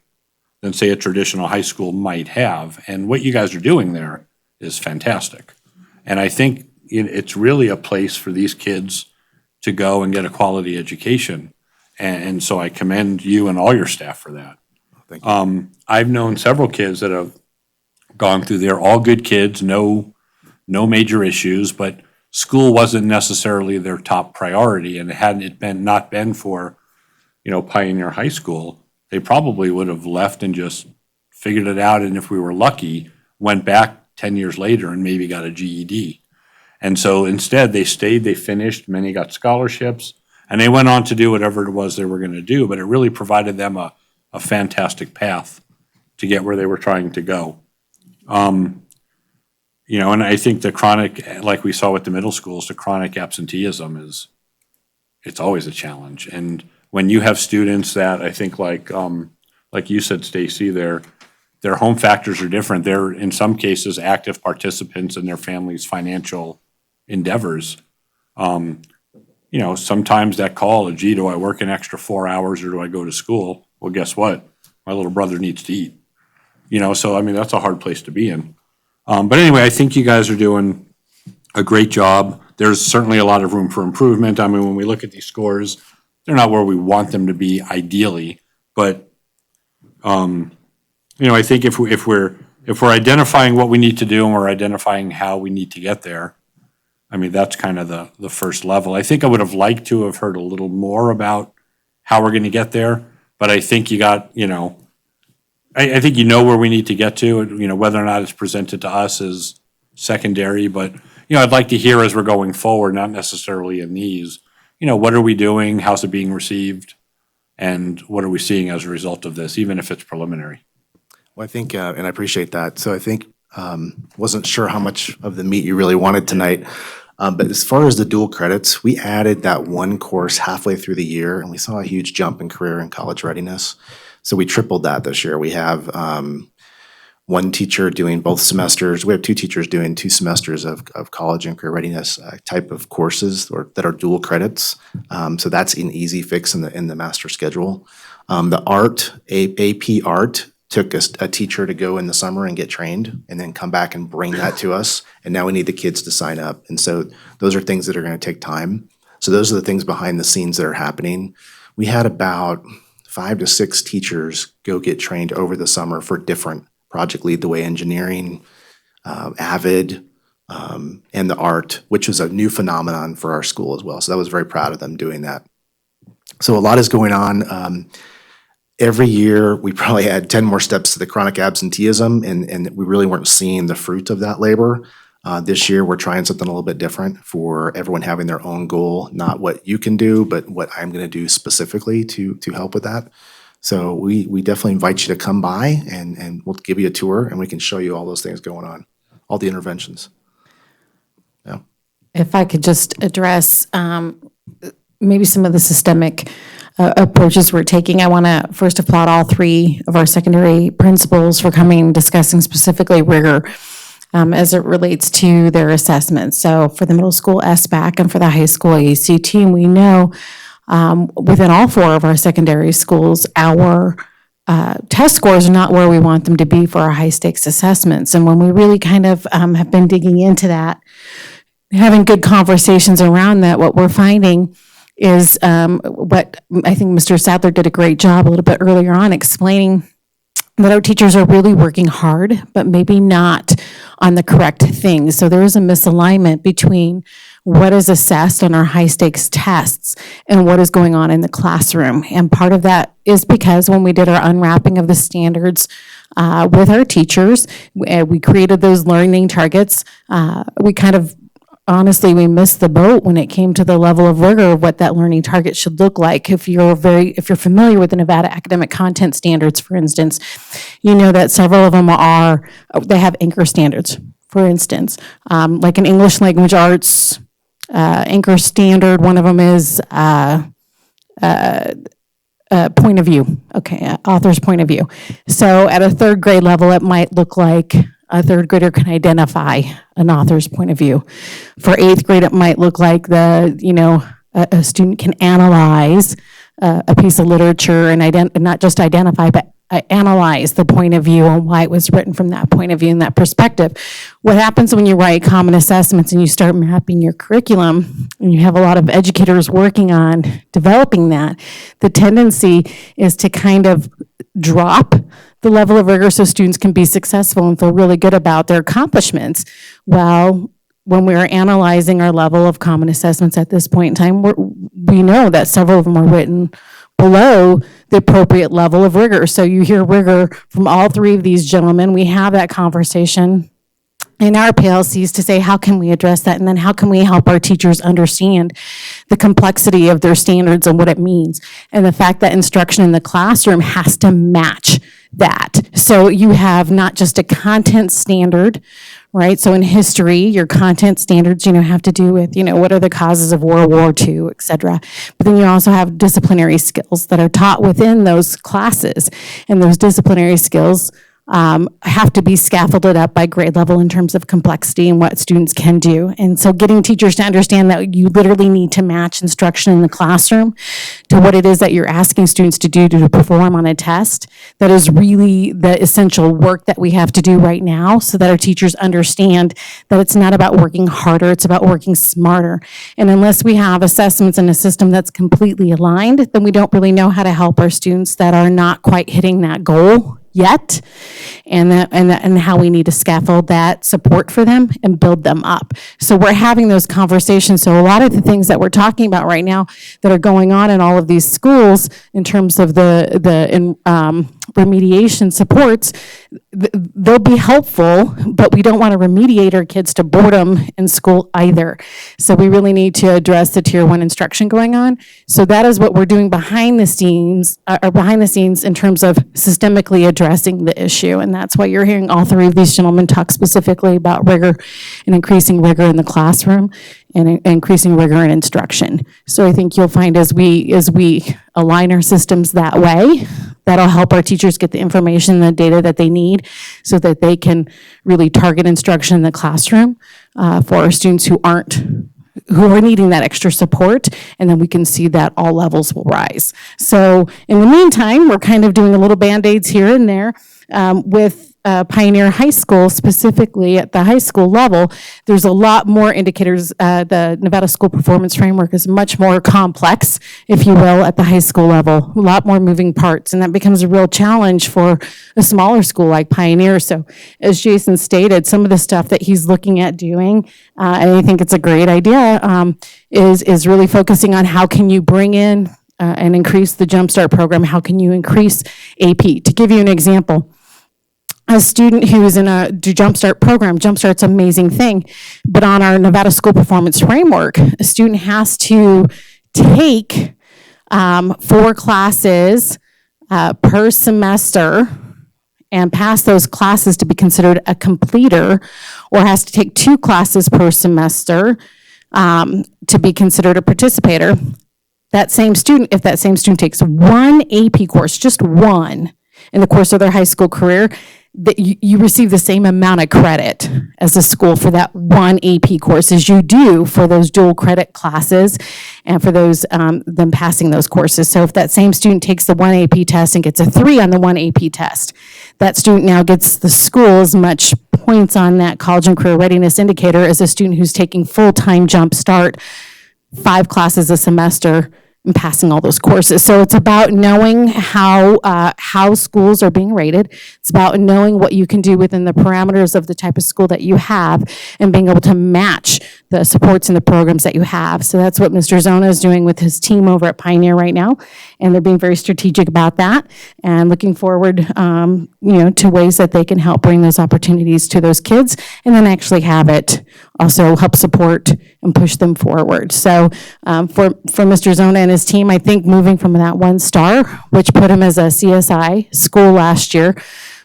than, say, a traditional high school might have. And what you guys are doing there is fantastic. And I think it's really a place for these kids to go and get a quality education. And so I commend you and all your staff for that. Thank you. I've known several kids that have gone through there, all good kids, no major issues, but school wasn't necessarily their top priority. And hadn't it not been for, Pioneer High School, they probably would have left and just figured it out. And if we were lucky, went back 10 years later and maybe got a GED. And so instead, they stayed, they finished, many got scholarships, and they went on to do whatever it was they were going to do. But it really provided them a fantastic path to get where they were trying to go. You know, and I think the chronic, like we saw with the middle schools, the chronic absenteeism it's always a challenge. And when you have students that I think like you said, Stacy, their home factors are different. They're in some cases active participants in their family's financial endeavors. You know, sometimes that call, gee, do I work an extra 4 hours or do I go to school? Well, guess what? My little brother needs to eat. You know, so I mean, that's a hard place to be in. But anyway, I think you guys are doing a great job. There's certainly a lot of room for improvement. I mean, when we look at these scores, they're not where we want them to be ideally, but you know, I think if we're identifying what we need to do and we're identifying how we need to get there, I mean, that's kind of the first level. I think I would have liked to have heard a little more about how we're going to get there, but I think you got, you know, I think you know where we need to get to. You know, whether or not it's presented to us is secondary, but, you know, I'd like to hear as we're going forward, not necessarily in these, you know, what are we doing? How's it being received? And what are we seeing as a result of this, even if it's preliminary? Well, I think, and I appreciate that. So I think, wasn't sure how much of the meat you really wanted tonight. But as far as the dual credits, we added that one course halfway through the year, and we saw a huge jump in career and college readiness. So we tripled that this year. We have one teacher doing both semesters. We have two teachers doing 2 semesters of college and career readiness type of courses that are dual credits. So that's an easy fix in the master schedule. The art, AP art, took a teacher to go in the summer and get trained and then come back and bring that to us. And now we need the kids to sign up. And so those are things that are going to take time. So those are the things behind the scenes that are happening. We had about 5 to 6 teachers go get trained over the summer for different Project Lead the Way engineering, AVID, and the art, which was a new phenomenon for our school as well. So I was very proud of them doing that. So a lot is going on. Every year, we probably add 10 more steps to the chronic absenteeism, and we really weren't seeing the fruit of that labor. This year, we're trying something a little bit different for everyone having their own goal, not what you can do, but what I'm going to do specifically to help with that. So we definitely invite you to come by, and we'll give you a tour, and we can show you all those things going on, all the interventions. Yeah. If I could just address maybe some of the systemic approaches we're taking. I want to first applaud all 3 of our secondary principals for coming and discussing specifically rigor as it relates to their assessments. So for the middle school SBAC and for the high school ACT, we know within all 4 of our secondary schools, our test scores are not where we want them to be for our high stakes assessments. And when we really kind of have been digging into that, having good conversations around that, what we're finding is what I think Mr. Sadler did a great job a little bit earlier on explaining that our teachers are really working hard, but maybe not on the correct things. So there is a misalignment between what is assessed on our high stakes tests and what is going on in the classroom. And part of that is because when we did our unwrapping of the standards with our teachers, we created those learning targets. We kind of honestly, we missed the boat when it came to the level of rigor of what that learning target should look like. If you're familiar with the Nevada Academic Content Standards, for instance, you know that several of them they have anchor standards, for instance. Like an English language arts anchor standard, one of them is point of view, author's point of view. So at a 3rd grade level, it might look like a 3rd grader can identify an author's point of view. For 8th grade, it might look like a student can analyze a piece of literature and not just identify, but analyze the point of view and why it was written from that point of view and that perspective. What happens when you write common assessments and you start mapping your curriculum and you have a lot of educators working on developing that, the tendency is to kind of drop the level of rigor so students can be successful and feel really good about their accomplishments. Well, when we are analyzing our level of common assessments at this point in time, we know that several of them are written below the appropriate level of rigor. So you hear rigor from all 3 of these gentlemen. We have that conversation in our PLCs to say, how can we address that? And then how can we help our teachers understand the complexity of their standards and what it means? And the fact that instruction in the classroom has to match that. So you have not just a content standard, right? So in history, your content standards, have to do with, what are the causes of World War II, et cetera. But then you also have disciplinary skills that are taught within those classes. And those disciplinary skills have to be scaffolded up by grade level in terms of complexity and what students can do. And so getting teachers to understand that you literally need to match instruction in the classroom to what it is that you're asking students to do to perform on a test, that is really the essential work that we have to do right now so that our teachers understand that it's not about working harder, it's about working smarter. And unless we have assessments in a system that's completely aligned, then we don't really know how to help our students that are not quite hitting that goal yet, and how we need to scaffold that support for them and build them up. So we're having those conversations. So a lot of the things that we're talking about right now that are going on in all of these schools in terms of the remediation supports, they'll be helpful, but we don't want to remediate our kids to boredom in school either. So we really need to address the tier 1 instruction going on. So that is what we're doing behind the scenes in terms of systemically addressing the issue. And that's why you're hearing all three of these gentlemen talk specifically about rigor and increasing rigor in the classroom and increasing rigor in instruction. So I think you'll find as we align our systems that way, that'll help our teachers get the information, the data that they need so that they can really target instruction in the classroom for our students who are needing that extra support, and then we can see that all levels will rise. So in the meantime, we're kind of doing a little Band-Aids here and there with Pioneer High School, specifically at the high school level. There's a lot more indicators. The Nevada School Performance Framework is much more complex, if you will, at the high school level. A lot more moving parts, and that becomes a real challenge for a smaller school like Pioneer. So as Jason stated, some of the stuff that he's looking at doing, and I think it's a great idea, is really focusing on how can you bring in and increase the Jumpstart program, how can you increase AP. To give you an example, a student who is in a Jumpstart program, Jumpstart's an amazing thing, but on our Nevada School Performance Framework, a student has to take 4 classes per semester and pass those classes to be considered a completer, or has to take 2 classes per semester to be considered a participator. That same student, if that same student takes 1 AP course, just one, in the course of their high school career, that you receive the same amount of credit as a school for that 1 AP course as you do for those dual credit classes and for those them passing those courses. So if that same student takes the 1 AP test and gets a 3 on the 1 AP test, that student now gets the school as much points on that college and career readiness indicator as a student who's taking full-time Jumpstart, 5 classes a semester, and passing all those courses. So it's about knowing how schools are being rated. It's about knowing what you can do within the parameters of the type of school that you have and being able to match the supports and the programs that you have. So that's what Mr. Zona is doing with his team over at Pioneer right now. And they're being very strategic about that and looking forward to ways that they can help bring those opportunities to those kids and then actually have it also help support and push them forward. So for Mr. Zona and his team, I think moving from that 1 star, which put him as a CSI school last year,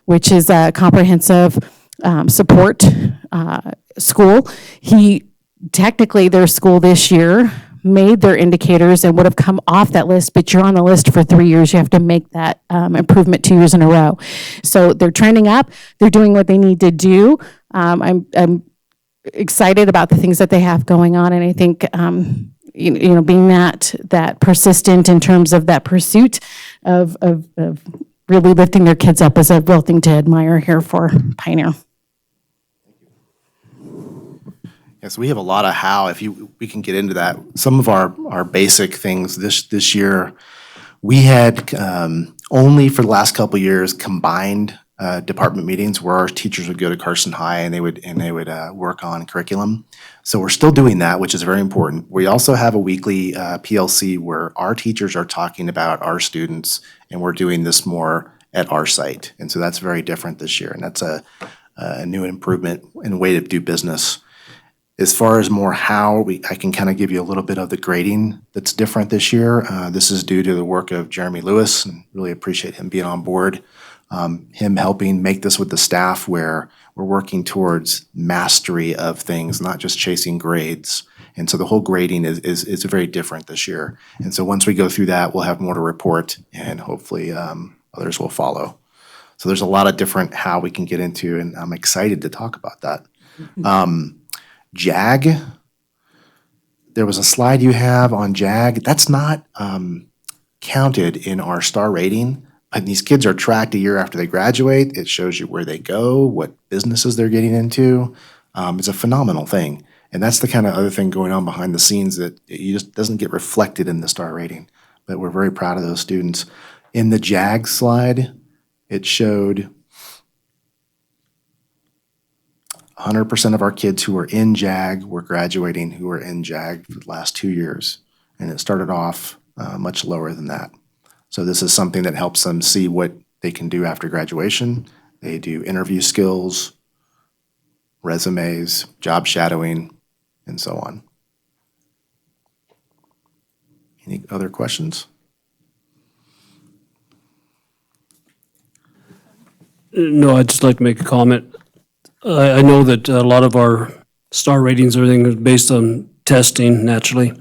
which is a comprehensive support school, technically their school this year made their indicators and would have come off that list, but you're on the list for 3 years. You have to make that improvement 2 years in a row. So they're trending up. They're doing what they need to do. I'm excited about the things that they have going on, and I think being that persistent in terms of that pursuit of really lifting their kids up is a real thing to admire here for Pioneer. Yes, we have a lot of how, we can get into that. Some of our basic things this year, we had only for the last couple of years combined department meetings where our teachers would go to Carson High and they would work on curriculum. So we're still doing that, which is very important. We also have a weekly PLC where our teachers are talking about our students, and we're doing this more at our site. And so that's very different this year. And that's a a new improvement and way to do business. As far as more how, I can kind of give you a little bit of the grading that's different this year. This is due to the work of Jeremy Lewis, and really appreciate him being on board. Him helping make this with the staff where we're working towards mastery of things, not just chasing grades. And so the whole grading is very different this year. And so once we go through that, we'll have more to report, and hopefully others will follow. So there's a lot of different how we can get into, and I'm excited to talk about that. JAG, there was a slide you have on JAG. That's not counted in our star rating, but these kids are tracked a year after they graduate. It shows you where they go, what businesses they're getting into. It's a phenomenal thing. And that's the kind of other thing going on behind the scenes that it just doesn't get reflected in the star rating. But we're very proud of those students. In the JAG slide, it showed 100% of our kids who were in JAG were graduating who were in JAG for the last 2 years. And it started off much lower than that. So this is something that helps them see what they can do after graduation. They do interview skills, resumes, job shadowing, and so on. Any other questions? No, I'd just like to make a comment. I know that a lot of our star ratings, everything is based on testing naturally.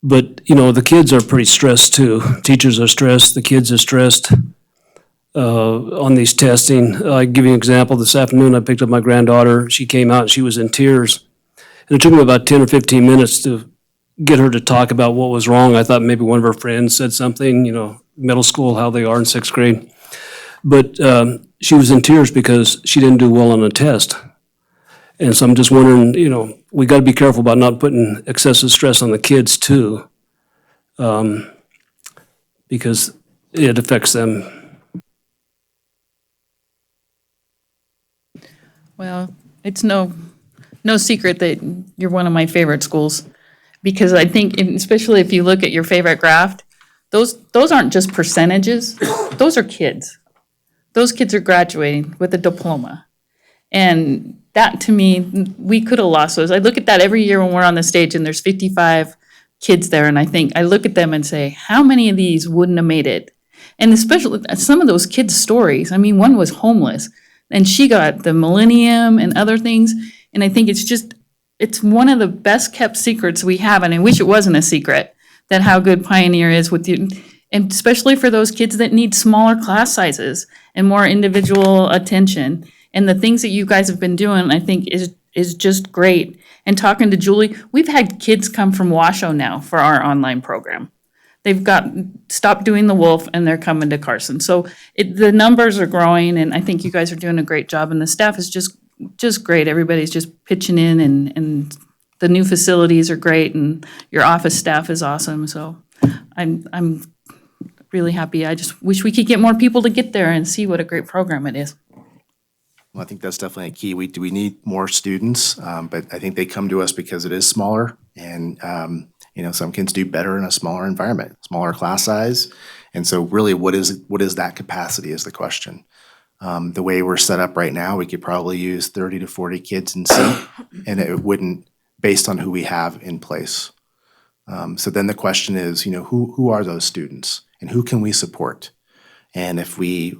But, the kids are pretty stressed too. Teachers are stressed, the kids are stressed on these testing. I give you an example. This afternoon, I picked up my granddaughter. She came out and she was in tears. And it took me about 10 or 15 minutes to get her to talk about what was wrong. I thought maybe one of her friends said something, middle school, how they are in 6th grade. But she was in tears because she didn't do well on a test. And so I'm just wondering, we got to be careful about not putting excessive stress on the kids too, because it affects them. Well, it's no secret that you're one of my favorite schools, because I think, especially if you look at your favorite graph, those aren't just percentages, those are kids. Those kids are graduating with a diploma. And that, to me, we could have lost those. I look at that every year when we're on the stage and there's 55 kids there, and I look at them and say, how many of these wouldn't have made it? And especially some of those kids' stories. I mean, one was homeless, and she got the Millennium and other things. And I think it's one of the best kept secrets we have. And I wish it wasn't a secret, that how good Pioneer is with you. And especially for those kids that need smaller class sizes and more individual attention. And the things that you guys have been doing, I think, is just great. And talking to Julie, we've had kids come from Washoe now for our online program. They've stopped doing the Wolf and they're coming to Carson. So the numbers are growing, and I think you guys are doing a great job. And the staff is just great. Everybody's just pitching in, and the new facilities are great, and your office staff is awesome. So I'm really happy. I just wish we could get more people to get there and see what a great program it is. Well, I think that's definitely a key. We need more students, but I think they come to us because it is smaller, and some kids do better in a smaller environment, smaller class size. And so really, what is that capacity is the question. The way we're set up right now, we could probably use 30 to 40 kids in seat, and it wouldn't, based on who we have in place. So then the question is, who are those students, and who can we support? And if we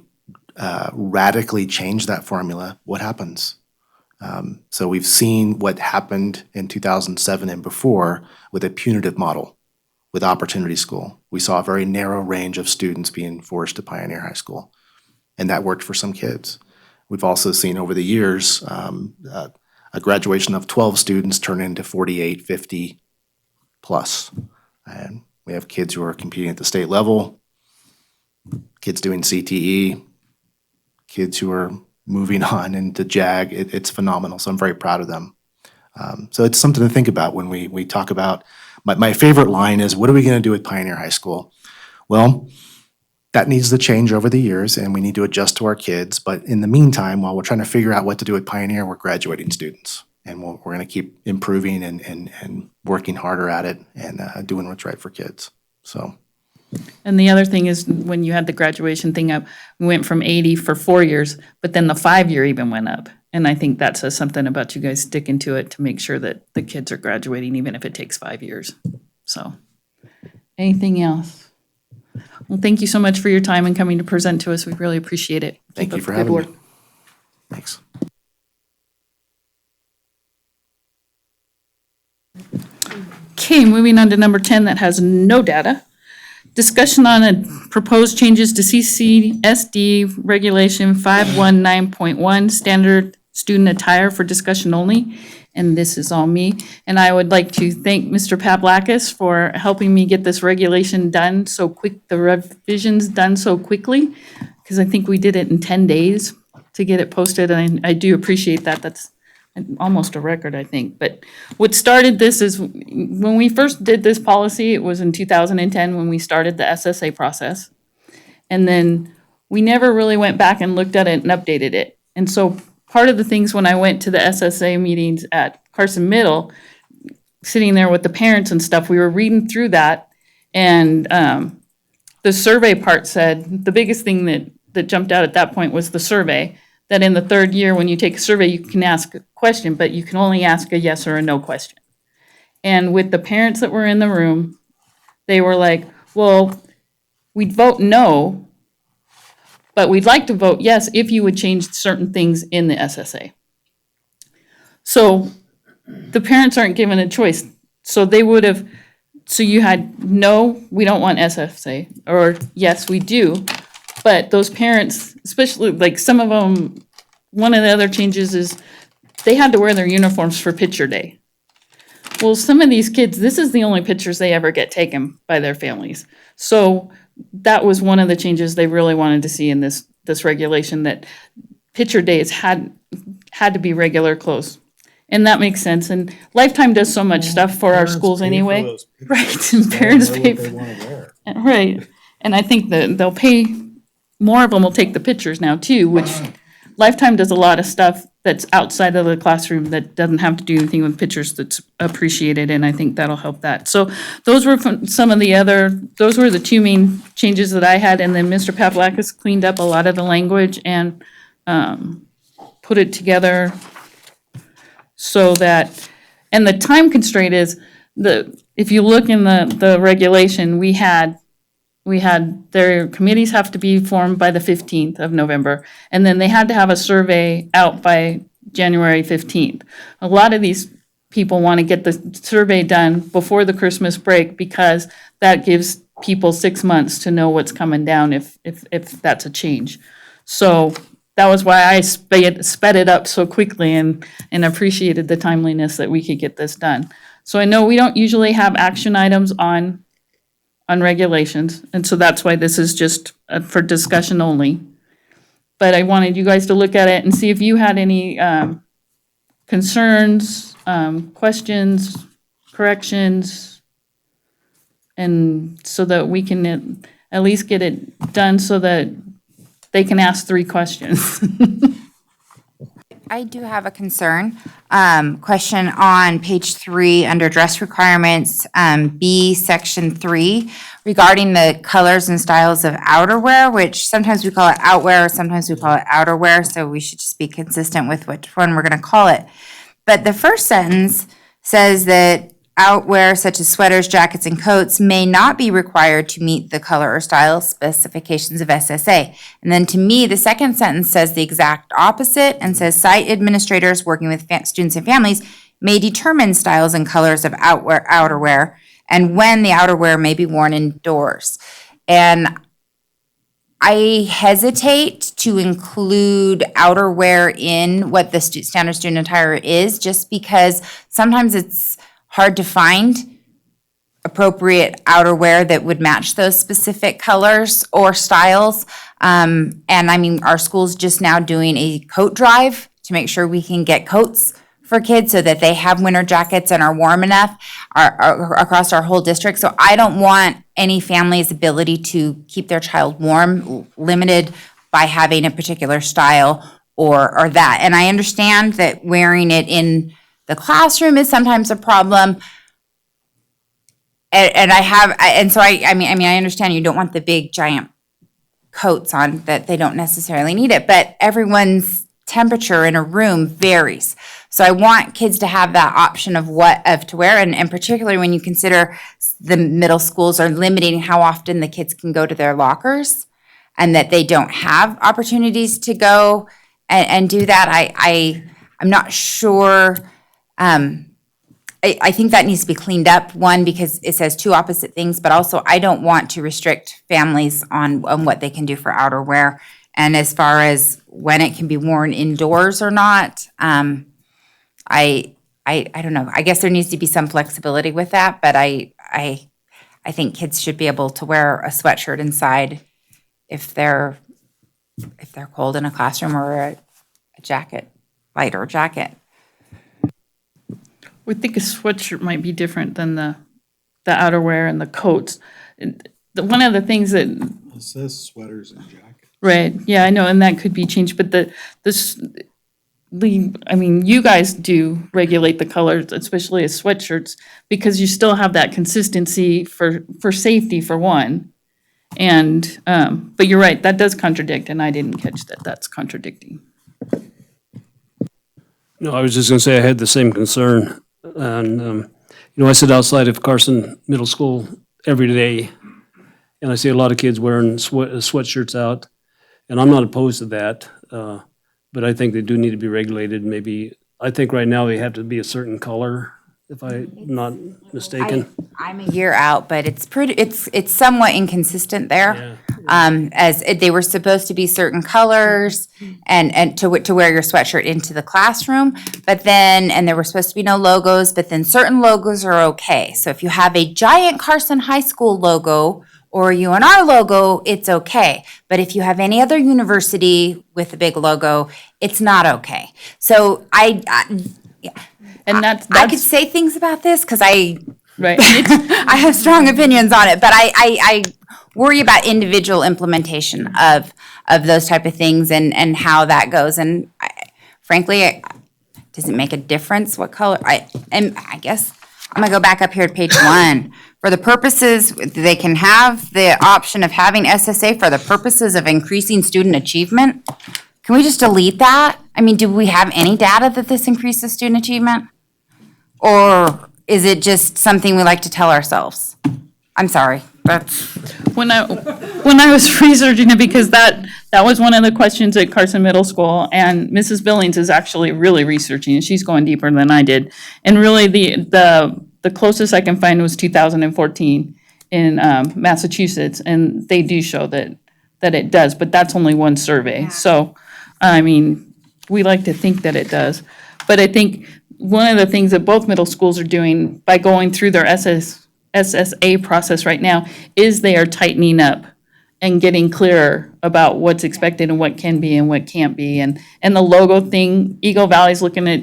radically change that formula, what happens? So we've seen what happened in 2007 and before with a punitive model with Opportunity School. We saw a very narrow range of students being forced to Pioneer High School, and that worked for some kids. We've also seen over the years a graduation of 12 students turn into 48, 50 plus. And we have kids who are competing at the state level, kids doing CTE, kids who are moving on into JAG. It's phenomenal. So I'm very proud of them. So it's something to think about when we talk about, my favorite line is, what are we going to do with Pioneer High School? Well, that needs to change over the years, and we need to adjust to our kids. But in the meantime, while we're trying to figure out what to do with Pioneer, we're graduating students. And we're going to keep improving and working harder at it and doing what's right for kids. So And the other thing is, when you had the graduation thing up, we went from 80 for 4 years, but then the 5-year even went up. And I think that says something about you guys sticking to it to make sure that the kids are graduating, even if it takes 5 years. So, anything else? Well, thank you so much for your time and coming to present to us. We really appreciate it. Thank Keep you up for the good having me. work. Thanks. Okay, moving on to number 10 that has no data. Discussion on a proposed changes to CCSD Regulation 519.1, standard student attire for discussion only. And this is all me. And I would like to thank Mr. Pavlakis for helping me get this regulation done so quick, the revisions done so quickly, because I think we did it in 10 days to get it posted, and I do appreciate that. That's almost a record, I think. But what started this is, when we first did this policy, it was in 2010 when we started the SSA process. And then we never really went back and looked at it and updated it. And so part of the things, when I went to the SSA meetings at Carson Middle, sitting there with the parents and stuff, we were reading through that. And the survey part said, the biggest thing that jumped out at that point was the survey, that in the 3rd year, when you take a survey, you can ask a question, but you can only ask a yes or a no question. And with the parents that were in the room, they were like, well, we'd vote no, but we'd like to vote yes if you would change certain things in the SSA. So the parents aren't given a choice. So they would have, so you had no, we don't want SSA, or yes, we do. But those parents, especially like some of them, one of the other changes is they had to wear their uniforms for picture day. Well, some of these kids, this is the only pictures they ever get taken by their families. So that was one of the changes they really wanted to see in this regulation, that picture days had to be regular clothes. And that makes sense. And Lifetime does so much stuff for our schools anyway. Right, and parents pay for, right. And I think that they'll pay, more of them will take the pictures now too, which Lifetime does a lot of stuff that's outside of the classroom that doesn't have to do anything with pictures, that's appreciated, and I think that'll help that. So those were some of the other, those were the 2 main changes that I had, and then Mr. Pavlakis cleaned up a lot of the language and put it together so that, and the time constraint is, if you look in the regulation, we had their committees have to be formed by the 15th of November, and then they had to have a survey out by January 15th. A lot of these people want to get the survey done before the Christmas break, because that gives people 6 months to know what's coming down if that's a change. So that was why I sped it up so quickly, and appreciated the timeliness that we could get this done. So I know we don't usually have action items on regulations, and so that's why this is just for discussion only. But I wanted you guys to look at it and see if you had any concerns, questions, corrections, and so that we can at least get it done so that they can ask 3 questions. I do have a concern. Question on page 3 under dress requirements, B, section 3, regarding the colors and styles of outerwear, which sometimes we call it outwear, sometimes we call it outerwear, so we should just be consistent with which one we're going to call it. But the first sentence says that outwear such as sweaters, jackets, and coats may not be required to meet the color or style specifications of SSA. And then to me, the second sentence says the exact opposite and says site administrators working with students and families may determine styles and colors of outerwear and when the outerwear may be worn indoors. And I hesitate to include outerwear in what the standard student attire is, just because sometimes it's hard to find appropriate outerwear that would match those specific colors or styles. And I mean, our school's just now doing a coat drive to make sure we can get coats for kids so that they have winter jackets and are warm enough across our whole district. So I don't want any family's ability to keep their child warm limited by having a particular style or that. And I understand that wearing it in the classroom is sometimes a problem. and I understand you don't want the big giant coats on, that they don't necessarily need it, but everyone's temperature in a room varies. So I want kids to have that option of to wear, and particularly when you consider the middle schools are limiting how often the kids can go to their lockers, and that they don't have opportunities to go and do that. I'm not sure. I think that needs to be cleaned up, one, because it says two opposite things, but also I don't want to restrict families on what they can do for outerwear. And as far as when it can be worn indoors or not, I don't know. I guess there needs to be some flexibility with that, but I think kids should be able to wear a sweatshirt inside if they're cold in a classroom, or a jacket, lighter jacket. We think a sweatshirt might be different than the outerwear and the coats. One of the things that, It says sweaters and jackets. right, yeah, I know, and that could be changed, but you guys do regulate the colors, especially as sweatshirts, because you still have that consistency for safety, for one. And, but you're right, that does contradict, and I didn't catch that that's contradicting. No, I was just going to say I had the same concern. And, I sit outside of Carson Middle School every day, and I see a lot of kids wearing sweatshirts out, and I'm not opposed to that, but I think they do need to be regulated. Maybe, I think right now they have to be a certain color, if I'm not mistaken. I'm a year out, but it's somewhat inconsistent there. As they were supposed to be certain colors and to wear your sweatshirt into the classroom, but then, and there were supposed to be no logos, but then certain logos are okay. So if you have a giant Carson High School logo or a UNR logo, it's okay. But if you have any other university with a big logo, it's not okay. So And that's I could say things about this because right. I have strong opinions on it, but I worry about individual implementation of those type of things and how that goes. And frankly, does it make a difference what color? I guess I'm gonna go back up here to page 1. For the purposes, they can have the option of having SSA for the purposes of increasing student achievement. Can we just delete that? I mean, do we have any data that this increases student achievement? Or is it just something we like to tell ourselves? I'm sorry, that's. When I was researching it, because that was one of the questions at Carson Middle School, and Mrs. Billings is actually really researching, and she's going deeper than I did. And really, the closest I can find was 2014 in Massachusetts, and they do show that it does, but that's only one survey. So, I mean, we like to think that it does. But I think one of the things that both middle schools are doing by going through their SSA process right now is they are tightening up and getting clearer about what's expected and what can be and what can't be. And the logo thing, Eagle Valley's looking at,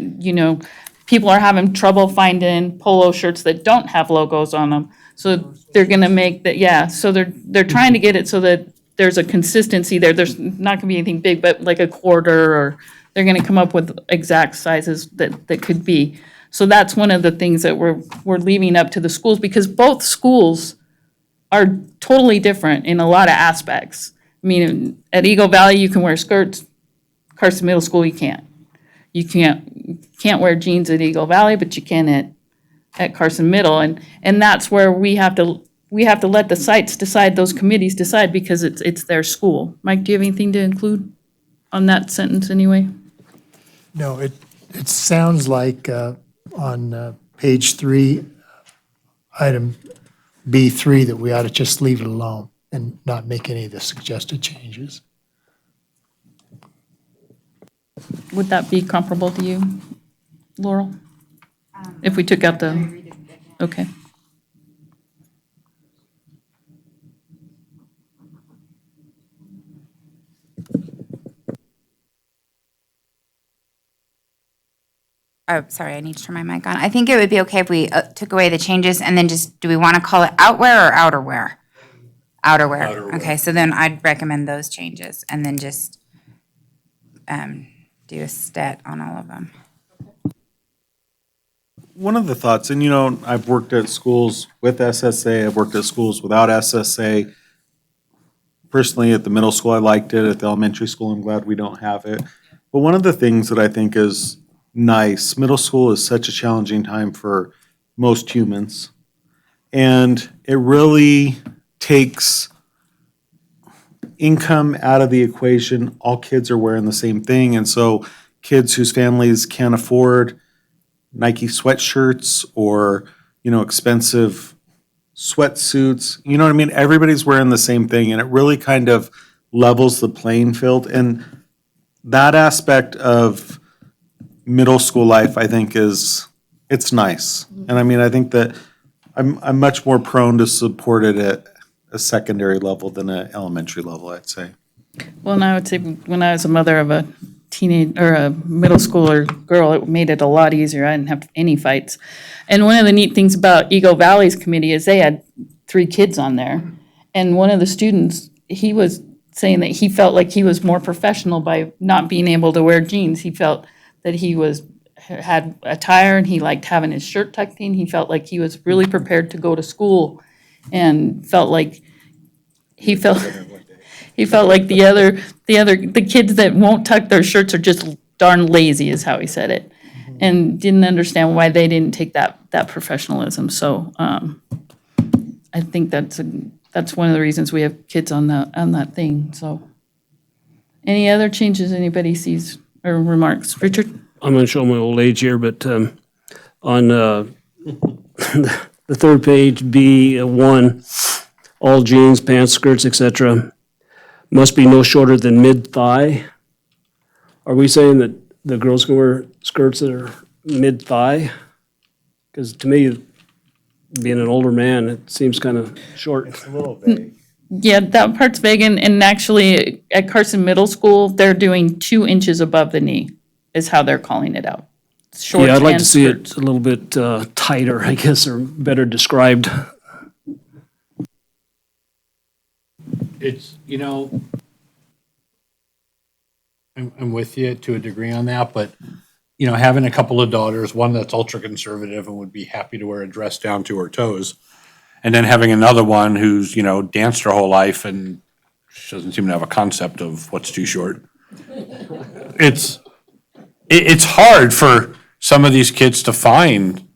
people are having trouble finding polo shirts that don't have logos on them. So they're gonna make that, so they're trying to get it so that there's a consistency there. There's not gonna be anything big, but like a quarter, or they're gonna come up with exact sizes that could be. So that's one of the things that we're leaving up to the schools, because both schools are totally different in a lot of aspects. I mean, at Eagle Valley, you can wear skirts. Carson Middle School, you can't. You can't wear jeans at Eagle Valley, but you can at Carson Middle. And that's where we have to let the sites decide, those committees decide, because it's their school. Mike, do you have anything to include on that sentence anyway? No, it sounds like on page 3, item B3, that we ought to just leave it alone and not make any of the suggested changes. Would that be comparable to you, Laurel? If we took out okay. Oh, sorry, I need to turn my mic on. I think it would be okay if we took away the changes and then just, do we want to call it outwear or outerwear? Outerwear. Okay, so then I'd recommend those changes and then just do a stat on all of them. one of the thoughts, and I've worked at schools with SSA, I've worked at schools without SSA. Personally, at the middle school, I liked it. At the elementary school, I'm glad we don't have it. But one of the things that I think is nice, middle school is such a challenging time for most humans. And it really takes income out of the equation. All kids are wearing the same thing. And so kids whose families can't afford Nike sweatshirts or, expensive sweatsuits, you know what I mean? Everybody's wearing the same thing, and it really kind of levels the playing field. And that aspect of middle school life, I think, it's nice. And I mean, I think that I'm much more prone to support it at a secondary level than an elementary level, I'd say. Well, and I would say when I was a mother of a teenage or a middle schooler girl, it made it a lot easier. I didn't have any fights. And one of the neat things about Eagle Valley's committee is they had 3 kids on there. And one of the students, he was saying that he felt like he was more professional by not being able to wear jeans. He felt that he had attire and he liked having his shirt tucked in. He felt like he was really prepared to go to school and felt like he felt like the kids that won't tuck their shirts are just darn lazy, is how he said it, and didn't understand why they didn't take that professionalism. So I think that's one of the reasons we have kids on that thing. So any other changes anybody sees or remarks? Richard? I'm going to show my old age here, but on the third page, B1, all jeans, pants, skirts, etc., must be no shorter than mid-thigh. Are we saying that the girls can wear skirts that are mid-thigh? Because to me, being an older man, it seems kind of short. It's a little vague. Yeah, that part's vague, and actually at Carson Middle School, they're doing 2 inches above the knee, is how they're calling it out. Shorts Yeah, I'd like and to see skirts. it a little bit tighter, I guess, or better described. It's, I'm with you to a degree on that, but, having a couple of daughters, one that's ultra conservative and would be happy to wear a dress down to her toes, and then having another one who's, danced her whole life and she doesn't seem to have a concept of what's too short. It's hard for some of these kids to find,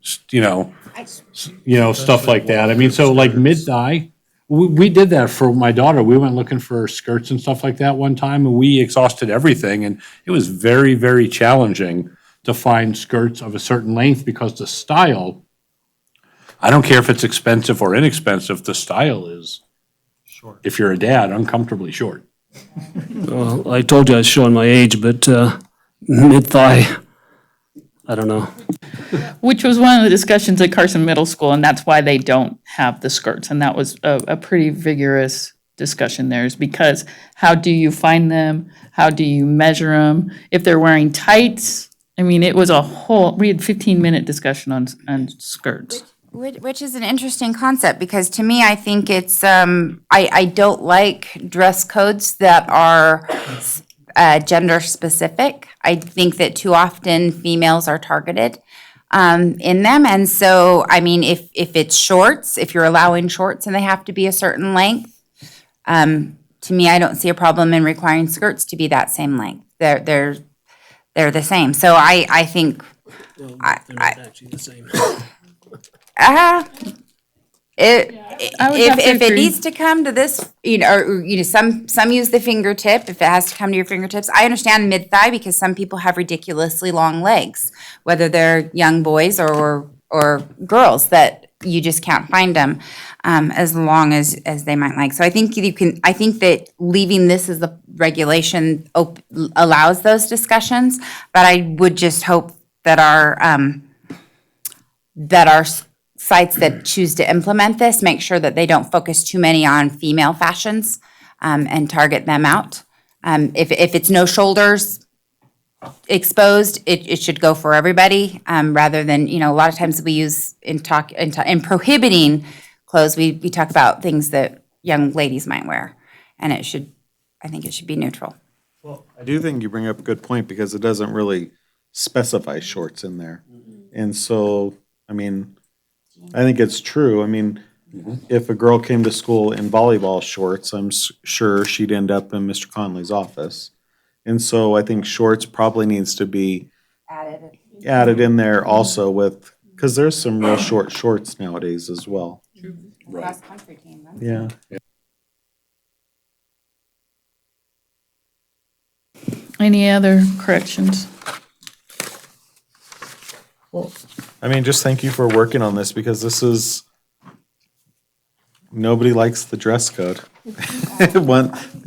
stuff like that. I mean, so like mid-thigh, we did that for my daughter. We went looking for skirts and stuff like that one time, and we exhausted everything, and it was very, very challenging to find skirts of a certain length because the style, I don't care if it's expensive or inexpensive, the style is, short. If you're a dad, uncomfortably short. Well, I told you I was showing my age, but mid-thigh, I don't know. Which was one of the discussions at Carson Middle School, and that's why they don't have the skirts. And that was a pretty vigorous discussion there, is because how do you find them? How do you measure them? If they're wearing tights, I mean, it was we had 15-minute discussion on skirts. Which is an interesting concept, because to me, I think it's, I don't like dress codes that are gender specific. I think that too often females are targeted in them. And so, I mean, if it's shorts, if you're allowing shorts and they have to be a certain length, to me, I don't see a problem in requiring skirts to be that same length. They're the same. So I think. They're actually the same. If it needs to come to this, some use the fingertip, if it has to come to your fingertips. I understand mid-thigh because some people have ridiculously long legs, whether they're young boys or girls, that you just can't find them as long as they might like. So I think I think that leaving this as the regulation allows those discussions, but I would just hope that our sites that choose to implement this make sure that they don't focus too many on female fashions and target them out. If it's no shoulders exposed, it should go for everybody, rather than, a lot of times we use in prohibiting clothes, we talk about things that young ladies might wear, and I think it should be neutral. Well, I do think you bring up a good point, because it doesn't really specify shorts in there. And so I mean, I think it's true. I mean, if a girl came to school in volleyball shorts, I'm sure she'd end up in Mr. Conley's office. And so I think shorts probably needs to be added in there also with, because there's some real short shorts nowadays as well. Cross-country team, huh? Yeah. Any other corrections? I mean, just thank you for working on this because this is, nobody likes the dress code.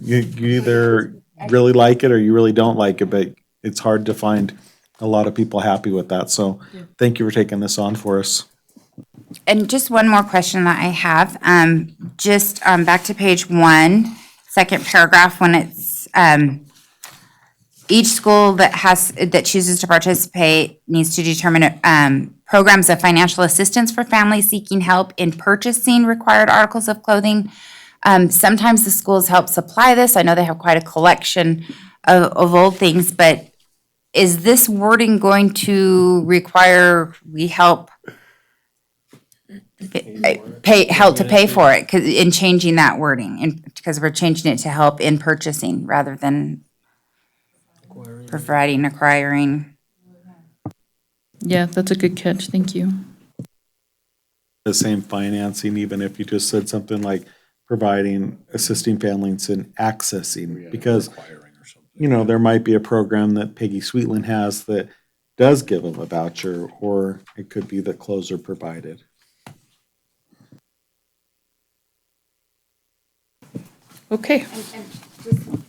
You either really like it or you really don't like it, but it's hard to find a lot of people happy with that. So thank you for taking this on for us. And just one more question that I have, back to page 1, second paragraph, when it's, each school that chooses to participate needs to determine, programs of financial assistance for families seeking help in purchasing required articles of clothing. Sometimes the schools help supply this. I know they have quite a collection of old things, but is this wording going to require we help to pay for it, 'cause in changing that wording, and because we're changing it to help in purchasing rather than providing, acquiring. Yeah, that's a good catch. Thank you. The same financing, even if you just said something like providing, assisting families in accessing, because, you know, there might be a program that Peggy Sweetland has that does give them a voucher, or it could be that clothes are provided. Okay.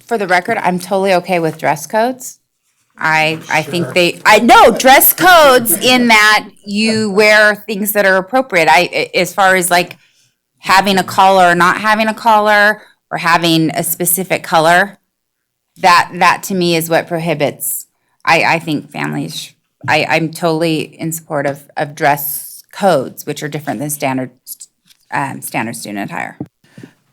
For the record, I'm totally okay with dress codes. I think dress codes in that you wear things that are appropriate. As far as like having a collar or not having a collar, or having a specific color, that to me is what prohibits. I think families, I'm totally in support of dress codes, which are different than standard student attire.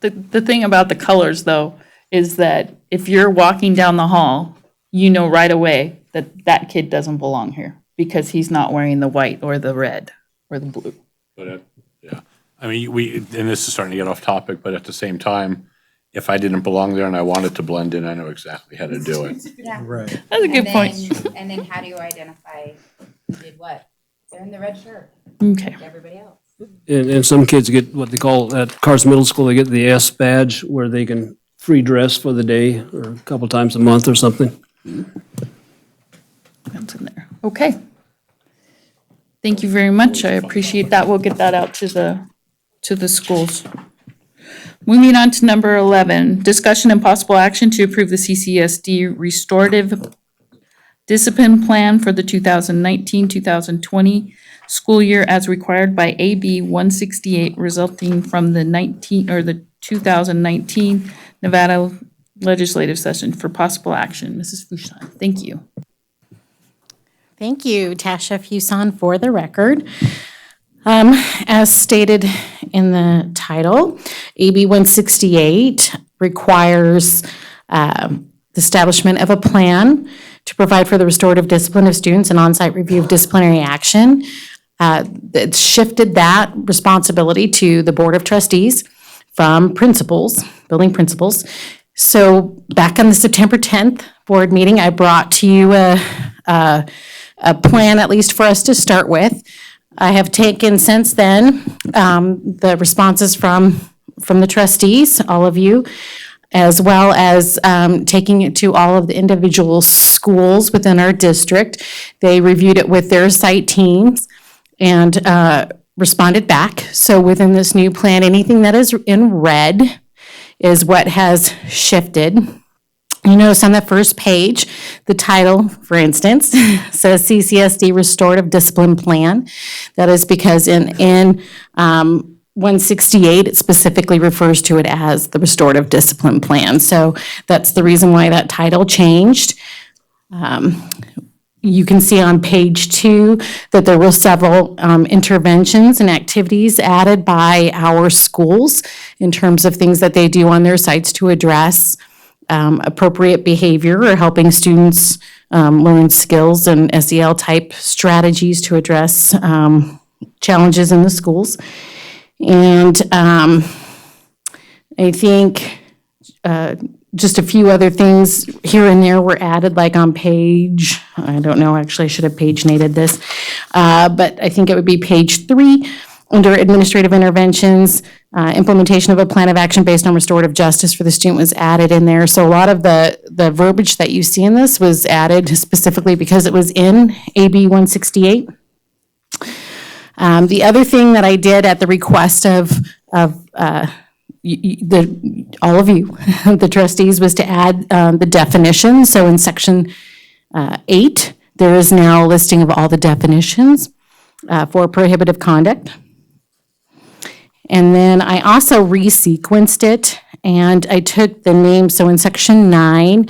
The thing about the colors, though, is that if you're walking down the hall, you know right away that that kid doesn't belong here because he's not wearing the white or the red or the blue. But, yeah, I mean, and this is starting to get off topic, but at the same time, if I didn't belong there and I wanted to blend in, I know exactly how to do it. Yeah. Right. That's a good point. And then how do you identify who did what? They're in the red shirt. Okay. Everybody else. And some kids get what they call, at Carson Middle School, they get the S badge where they can free dress for the day or a couple times a month or something. That's in there. Okay. Thank you very much. I appreciate that. We'll get that out to the schools. Moving on to number 11, discussion and possible action to approve the CCSD restorative discipline plan for the 2019-2020 school year as required by AB 168 resulting from the 2019 Nevada legislative session for possible action. Mrs. Fuson, thank you. Thank you, Tasha Fuson, for the record. As stated in the title, AB 168 requires the establishment of a plan to provide for the restorative discipline of students and on-site review of disciplinary action. It shifted that responsibility to the Board of Trustees from principals, building principals. So back on the September 10th board meeting, I brought to you a plan, at least for us to start with. I have taken since then the responses from the trustees, all of you, as well as taking it to all of the individual schools within our district. They reviewed it with their site teams and responded back. So within this new plan, anything that is in red is what has shifted. You notice on the first page, the title, for instance, says CCSD Restorative Discipline Plan. That is because in 168, it specifically refers to it as the Restorative Discipline Plan. So that's the reason why that title changed. You can see on page 2 that there were several interventions and activities added by our schools in terms of things that they do on their sites to address appropriate behavior or helping students learn skills and SEL type strategies to address challenges in the schools. And I think just a few other things here and there were added, like on page, I don't know, actually I should have page nated this, but I think it would be page 3, under administrative interventions, implementation of a plan of action based on restorative justice for the student was added in there. So a lot of the verbiage that you see in this was added specifically because it was in AB 168. The other thing that I did at the request of all of you, the trustees, was to add the definition. So in section 8, there is now a listing of all the definitions for prohibitive conduct. And then I also resequenced it, and I took the name. So in section 9,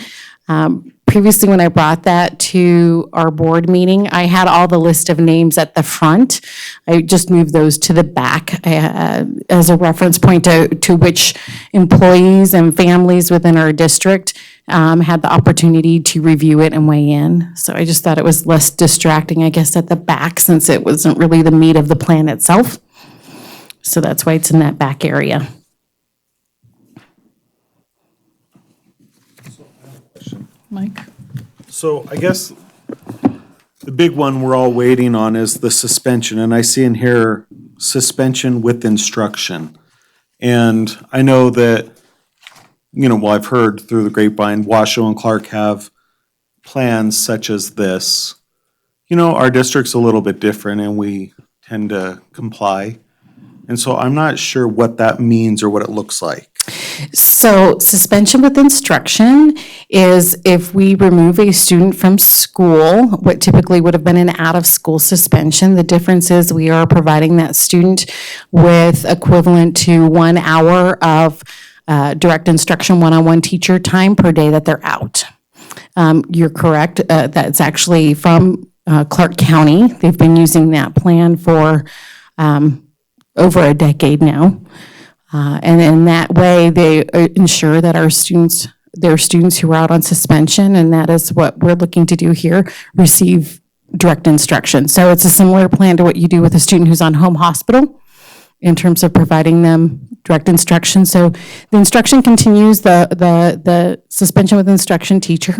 previously when I brought that to our board meeting, I had all the list of names at the front. I just moved those to the back as a reference point to which employees and families within our district had the opportunity to review it and weigh in. So I just thought it was less distracting, I guess, at the back, since it wasn't really the meat of the plan itself. So that's why it's in that back area. Mike? So I guess the big one we're all waiting on is the suspension, and I see in here suspension with instruction. And I know that, well, I've heard through the grapevine, Washoe and Clark have plans such as this. Our district's a little bit different and we tend to comply. And so I'm not sure what that means or what it looks like. So suspension with instruction is if we remove a student from school, what typically would have been an out-of-school suspension. The difference is we are providing that student with equivalent to 1 hour of direct instruction, one-on-one teacher time per day that they're out. You're correct. That's actually from Clark County. They've been using that plan for over a decade now. And in that way, they ensure that their students who are out on suspension, and that is what we're looking to do here, receive direct instruction. So it's a similar plan to what you do with a student who's on home hospital in terms of providing them direct instruction. So the instruction continues, the suspension with instruction teacher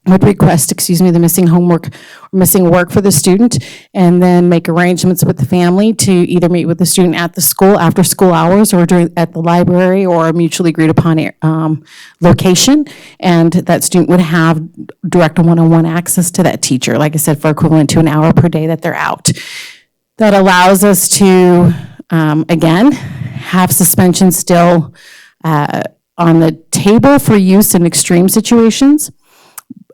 would request, the missing homework or missing work for the student, and then make arrangements with the family to either meet with the student at the school after school hours, or at the library, or a mutually agreed upon location. And that student would have direct one-on-one access to that teacher, like I said, for equivalent to 1 hour per day that they're out. That allows us to, again, have suspension still on the table for use in extreme situations,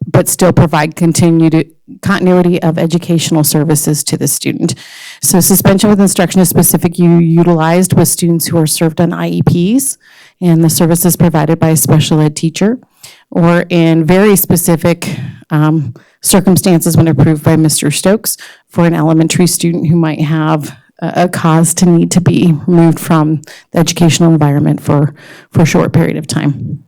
but still provide continuity of educational services to the student. So suspension with instruction is specifically utilized with students who are served on IEPs and the services provided by a special ed teacher, or in very specific circumstances when approved by Mr. Stokes for an elementary student who might have a cause to need to be removed from the educational environment for a short period of time.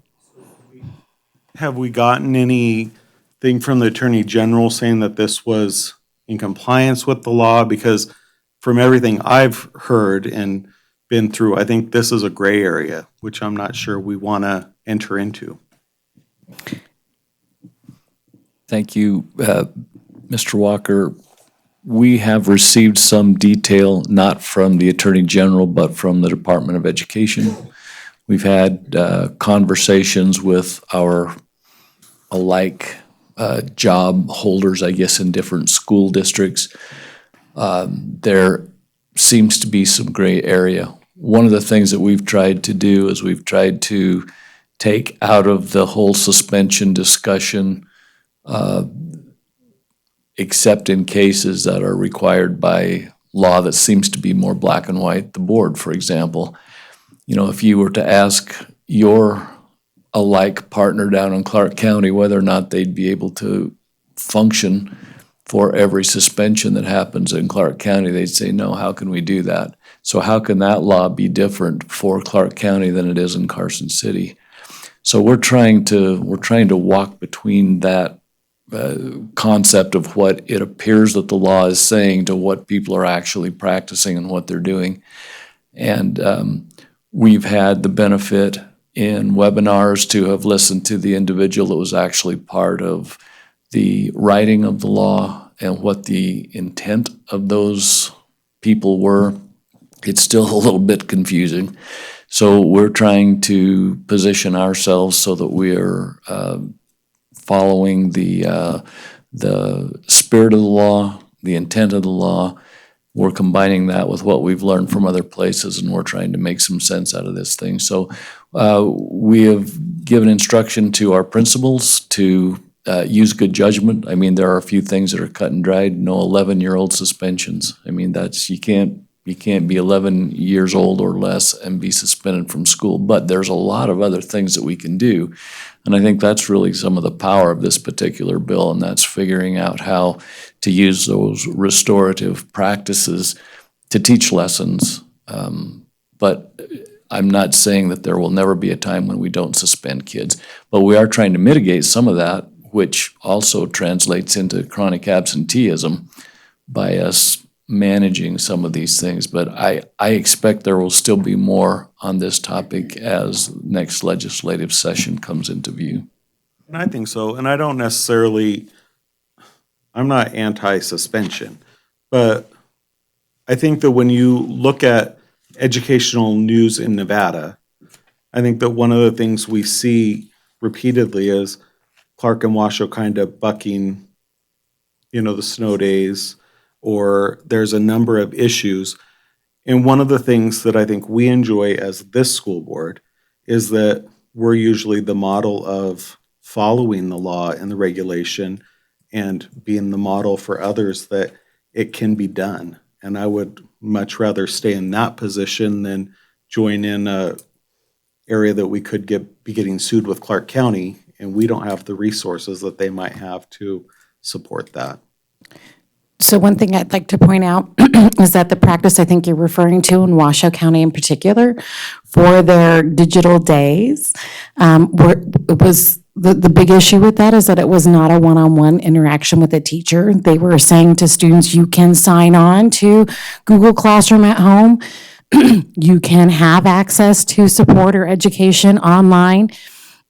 Have we gotten anything from the Attorney General saying that this was in compliance with the law? Because from everything I've heard and been through, I think this is a gray area, which I'm not sure we want to enter into. Thank you, Mr. Walker. We have received some detail, not from the Attorney General, but from the Department of Education. We've had conversations with our alike job holders, I guess, in different school districts. There seems to be some gray area. One of the things that we've tried to do is we've tried to take out of the whole suspension discussion, except in cases that are required by law that seems to be more black and white. The board, for example, if you were to ask your alike partner down in Clark County whether or not they'd be able to function for every suspension that happens in Clark County, they'd say, no, how can we do that? So how can that law be different for Clark County than it is in Carson City? So we're trying to walk between that concept of what it appears that the law is saying to what people are actually practicing and what they're doing. And we've had the benefit in webinars to have listened to the individual that was actually part of the writing of the law and what the intent of those people were. It's still a little bit confusing. So we're trying to position ourselves so that we are following the spirit of the law, the intent of the law. We're combining that with what we've learned from other places, and we're trying to make some sense out of this thing. So we have given instruction to our principals to use good judgment. I mean, there are a few things that are cut and dried. No 11-year-old suspensions. I mean, that's you can't be 11 years old or less and be suspended from school. But there's a lot of other things that we can do. And I think that's really some of the power of this particular bill, and that's figuring out how to use those restorative practices to teach lessons. But I'm not saying that there will never be a time when we don't suspend kids, but we are trying to mitigate some of that, which also translates into chronic absenteeism by us managing some of these things. But I expect there will still be more on this topic as next legislative session comes into view. And I think so. And I don't necessarily, I'm not anti-suspension, but I think that when you look at educational news in Nevada, I think that one of the things we see repeatedly is Clark and Washoe kind of bucking, the snow days, or there's a number of issues. And one of the things that I think we enjoy as this school board is that we're usually the model of following the law and the regulation and being the model for others that it can be done. And I would much rather stay in that position than join in a area that we could be getting sued with Clark County, and we don't have the resources that they might have to support that. So one thing I'd like to point out is that the practice I think you're referring to in Washoe County in particular for their digital days, the big issue with that is that it was not a one-on-one interaction with a teacher. They were saying to students, you can sign on to Google Classroom at home. You can have access to support or education online,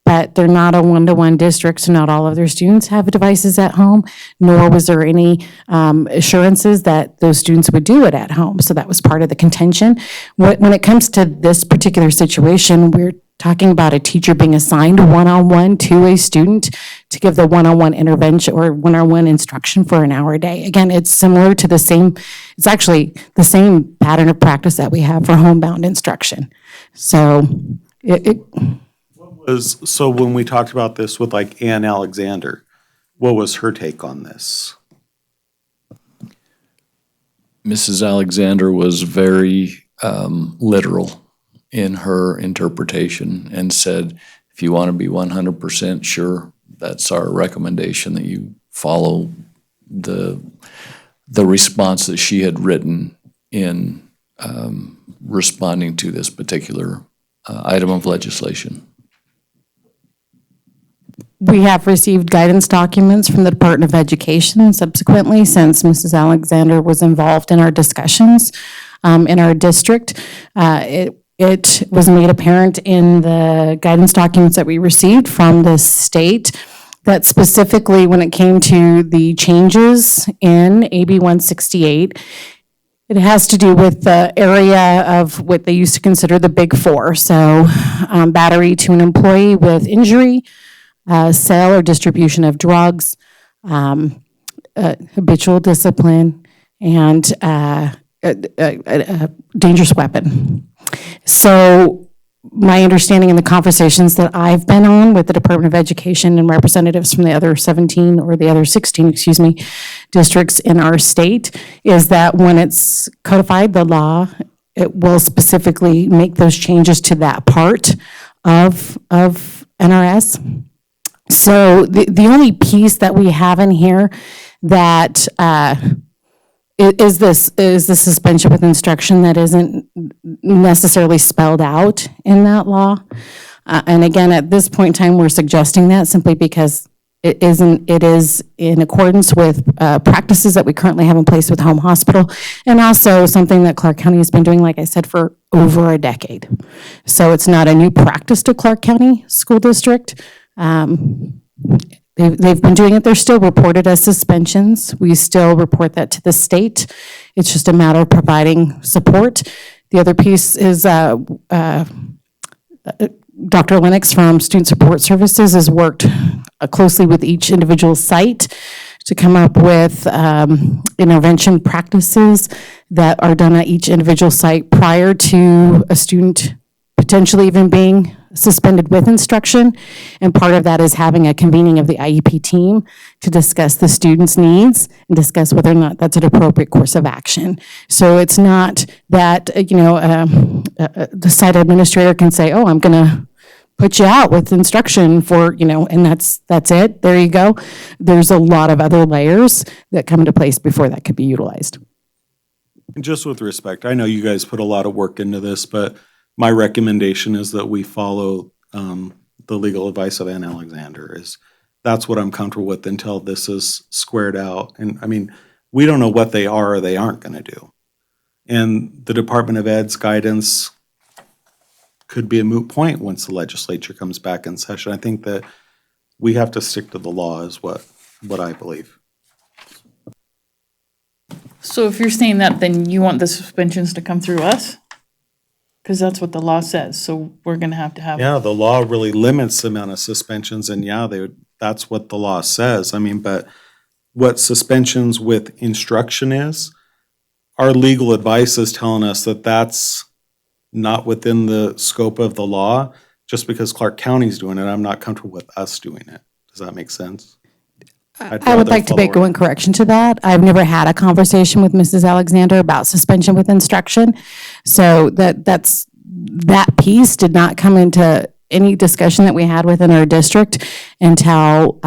but they're not a one-to-one district, so not all of their students have devices at home, nor was there any assurances that those students would do it at home. So that was part of the contention. When it comes to this particular situation, we're talking about a teacher being assigned one-on-one to a student to give the one-on-one intervention or one-on-one instruction for an hour a day. Again, it's similar to it's actually the same pattern of practice that we have for homebound instruction. So So when we talked about this with like Ann Alexander, what was her take on this? Mrs. Alexander was very literal in her interpretation and said, if you want to be 100% sure, that's our recommendation, that you follow the response that she had written in responding to this particular item of legislation. we have received guidance documents from the Department of Education subsequently since Mrs. Alexander was involved in our discussions in our district. It was made apparent in the guidance documents that we received from the state that specifically when it came to the changes in AB 168, it has to do with the area of what they used to consider the big four. So battery to an employee with injury, sale or distribution of drugs, habitual discipline, and a dangerous weapon. So my understanding in the conversations that I've been on with the Department of Education and representatives from the other 17 or the other 16, districts in our state is that when it's codified, the law, it will specifically make those changes to that part of NRS. So the only piece that we have in here that is the suspension with instruction that isn't necessarily spelled out in that law. And again, at this point in time, we're suggesting that simply because It is in accordance with practices that we currently have in place with home hospital, and also something that Clark County has been doing, like I said, for over a decade. So it's not a new practice to Clark County School District. They've been doing it. They're still reported as suspensions. We still report that to the state. It's just a matter of providing support. The other piece is Dr. Lennox from Student Support Services has worked closely with each individual site to come up with intervention practices that are done at each individual site prior to a student potentially even being suspended with instruction. And part of that is having a convening of the IEP team to discuss the student's needs and discuss whether or not that's an appropriate course of action. So it's not that, the site administrator can say, oh, I'm going to put you out with instruction for, and that's it. There you go. There's a lot of other layers that come into place before that could be utilized. And just with respect, I know you guys put a lot of work into this, but my recommendation is that we follow the legal advice of Ann Alexander. That's what I'm comfortable with until this is squared out. And I mean, we don't know what they are or they aren't going to do. And the Department of Ed's guidance could be a moot point once the legislature comes back in session. I think that we have to stick to the law is what I believe. So if you're saying that, then you want the suspensions to come through us? Because that's what the law says, so we're gonna have to have. Yeah, the law really limits the amount of suspensions, and that's what the law says. I mean, but what suspensions with instruction is, our legal advice is telling us that that's not within the scope of the law. Just because Clark County's doing it, I'm not comfortable with us doing it. Does that make sense? I would like to make one correction to that. I've never had a conversation with Mrs. Alexander about suspension with instruction. So that piece did not come into any discussion that we had within our district until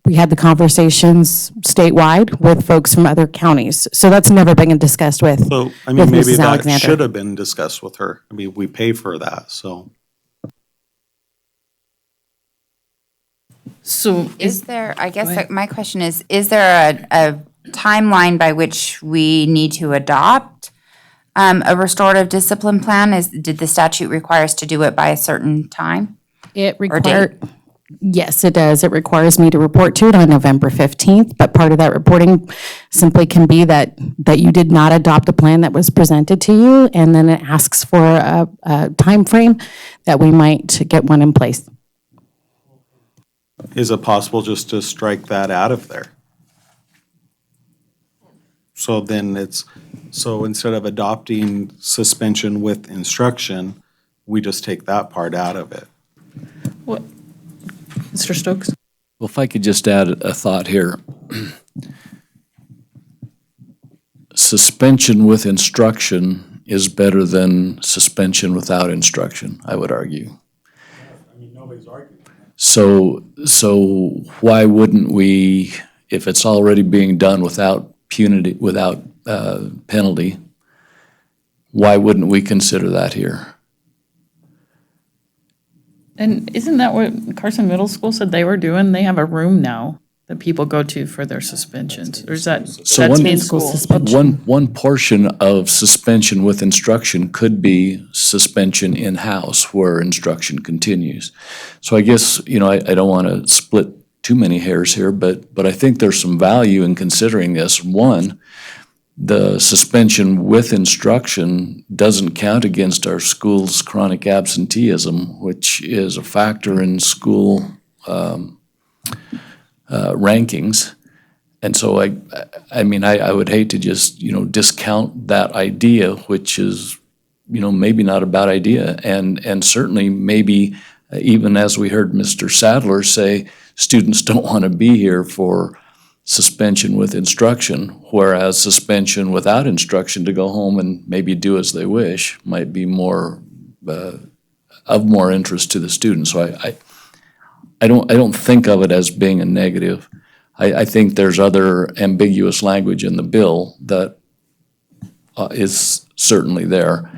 we had the conversations statewide with folks from other counties. So that's never been discussed with So, I mean, maybe Mrs. that Alexander. should have been discussed with her. I mean, we pay for that, so. So Is there, I guess that my question is there a timeline by which we need to adopt a restorative discipline plan? Did the statute require us to do it by a certain time? It Or date? Yes, it does. It requires me to report to it on November 15th, but part of that reporting simply can be that you did not adopt a plan that was presented to you, and then it asks for a timeframe that we might get one in place. Is it possible just to strike that out of there? So then so instead of adopting suspension with instruction, we just take that part out of it. what, Mr. Stokes? Well, if I could just add a thought here. Suspension with instruction is better than suspension without instruction, I would argue. So why wouldn't we, if it's already being done without penalty, why wouldn't we consider that here? And isn't that what Carson Middle School said they were doing? They have a room now that people go to for their suspensions, or is that, So that's in school? One portion of suspension with instruction could be suspension in-house where instruction continues. So I guess, I don't want to split too many hairs here, but I think there's some value in considering this. One, the suspension with instruction doesn't count against our school's chronic absenteeism, which is a factor in school rankings. And so I would hate to just, discount that idea, which is, maybe not a bad idea. And certainly maybe, even as we heard Mr. Sadler say, students don't want to be here for suspension with instruction, whereas suspension without instruction to go home and maybe do as they wish might be more, of more interest to the students. So I don't think of it as being a negative. I think there's other ambiguous language in the bill that is certainly there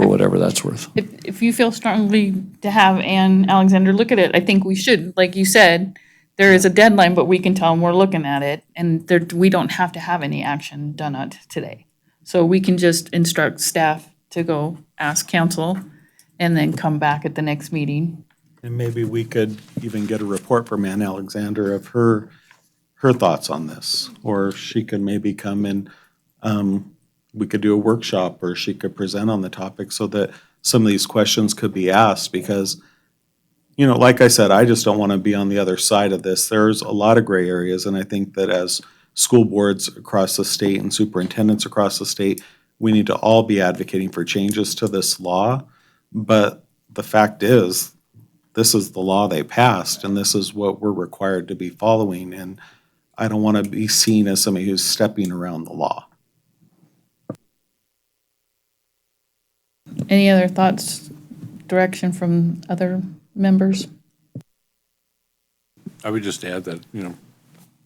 for whatever that's worth. If you feel strongly to have Ann Alexander look at it, I think we should. Like you said, there is a deadline, but we can tell them we're looking at it, and we don't have to have any action done on it today. So we can just instruct staff to go ask council and then come back at the next meeting. And maybe we could even get a report from Ann Alexander of her thoughts on this. Or she could maybe come and, we could do a workshop, or she could present on the topic so that some of these questions could be asked. Because, you know, like I said, I just don't want to be on the other side of this. There's a lot of gray areas, and I think that as school boards across the state and superintendents across the state, we need to all be advocating for changes to this law. But the fact is, this is the law they passed, and this is what we're required to be following. And I don't want to be seen as somebody who's stepping around the law. Any other thoughts, direction from other members? I would just add that, you know,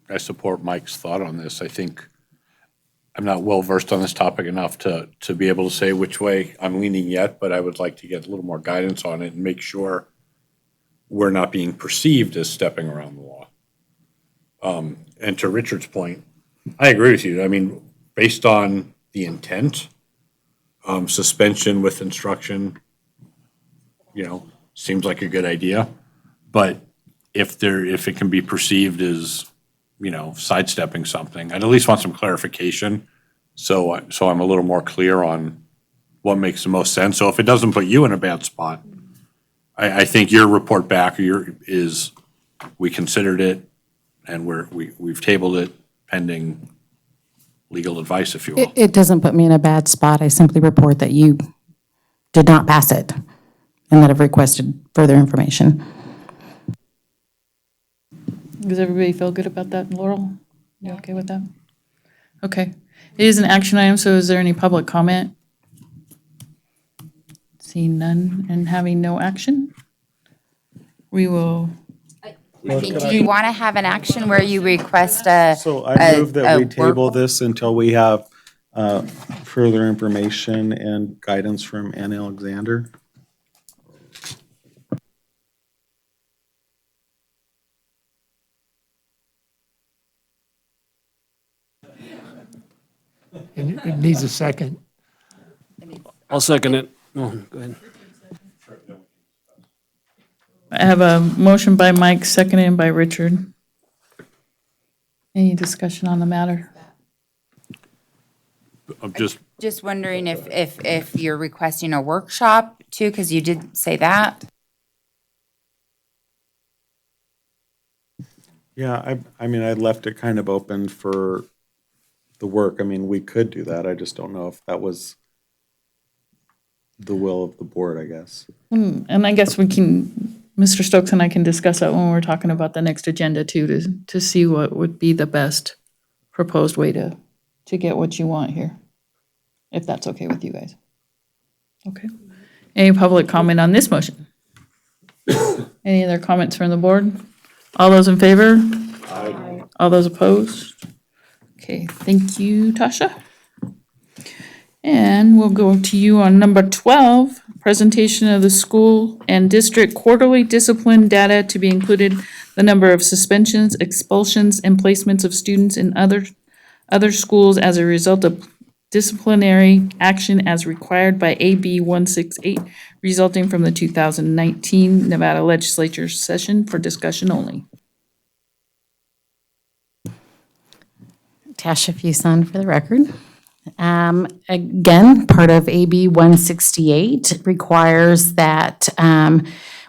I support Mike's thought on this. I think I'm not well-versed on this topic enough to be able to say which way I'm leaning yet, but I would like to get a little more guidance on it and make sure we're not being perceived as stepping around the law. And to Richard's point, I agree with you. I mean, based on the intent, suspension with instruction, you know, seems like a good idea. But if it can be perceived as, you know, sidestepping something, I'd at least want some clarification. So I'm a little more clear on what makes the most sense. So if it doesn't put you in a bad spot, I think your report back is we considered it and we've tabled it pending legal advice, if you will. It doesn't put me in a bad spot. I simply report that you did not pass it and that I've requested further information. Does everybody feel good about that, Laurel? You okay with that? Okay. It is an action item, so is there any public comment? Seeing none and having no action, we will. Do you want to have an action where you request a? So I move that we a table work- this until we have further information and guidance from Ann Alexander. And it needs a second. I'll second it. Oh, go ahead. I have a motion by Mike, seconded by Richard. Any discussion on the matter? I'm just, Just wondering if you're requesting a workshop too, because you did say that. Yeah, I mean, I left it kind of open for the work. I mean, we could do that. I just don't know if that was the will of the board, I guess. And I guess we can, Mr. Stokes and I can discuss that when we're talking about the next agenda too, to see what would be the best proposed way to get what you want here, if that's okay with you guys. Okay. Any public comment on this motion? Any other comments from the board? All those in favor? Aye. All those opposed? Okay, thank you, Tasha. And we'll go to you on number 12, presentation of the school and district quarterly discipline data to be included, the number of suspensions, expulsions, and placements of students in other schools as a result of disciplinary action as required by AB 168, resulting from the 2019 Nevada Legislature session for discussion only. Tasha Fuson for the record. Again, part of AB 168 requires that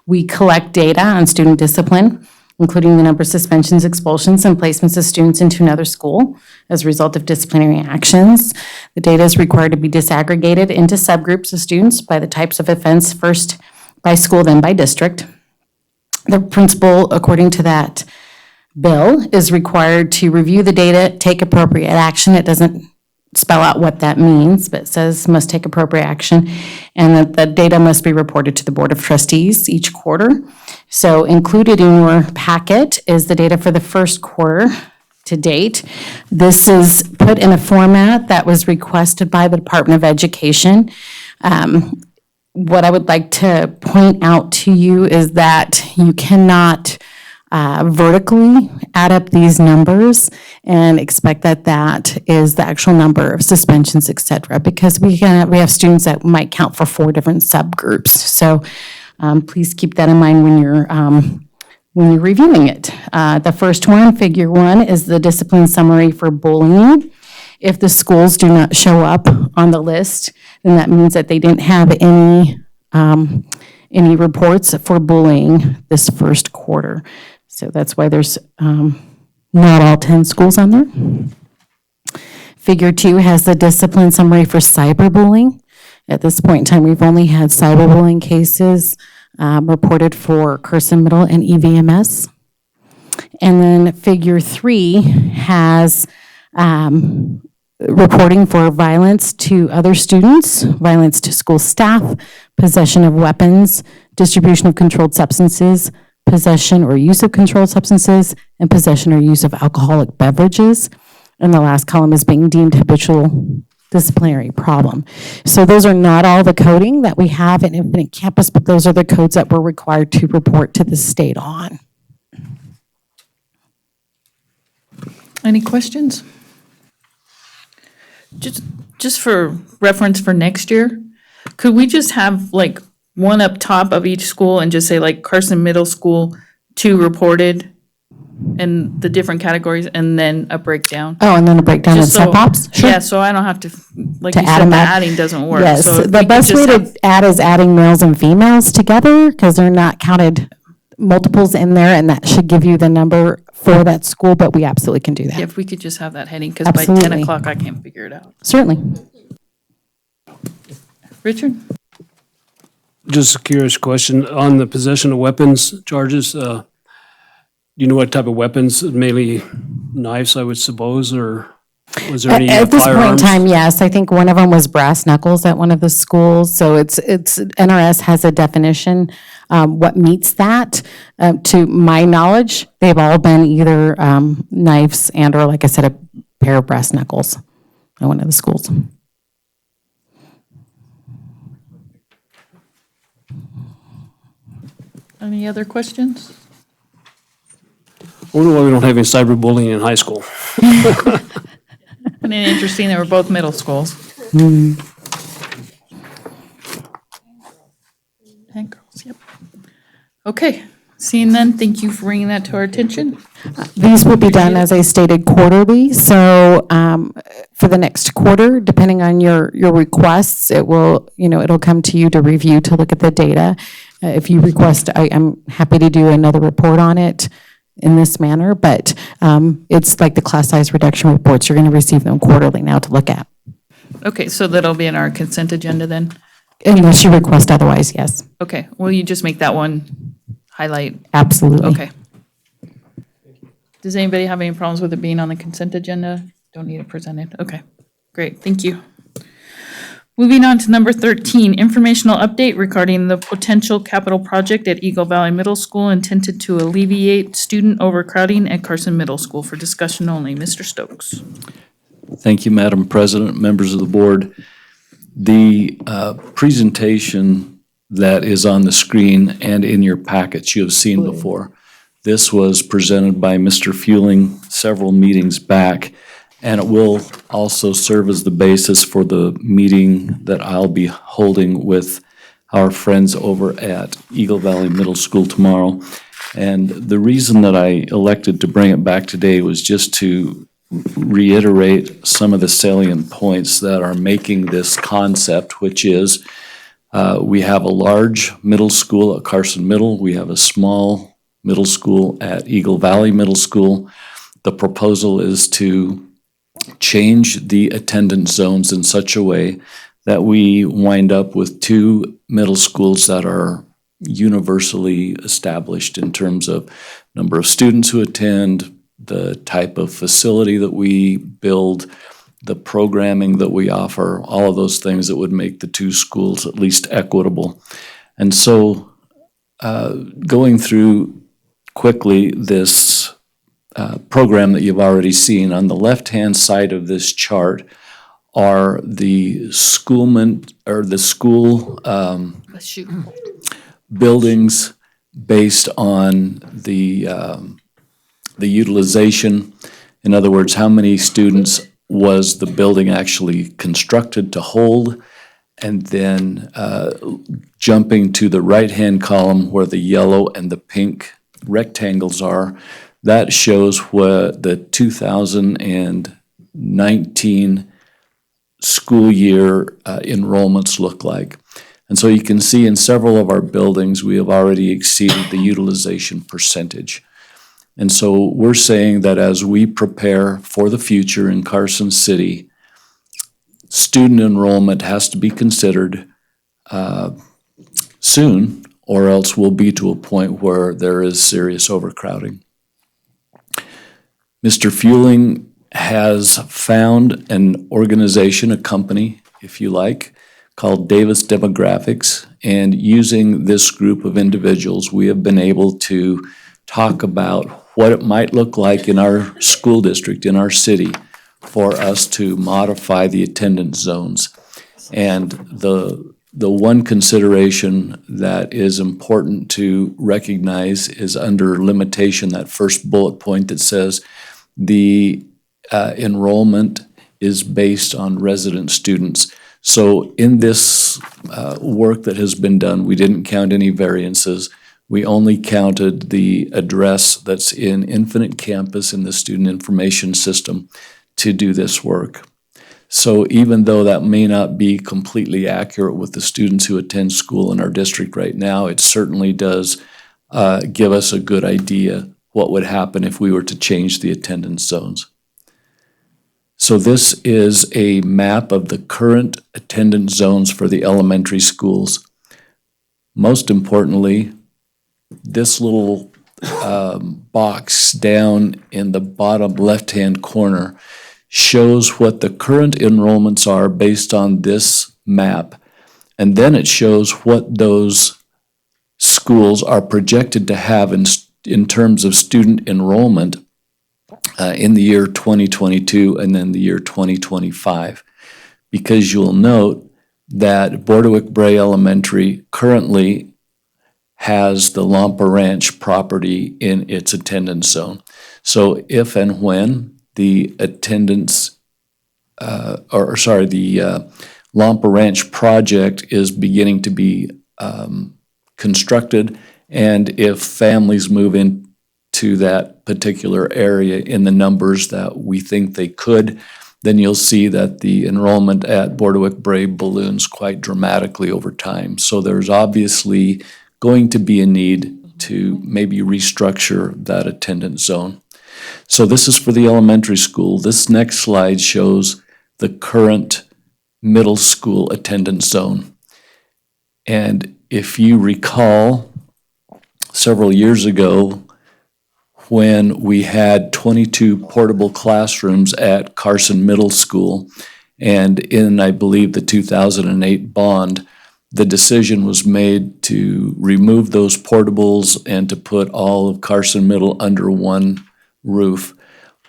we collect data on student discipline, including the number of suspensions, expulsions, and placements of students into another school as a result of disciplinary actions. The data is required to be disaggregated into subgroups of students by the types of offense, first by school, then by district. The principal, according to that bill, is required to review the data, take appropriate action. It doesn't spell out what that means, but it says must take appropriate action, and that the data must be reported to the Board of Trustees each quarter. So included in your packet is the data for the first quarter to date. This is put in a format that was requested by the Department of Education. what I would like to point out to you is that you cannot vertically add up these numbers and expect that that is the actual number of suspensions, et cetera, because we have students that might count for 4 different subgroups. So please keep that in mind when you're reviewing it. The first one, figure 1, is the discipline summary for bullying. If the schools do not show up on the list, then that means that they didn't have any reports for bullying this first quarter. So that's why there's not all 10 schools on there. Figure 2 has the discipline summary for cyberbullying. At this point in time, we've only had cyberbullying cases reported for Carson Middle and EVMS. And then figure 3 has reporting for violence to other students, violence to school staff, possession of weapons, distribution of controlled substances, possession or use of controlled substances, and possession or use of alcoholic beverages. And the last column is being deemed habitual disciplinary problem. So those are not all the coding that we have in Infinite Campus, but those are the codes that we're required to report to the state on. Any questions? Just for reference for next year, could we just have like one up top of each school and just say like Carson Middle School 2 reported and the different categories and then a breakdown? Oh, and then a breakdown of Just so- sub-ops? Sure. Yeah, so I don't have to, like To you add said, them the up. adding doesn't work. Yes, So if we the could best just way have- to add is adding males and females together because they're not counted multiples in there, and that should give you the number for that school, but we absolutely can do that. If we could just have that heading, because by 10 Absolutely. o'clock I can't figure it out. Certainly. Richard? Just a curious question, on the possession of weapons charges, do you know what type of weapons, mainly knives, I would suppose, or was there any At this point in firearms? time, yes, I think one of them was brass knuckles at one of the schools, so it's NRS has a definition, what meets that. To my knowledge, they've all been either knives and, or like I said, a pair of brass knuckles at one of the schools. Any other questions? I wonder why we don't have any cyberbullying in high school. And interesting, they were both middle schools. And girls, yep. Okay, seeing none, thank you for bringing that to our attention. These will be done, as I stated, quarterly, so for the next quarter, depending on your requests, it will, it'll come to you to review, to look at the data. If you request, I'm happy to do another report on it in this manner, but it's like the class size reduction reports, you're going to receive them quarterly now to look at. Okay, so that'll be in our consent agenda then? Unless you request otherwise, yes. Okay, will you just make that one highlight? Absolutely. Okay. Does anybody have any problems with it being on the consent agenda? Don't need it presented. Okay, great, thank you. Moving on to number 13, informational update regarding the potential capital project at Eagle Valley Middle School intended to alleviate student overcrowding at Carson Middle School, for discussion only. Mr. Stokes. Thank you, Madam President, members of the board. The presentation that is on the screen and in your packets you have seen before. This was presented by Mr. Fueling several meetings back, and it will also serve as the basis for the meeting that I'll be holding with our friends over at Eagle Valley Middle School tomorrow. And the reason that I elected to bring it back today was just to reiterate some of the salient points that are making this concept, which is we have a large middle school at Carson Middle. We have a small middle school at Eagle Valley Middle School. The proposal is to change the attendance zones in such a way that we wind up with 2 middle schools that are universally established in terms of number of students who attend, the type of facility that we build, the programming that we offer, all of those things that would make the 2 schools at least equitable. And so going through quickly this program that you've already seen, on the left-hand side of this chart are the school buildings based on the utilization. In other words, how many students was the building actually constructed to hold? And then jumping to the right-hand column where the yellow and the pink rectangles are, that shows what the 2019 school year enrollments look like. And so you can see in several of our buildings, we have already exceeded the utilization percentage. And so we're saying that as we prepare for the future in Carson City, student enrollment has to be considered soon, or else we'll be to a point where there is serious overcrowding. Mr. Fueling has found an organization, a company, if you like, called Davis Demographics, and using this group of individuals, we have been able to talk about what it might look like in our school district, in our city, for us to modify the attendance zones. And the one consideration that is important to recognize is under limitation, that first bullet point that says the enrollment is based on resident students. So in this work that has been done, we didn't count any variances. We only counted the address that's in Infinite Campus in the student information system to do this work. So even though that may not be completely accurate with the students who attend school in our district right now, it certainly does give us a good idea what would happen if we were to change the attendance zones. So this is a map of the current attendance zones for the elementary schools. Most importantly, this little box down in the bottom left-hand corner shows what the current enrollments are based on this map. And then it shows what those schools are projected to have in terms of student enrollment in the year 2022 and then the year 2025. Because you'll note that Bordewick Bray Elementary currently has the Lampa Ranch property in its attendance zone. So if and when the attendance, the Lampa Ranch project is beginning to be constructed, and if families move into that particular area in the numbers that we think they could, then you'll see that the enrollment at Bordewick Bray balloons quite dramatically over time. So there's obviously going to be a need to maybe restructure that attendance zone. So this is for the elementary school. This next slide shows the current middle school attendance zone. And if you recall, several years ago, when we had 22 portable classrooms at Carson Middle School, and in, I believe, the 2008 bond, the decision was made to remove those portables and to put all of Carson Middle under one roof.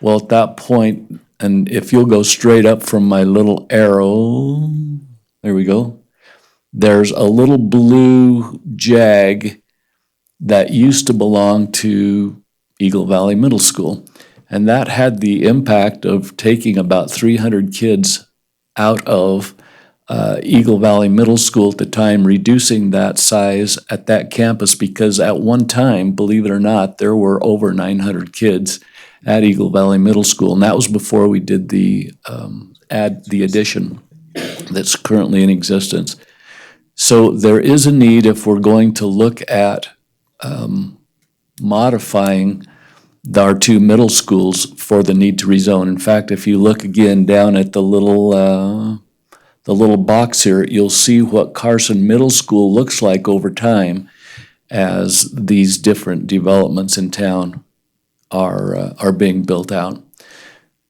Well, at that point, and if you'll go straight up from my little arrow, there we go, there's a little blue Jag that used to belong to Eagle Valley Middle School. And that had the impact of taking about 300 kids out of Eagle Valley Middle School at the time, reducing that size at that campus because at one time, believe it or not, there were over 900 kids at Eagle Valley Middle School. And that was before we did the addition that's currently in existence. So there is a need, if we're going to look at modifying our two middle schools, for the need to rezone. In fact, if you look again down at the little box here, you'll see what Carson Middle School looks like over time as these different developments in town are being built out.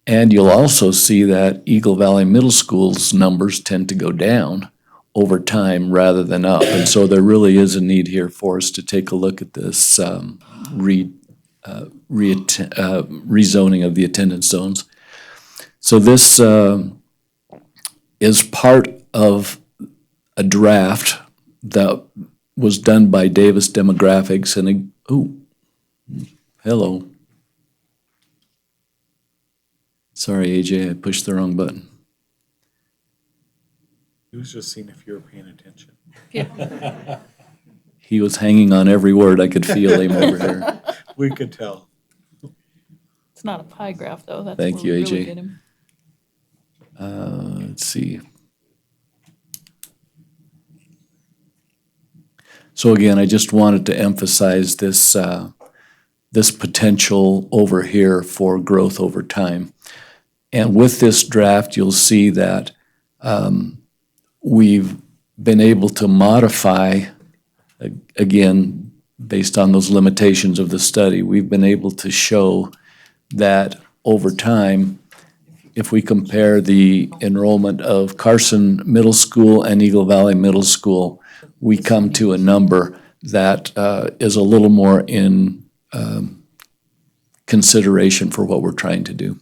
And you'll also see that Eagle Valley Middle School's numbers tend to go down over time rather than up. And so there really is a need here for us to take a look at this rezoning of the attendance zones. So this is part of a draft that was done by Davis Demographics and, hello. Sorry, AJ, I pushed the wrong button. He was just seeing if you were paying attention. He was hanging on every word. I could feel him over here. We could tell. It's not a pie graph, though. That's Thank where you, we AJ. really get him. Let's see. So again, I just wanted to emphasize this, this potential over here for growth over time. And with this draft, you'll see that we've been able to modify, again, based on those limitations of the study, we've been able to show that over time, if we compare the enrollment of Carson Middle School and Eagle Valley Middle School, we come to a number that is a little more in consideration for what we're trying to do.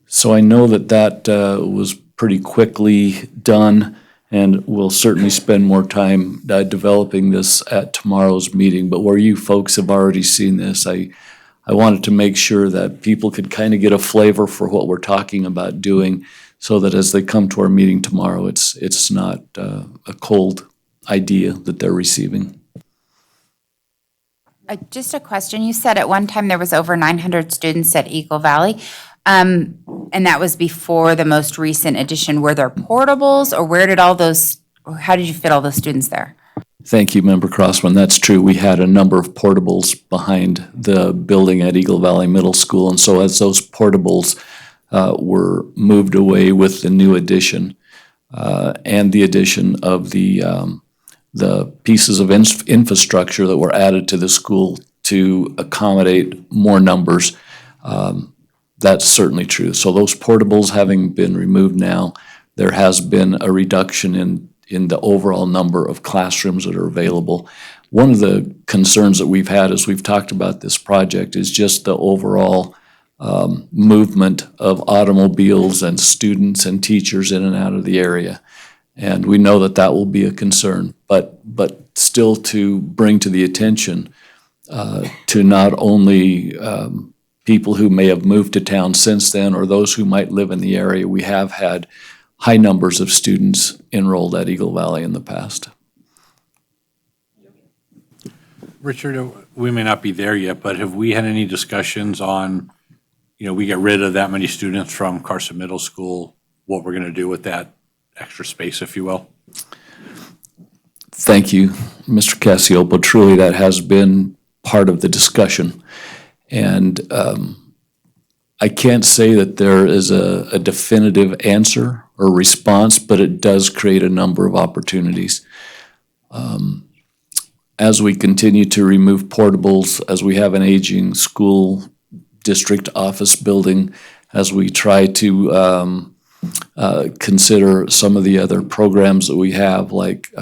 So I know that that was pretty quickly done, and we'll certainly spend more time developing this at tomorrow's meeting. But where you folks have already seen this, I wanted to make sure that people could kind of get a flavor for what we're talking about doing, so that as they come to our meeting tomorrow, it's not a cold idea that they're receiving. Just a question. You said at one time there was over 900 students at Eagle Valley, and that was before the most recent addition. Were there portables, or where did all those, or how did you fit all those students there? Thank you, Member Crossman. That's true. We had a number of portables behind the building at Eagle Valley Middle School, and so as those portables were moved away with the new addition and the addition of the pieces of infrastructure that were added to the school to accommodate more numbers, that's certainly true. So those portables having been removed now, there has been a reduction in the overall number of classrooms that are available. One of the concerns that we've had as we've talked about this project is just the overall movement of automobiles and students and teachers in and out of the area. And we know that that will be a concern, but still to bring to the attention to not only people who may have moved to town since then or those who might live in the area, we have had high numbers of students enrolled at Eagle Valley in the past. Richard, we may not be there yet, but have we had any discussions on, we get rid of that many students from Carson Middle School, what we're going to do with that extra space, if you will? Thank you, Mr. Cassiopo. Truly, that has been part of the discussion. And I can't say that there is a definitive answer or response, but it does create a number of opportunities. As we continue to remove portables, as we have an aging school district office building, as we try to consider some of the other programs that we have, like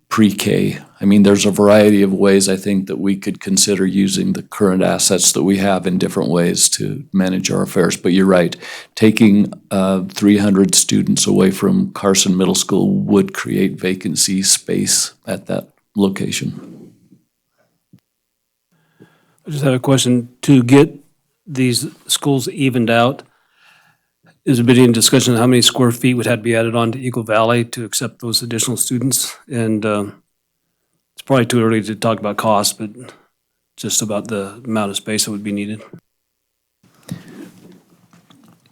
pre-K. I mean, there's a variety of ways I think that we could consider using the current assets that we have in different ways to manage our affairs. But you're right, taking 300 students away from Carson Middle School would create vacancy space at that location. I just have a question. To get these schools evened out, is there been any discussion on how many square feet would have to be added on to Eagle Valley to accept those additional students? And it's probably too early to talk about cost, but just about the amount of space that would be needed.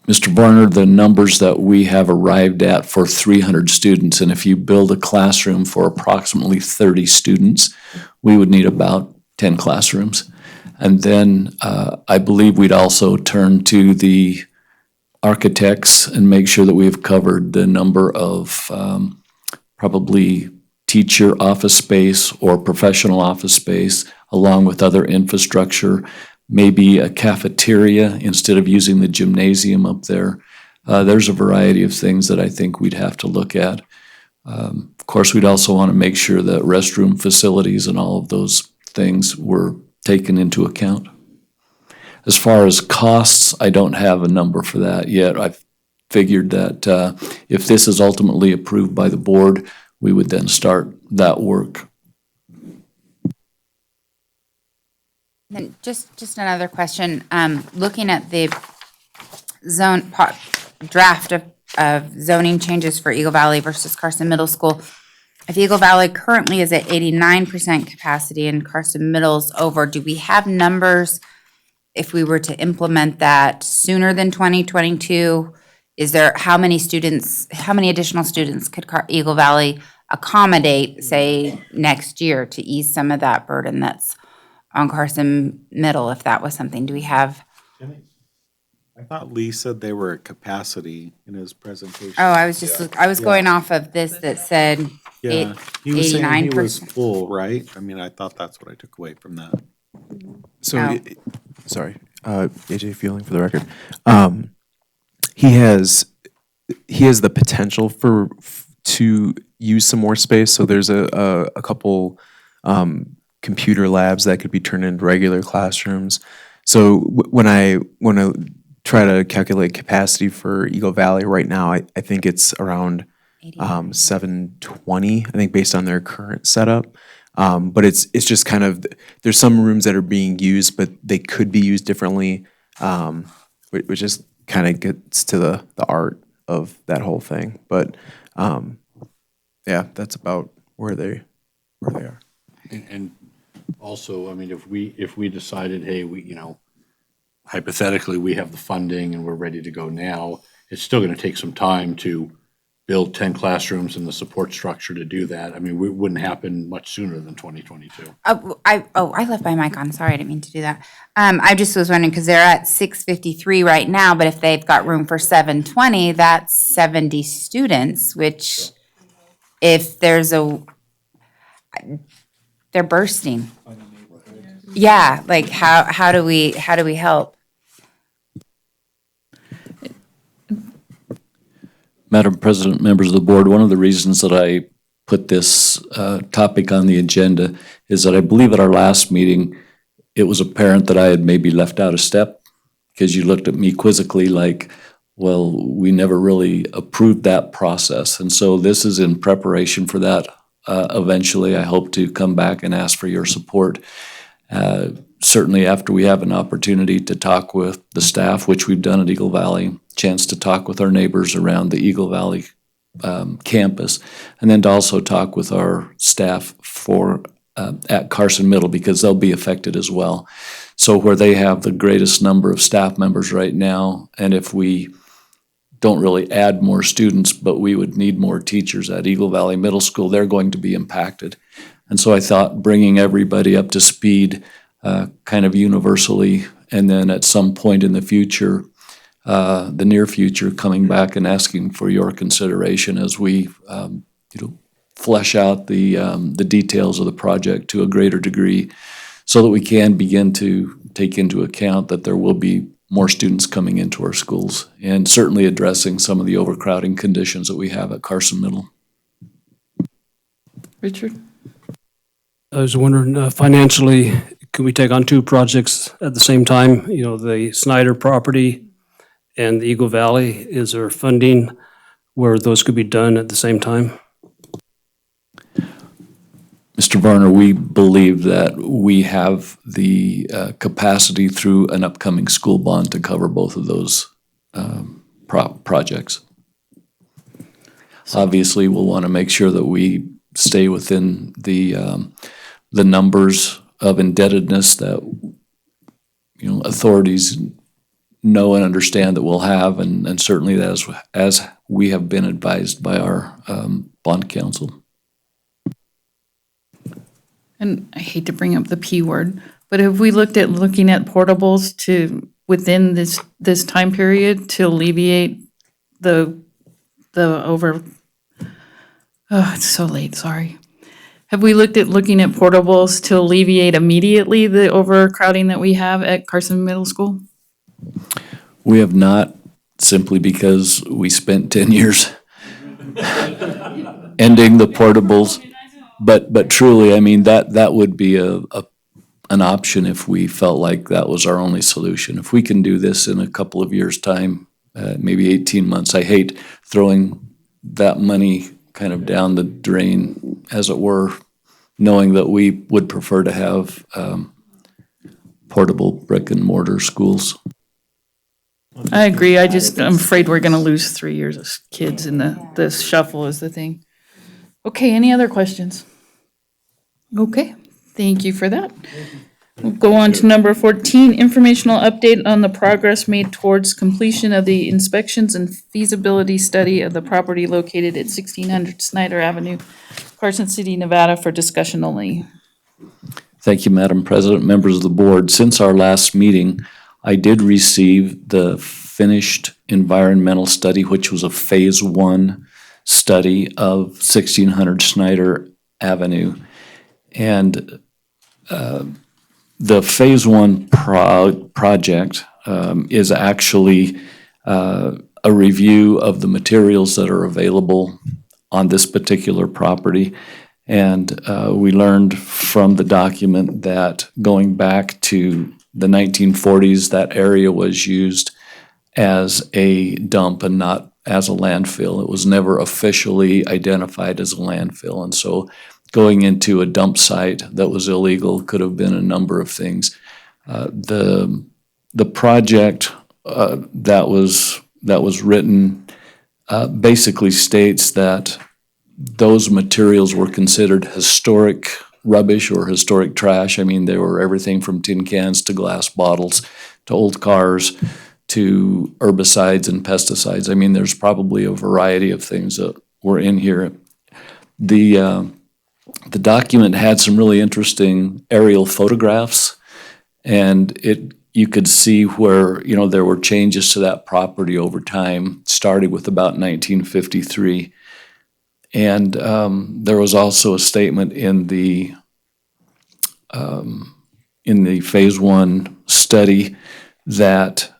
Mr. Barnard, the numbers that we have arrived at for 300 students, and if you build a classroom for approximately 30 students, we would need about 10 classrooms. And then I believe we'd also turn to the architects and make sure that we've covered the number of probably teacher office space or professional office space, along with other infrastructure, maybe a cafeteria instead of using the gymnasium up there. There's a variety of things that I think we'd have to look at. Of course, we'd also want to make sure that restroom facilities and all of those things were taken into account. As far as costs, I don't have a number for that yet. I figured that if this is ultimately approved by the board, we would then start that work. Then just another question, looking at the draft of zoning changes for Eagle Valley versus Carson Middle School. If Eagle Valley currently is at 89% capacity and Carson Middle's over, do we have numbers if we were to implement that sooner than 2022? Is there, how many additional students could Eagle Valley accommodate, say, next year to ease some of that burden that's on Carson Middle, if that was something? Do we have? I thought Lee said they were at capacity in his presentation. Oh, I was going off of this that said Yeah, he was saying he was 89%. full, right? I mean, I thought that's what I took away from that. So, Oh. sorry, AJ Feeling for the record. He has the potential to use some more space. So there's a couple computer labs that could be turned into regular classrooms. So when I try to calculate capacity for Eagle Valley right now, I think it's around 720, I think, based on their current setup. But it's just kind of, there's some rooms that are being used, but they could be used differently, which just kind of gets to the art of that whole thing. But yeah, that's about where they are. And also, I mean, if we decided, hey, hypothetically, we have the funding and we're ready to go now, it's still going to take some time to build 10 classrooms and the support structure to do that. I mean, it wouldn't happen much sooner than 2022. I left my mic on. Sorry, I didn't mean to do that. I just was wondering, because they're at 653 right now, but if they've got room for 720, that's 70 students, which if there's they're bursting. Yeah, like how do we help? Madam President, members of the board, one of the reasons that I put this topic on the agenda is that I believe at our last meeting, it was apparent that I had maybe left out a step, because you looked at me quizzically like, well, we never really approved that process. And so this is in preparation for that. Eventually, I hope to come back and ask for your support. Certainly after we have an opportunity to talk with the staff, which we've done at Eagle Valley, chance to talk with our neighbors around the Eagle Valley campus, and then to also talk with our staff at Carson Middle, because they'll be affected as well. So where they have the greatest number of staff members right now, and if we don't really add more students, but we would need more teachers at Eagle Valley Middle School, they're going to be impacted. And so I thought bringing everybody up to speed kind of universally, and then at some point in the future, the near future, coming back and asking for your consideration as we flesh out the details of the project to a greater degree, so that we can begin to take into account that there will be more students coming into our schools, and certainly addressing some of the overcrowding conditions that we have at Carson Middle. Richard? I was wondering, financially, could we take on two projects at the same time? You know, the Snyder property and the Eagle Valley. Is there funding where those could be done at the same time? Mr. Varner, we believe that we have the capacity through an upcoming school bond to cover both of those projects. Obviously, we'll want to make sure that we stay within the numbers of indebtedness that authorities know and understand that we'll have, and certainly as we have been advised by our bond counsel. And I hate to bring up the P word, but have we looking at portables within this time period to alleviate the over, it's so late, sorry. Have we looking at portables to alleviate immediately the overcrowding that we have at Carson Middle School? We have not, simply because we spent 10 years ending the portables. But truly, I mean, that would be an option if we felt like that was our only solution. If we can do this in a couple of years' time, maybe 18 months. I hate throwing that money kind of down the drain, as it were, knowing that we would prefer to have portable brick and mortar schools. I agree. I'm afraid we're gonna lose 3 years of kids in the shuffle is the thing. Okay, any other questions? Okay, thank you for that. We'll go on to number 14, informational update on the progress made towards completion of the inspections and feasibility study of the property located at 1600 Snyder Avenue, Carson City, Nevada, for discussion only. Thank you, Madam President, members of the board. Since our last meeting, I did receive the finished environmental study, which was a phase 1 study of 1600 Snyder Avenue. And the phase 1 project is actually a review of the materials that are available on this particular property. And we learned from the document that going back to the 1940s, that area was used as a dump and not as a landfill. It was never officially identified as a landfill. And so going into a dump site that was illegal could have been a number of things. The project that was written basically states that those materials were considered historic rubbish or historic trash. I mean, they were everything from tin cans to glass bottles to old cars to herbicides and pesticides. I mean, there's probably a variety of things that were in here. The document had some really interesting aerial photographs, and you could see where, there were changes to that property over time, starting with about 1953. And there was also a statement in the phase 1 study that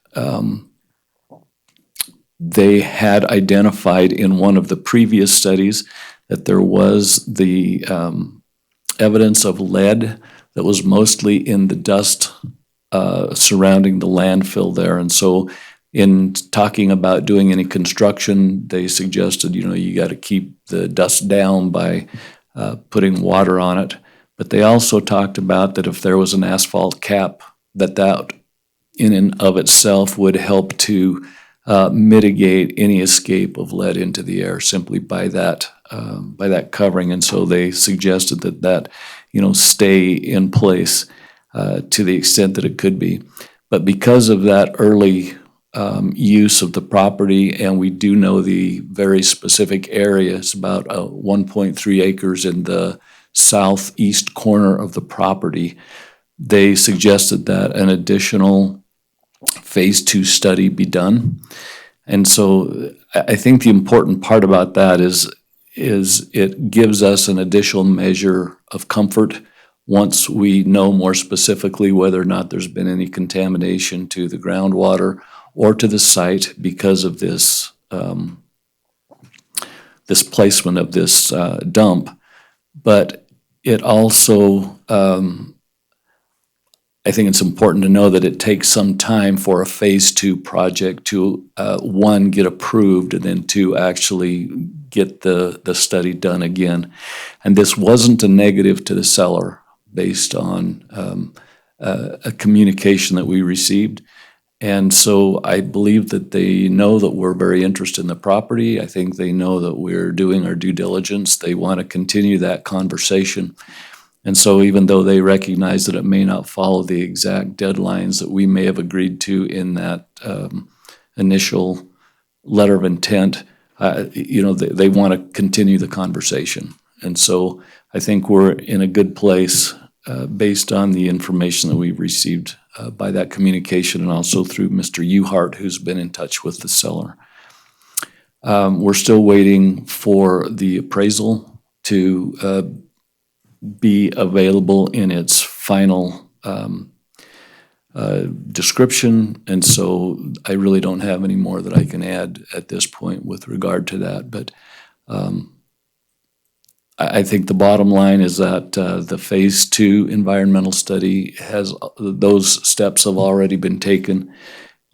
they had identified in one of the previous studies that there was the evidence of lead that was mostly in the dust surrounding the landfill there. And so in talking about doing any construction, they suggested, you got to keep the dust down by putting water on it. But they also talked about that if there was an asphalt cap, that in and of itself would help to mitigate any escape of lead into the air simply by that covering. And so they suggested that stay in place to the extent that it could be. But because of that early use of the property, and we do know the very specific area, it's about 1.3 acres in the southeast corner of the property, they suggested that an additional phase 2 study be done. And so I think the important part about that is it gives us an additional measure of comfort once we know more specifically whether or not there's been any contamination to the groundwater or to the site because of this this placement of this dump. But it also, I think it's important to know that it takes some time for a phase 2 project to, one, get approved, and then two, actually get the study done again. And this wasn't a negative to the seller based on a communication that we received. And so I believe that they know that we're very interested in the property. I think they know that we're doing our due diligence. They want to continue that conversation. And so even though they recognize that it may not follow the exact deadlines that we may have agreed to in that initial letter of intent, they want to continue the conversation. And so I think we're in a good place based on the information that we've received by that communication and also through Mr. Uhart, who's been in touch with the seller. We're still waiting for the appraisal to be available in its final description, and so I really don't have any more that I can add at this point with regard to that. But I think the bottom line is that the phase 2 environmental study those steps have already been taken,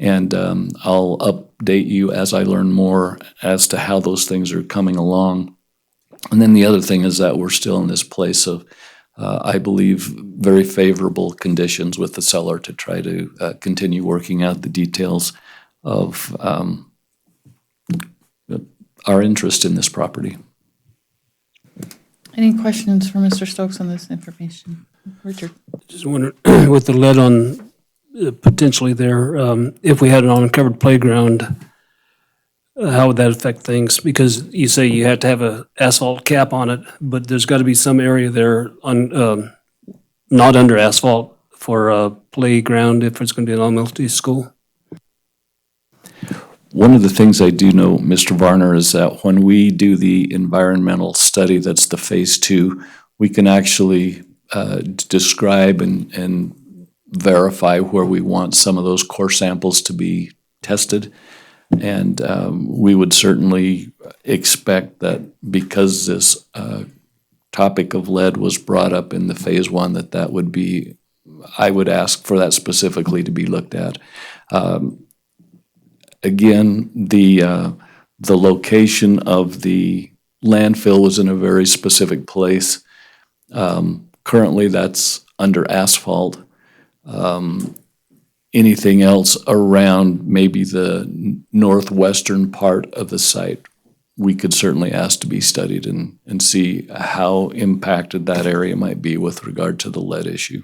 And I'll update you as I learn more as to how those things are coming along. And then the other thing is that we're still in this place of, I believe, very favorable conditions with the seller to try to continue working out the details of our interest in this property. Any questions for Mr. Stokes on this information? Richard? Just wondering, with the lead on potentially there, if we had an uncovered playground, how would that affect things? Because you say you had to have a asphalt cap on it, but there's got to be some area there on, not under asphalt for a playground if it's going to be an elementary school. One of the things I do know, Mr. Varner, is that when we do the environmental study, that's the phase 2, we can actually describe and verify where we want some of those core samples to be tested. And we would certainly expect that because this topic of lead was brought up in the phase 1, that would be, I would ask for that specifically to be looked at. Again, the location of the landfill was in a very specific place. Currently, that's under asphalt. Anything else around maybe the northwestern part of the site, we could certainly ask to be studied and see how impacted that area might be with regard to the lead issue.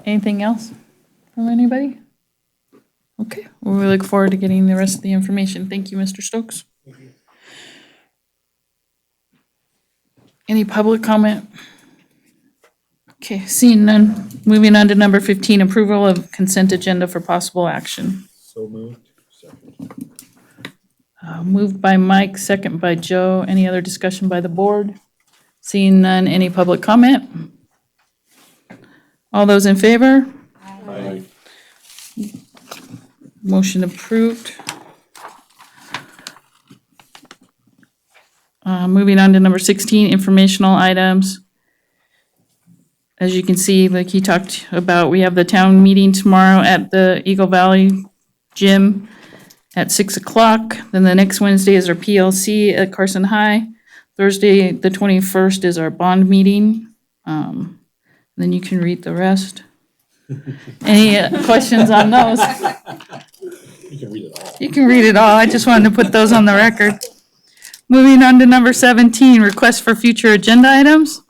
Anything else from anybody? Okay, well, we look forward to getting the rest of the information. Thank you, Mr. Stokes. Any public comment? Okay, seeing none, moving on to number 15, approval of consent agenda for possible action. So moved. Second. Moved by Mike, second by Joe. Any other discussion by the board? Seeing none, any public comment? All those in favor? Aye. Motion approved. Moving on to number 16, informational items. As you can see, like he talked about, we have the town meeting tomorrow at the Eagle Valley Gym at 6 o'clock. Then the next Wednesday is our PLC at Carson High. Thursday, the 21st, is our bond meeting. Then you can read the rest. Any questions on those? You can read it all. You can read it all. I just wanted to put those on the record. Moving on to number 17, request for future agenda items.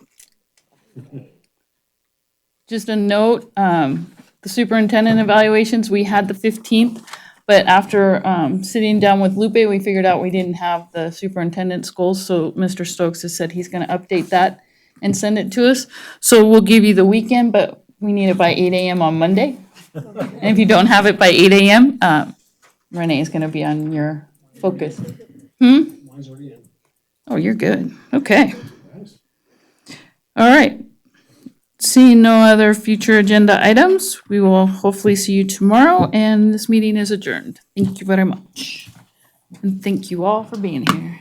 Just a note, the superintendent evaluations, we had the 15th, but after sitting down with Lupe, we figured out we didn't have the superintendent's goals, so Mr. Stokes has said he's gonna update that and send it to us. So we'll give you the weekend, but we need it by 8 a.m. on Monday. And if you don't have it by 8 a.m., Renee is gonna be on your focus. Mine's already in. Oh, you're good. Okay. All right. Seeing no other future agenda items, we will hopefully see you tomorrow, and this meeting is adjourned. Thank you very much. And thank you all for being here.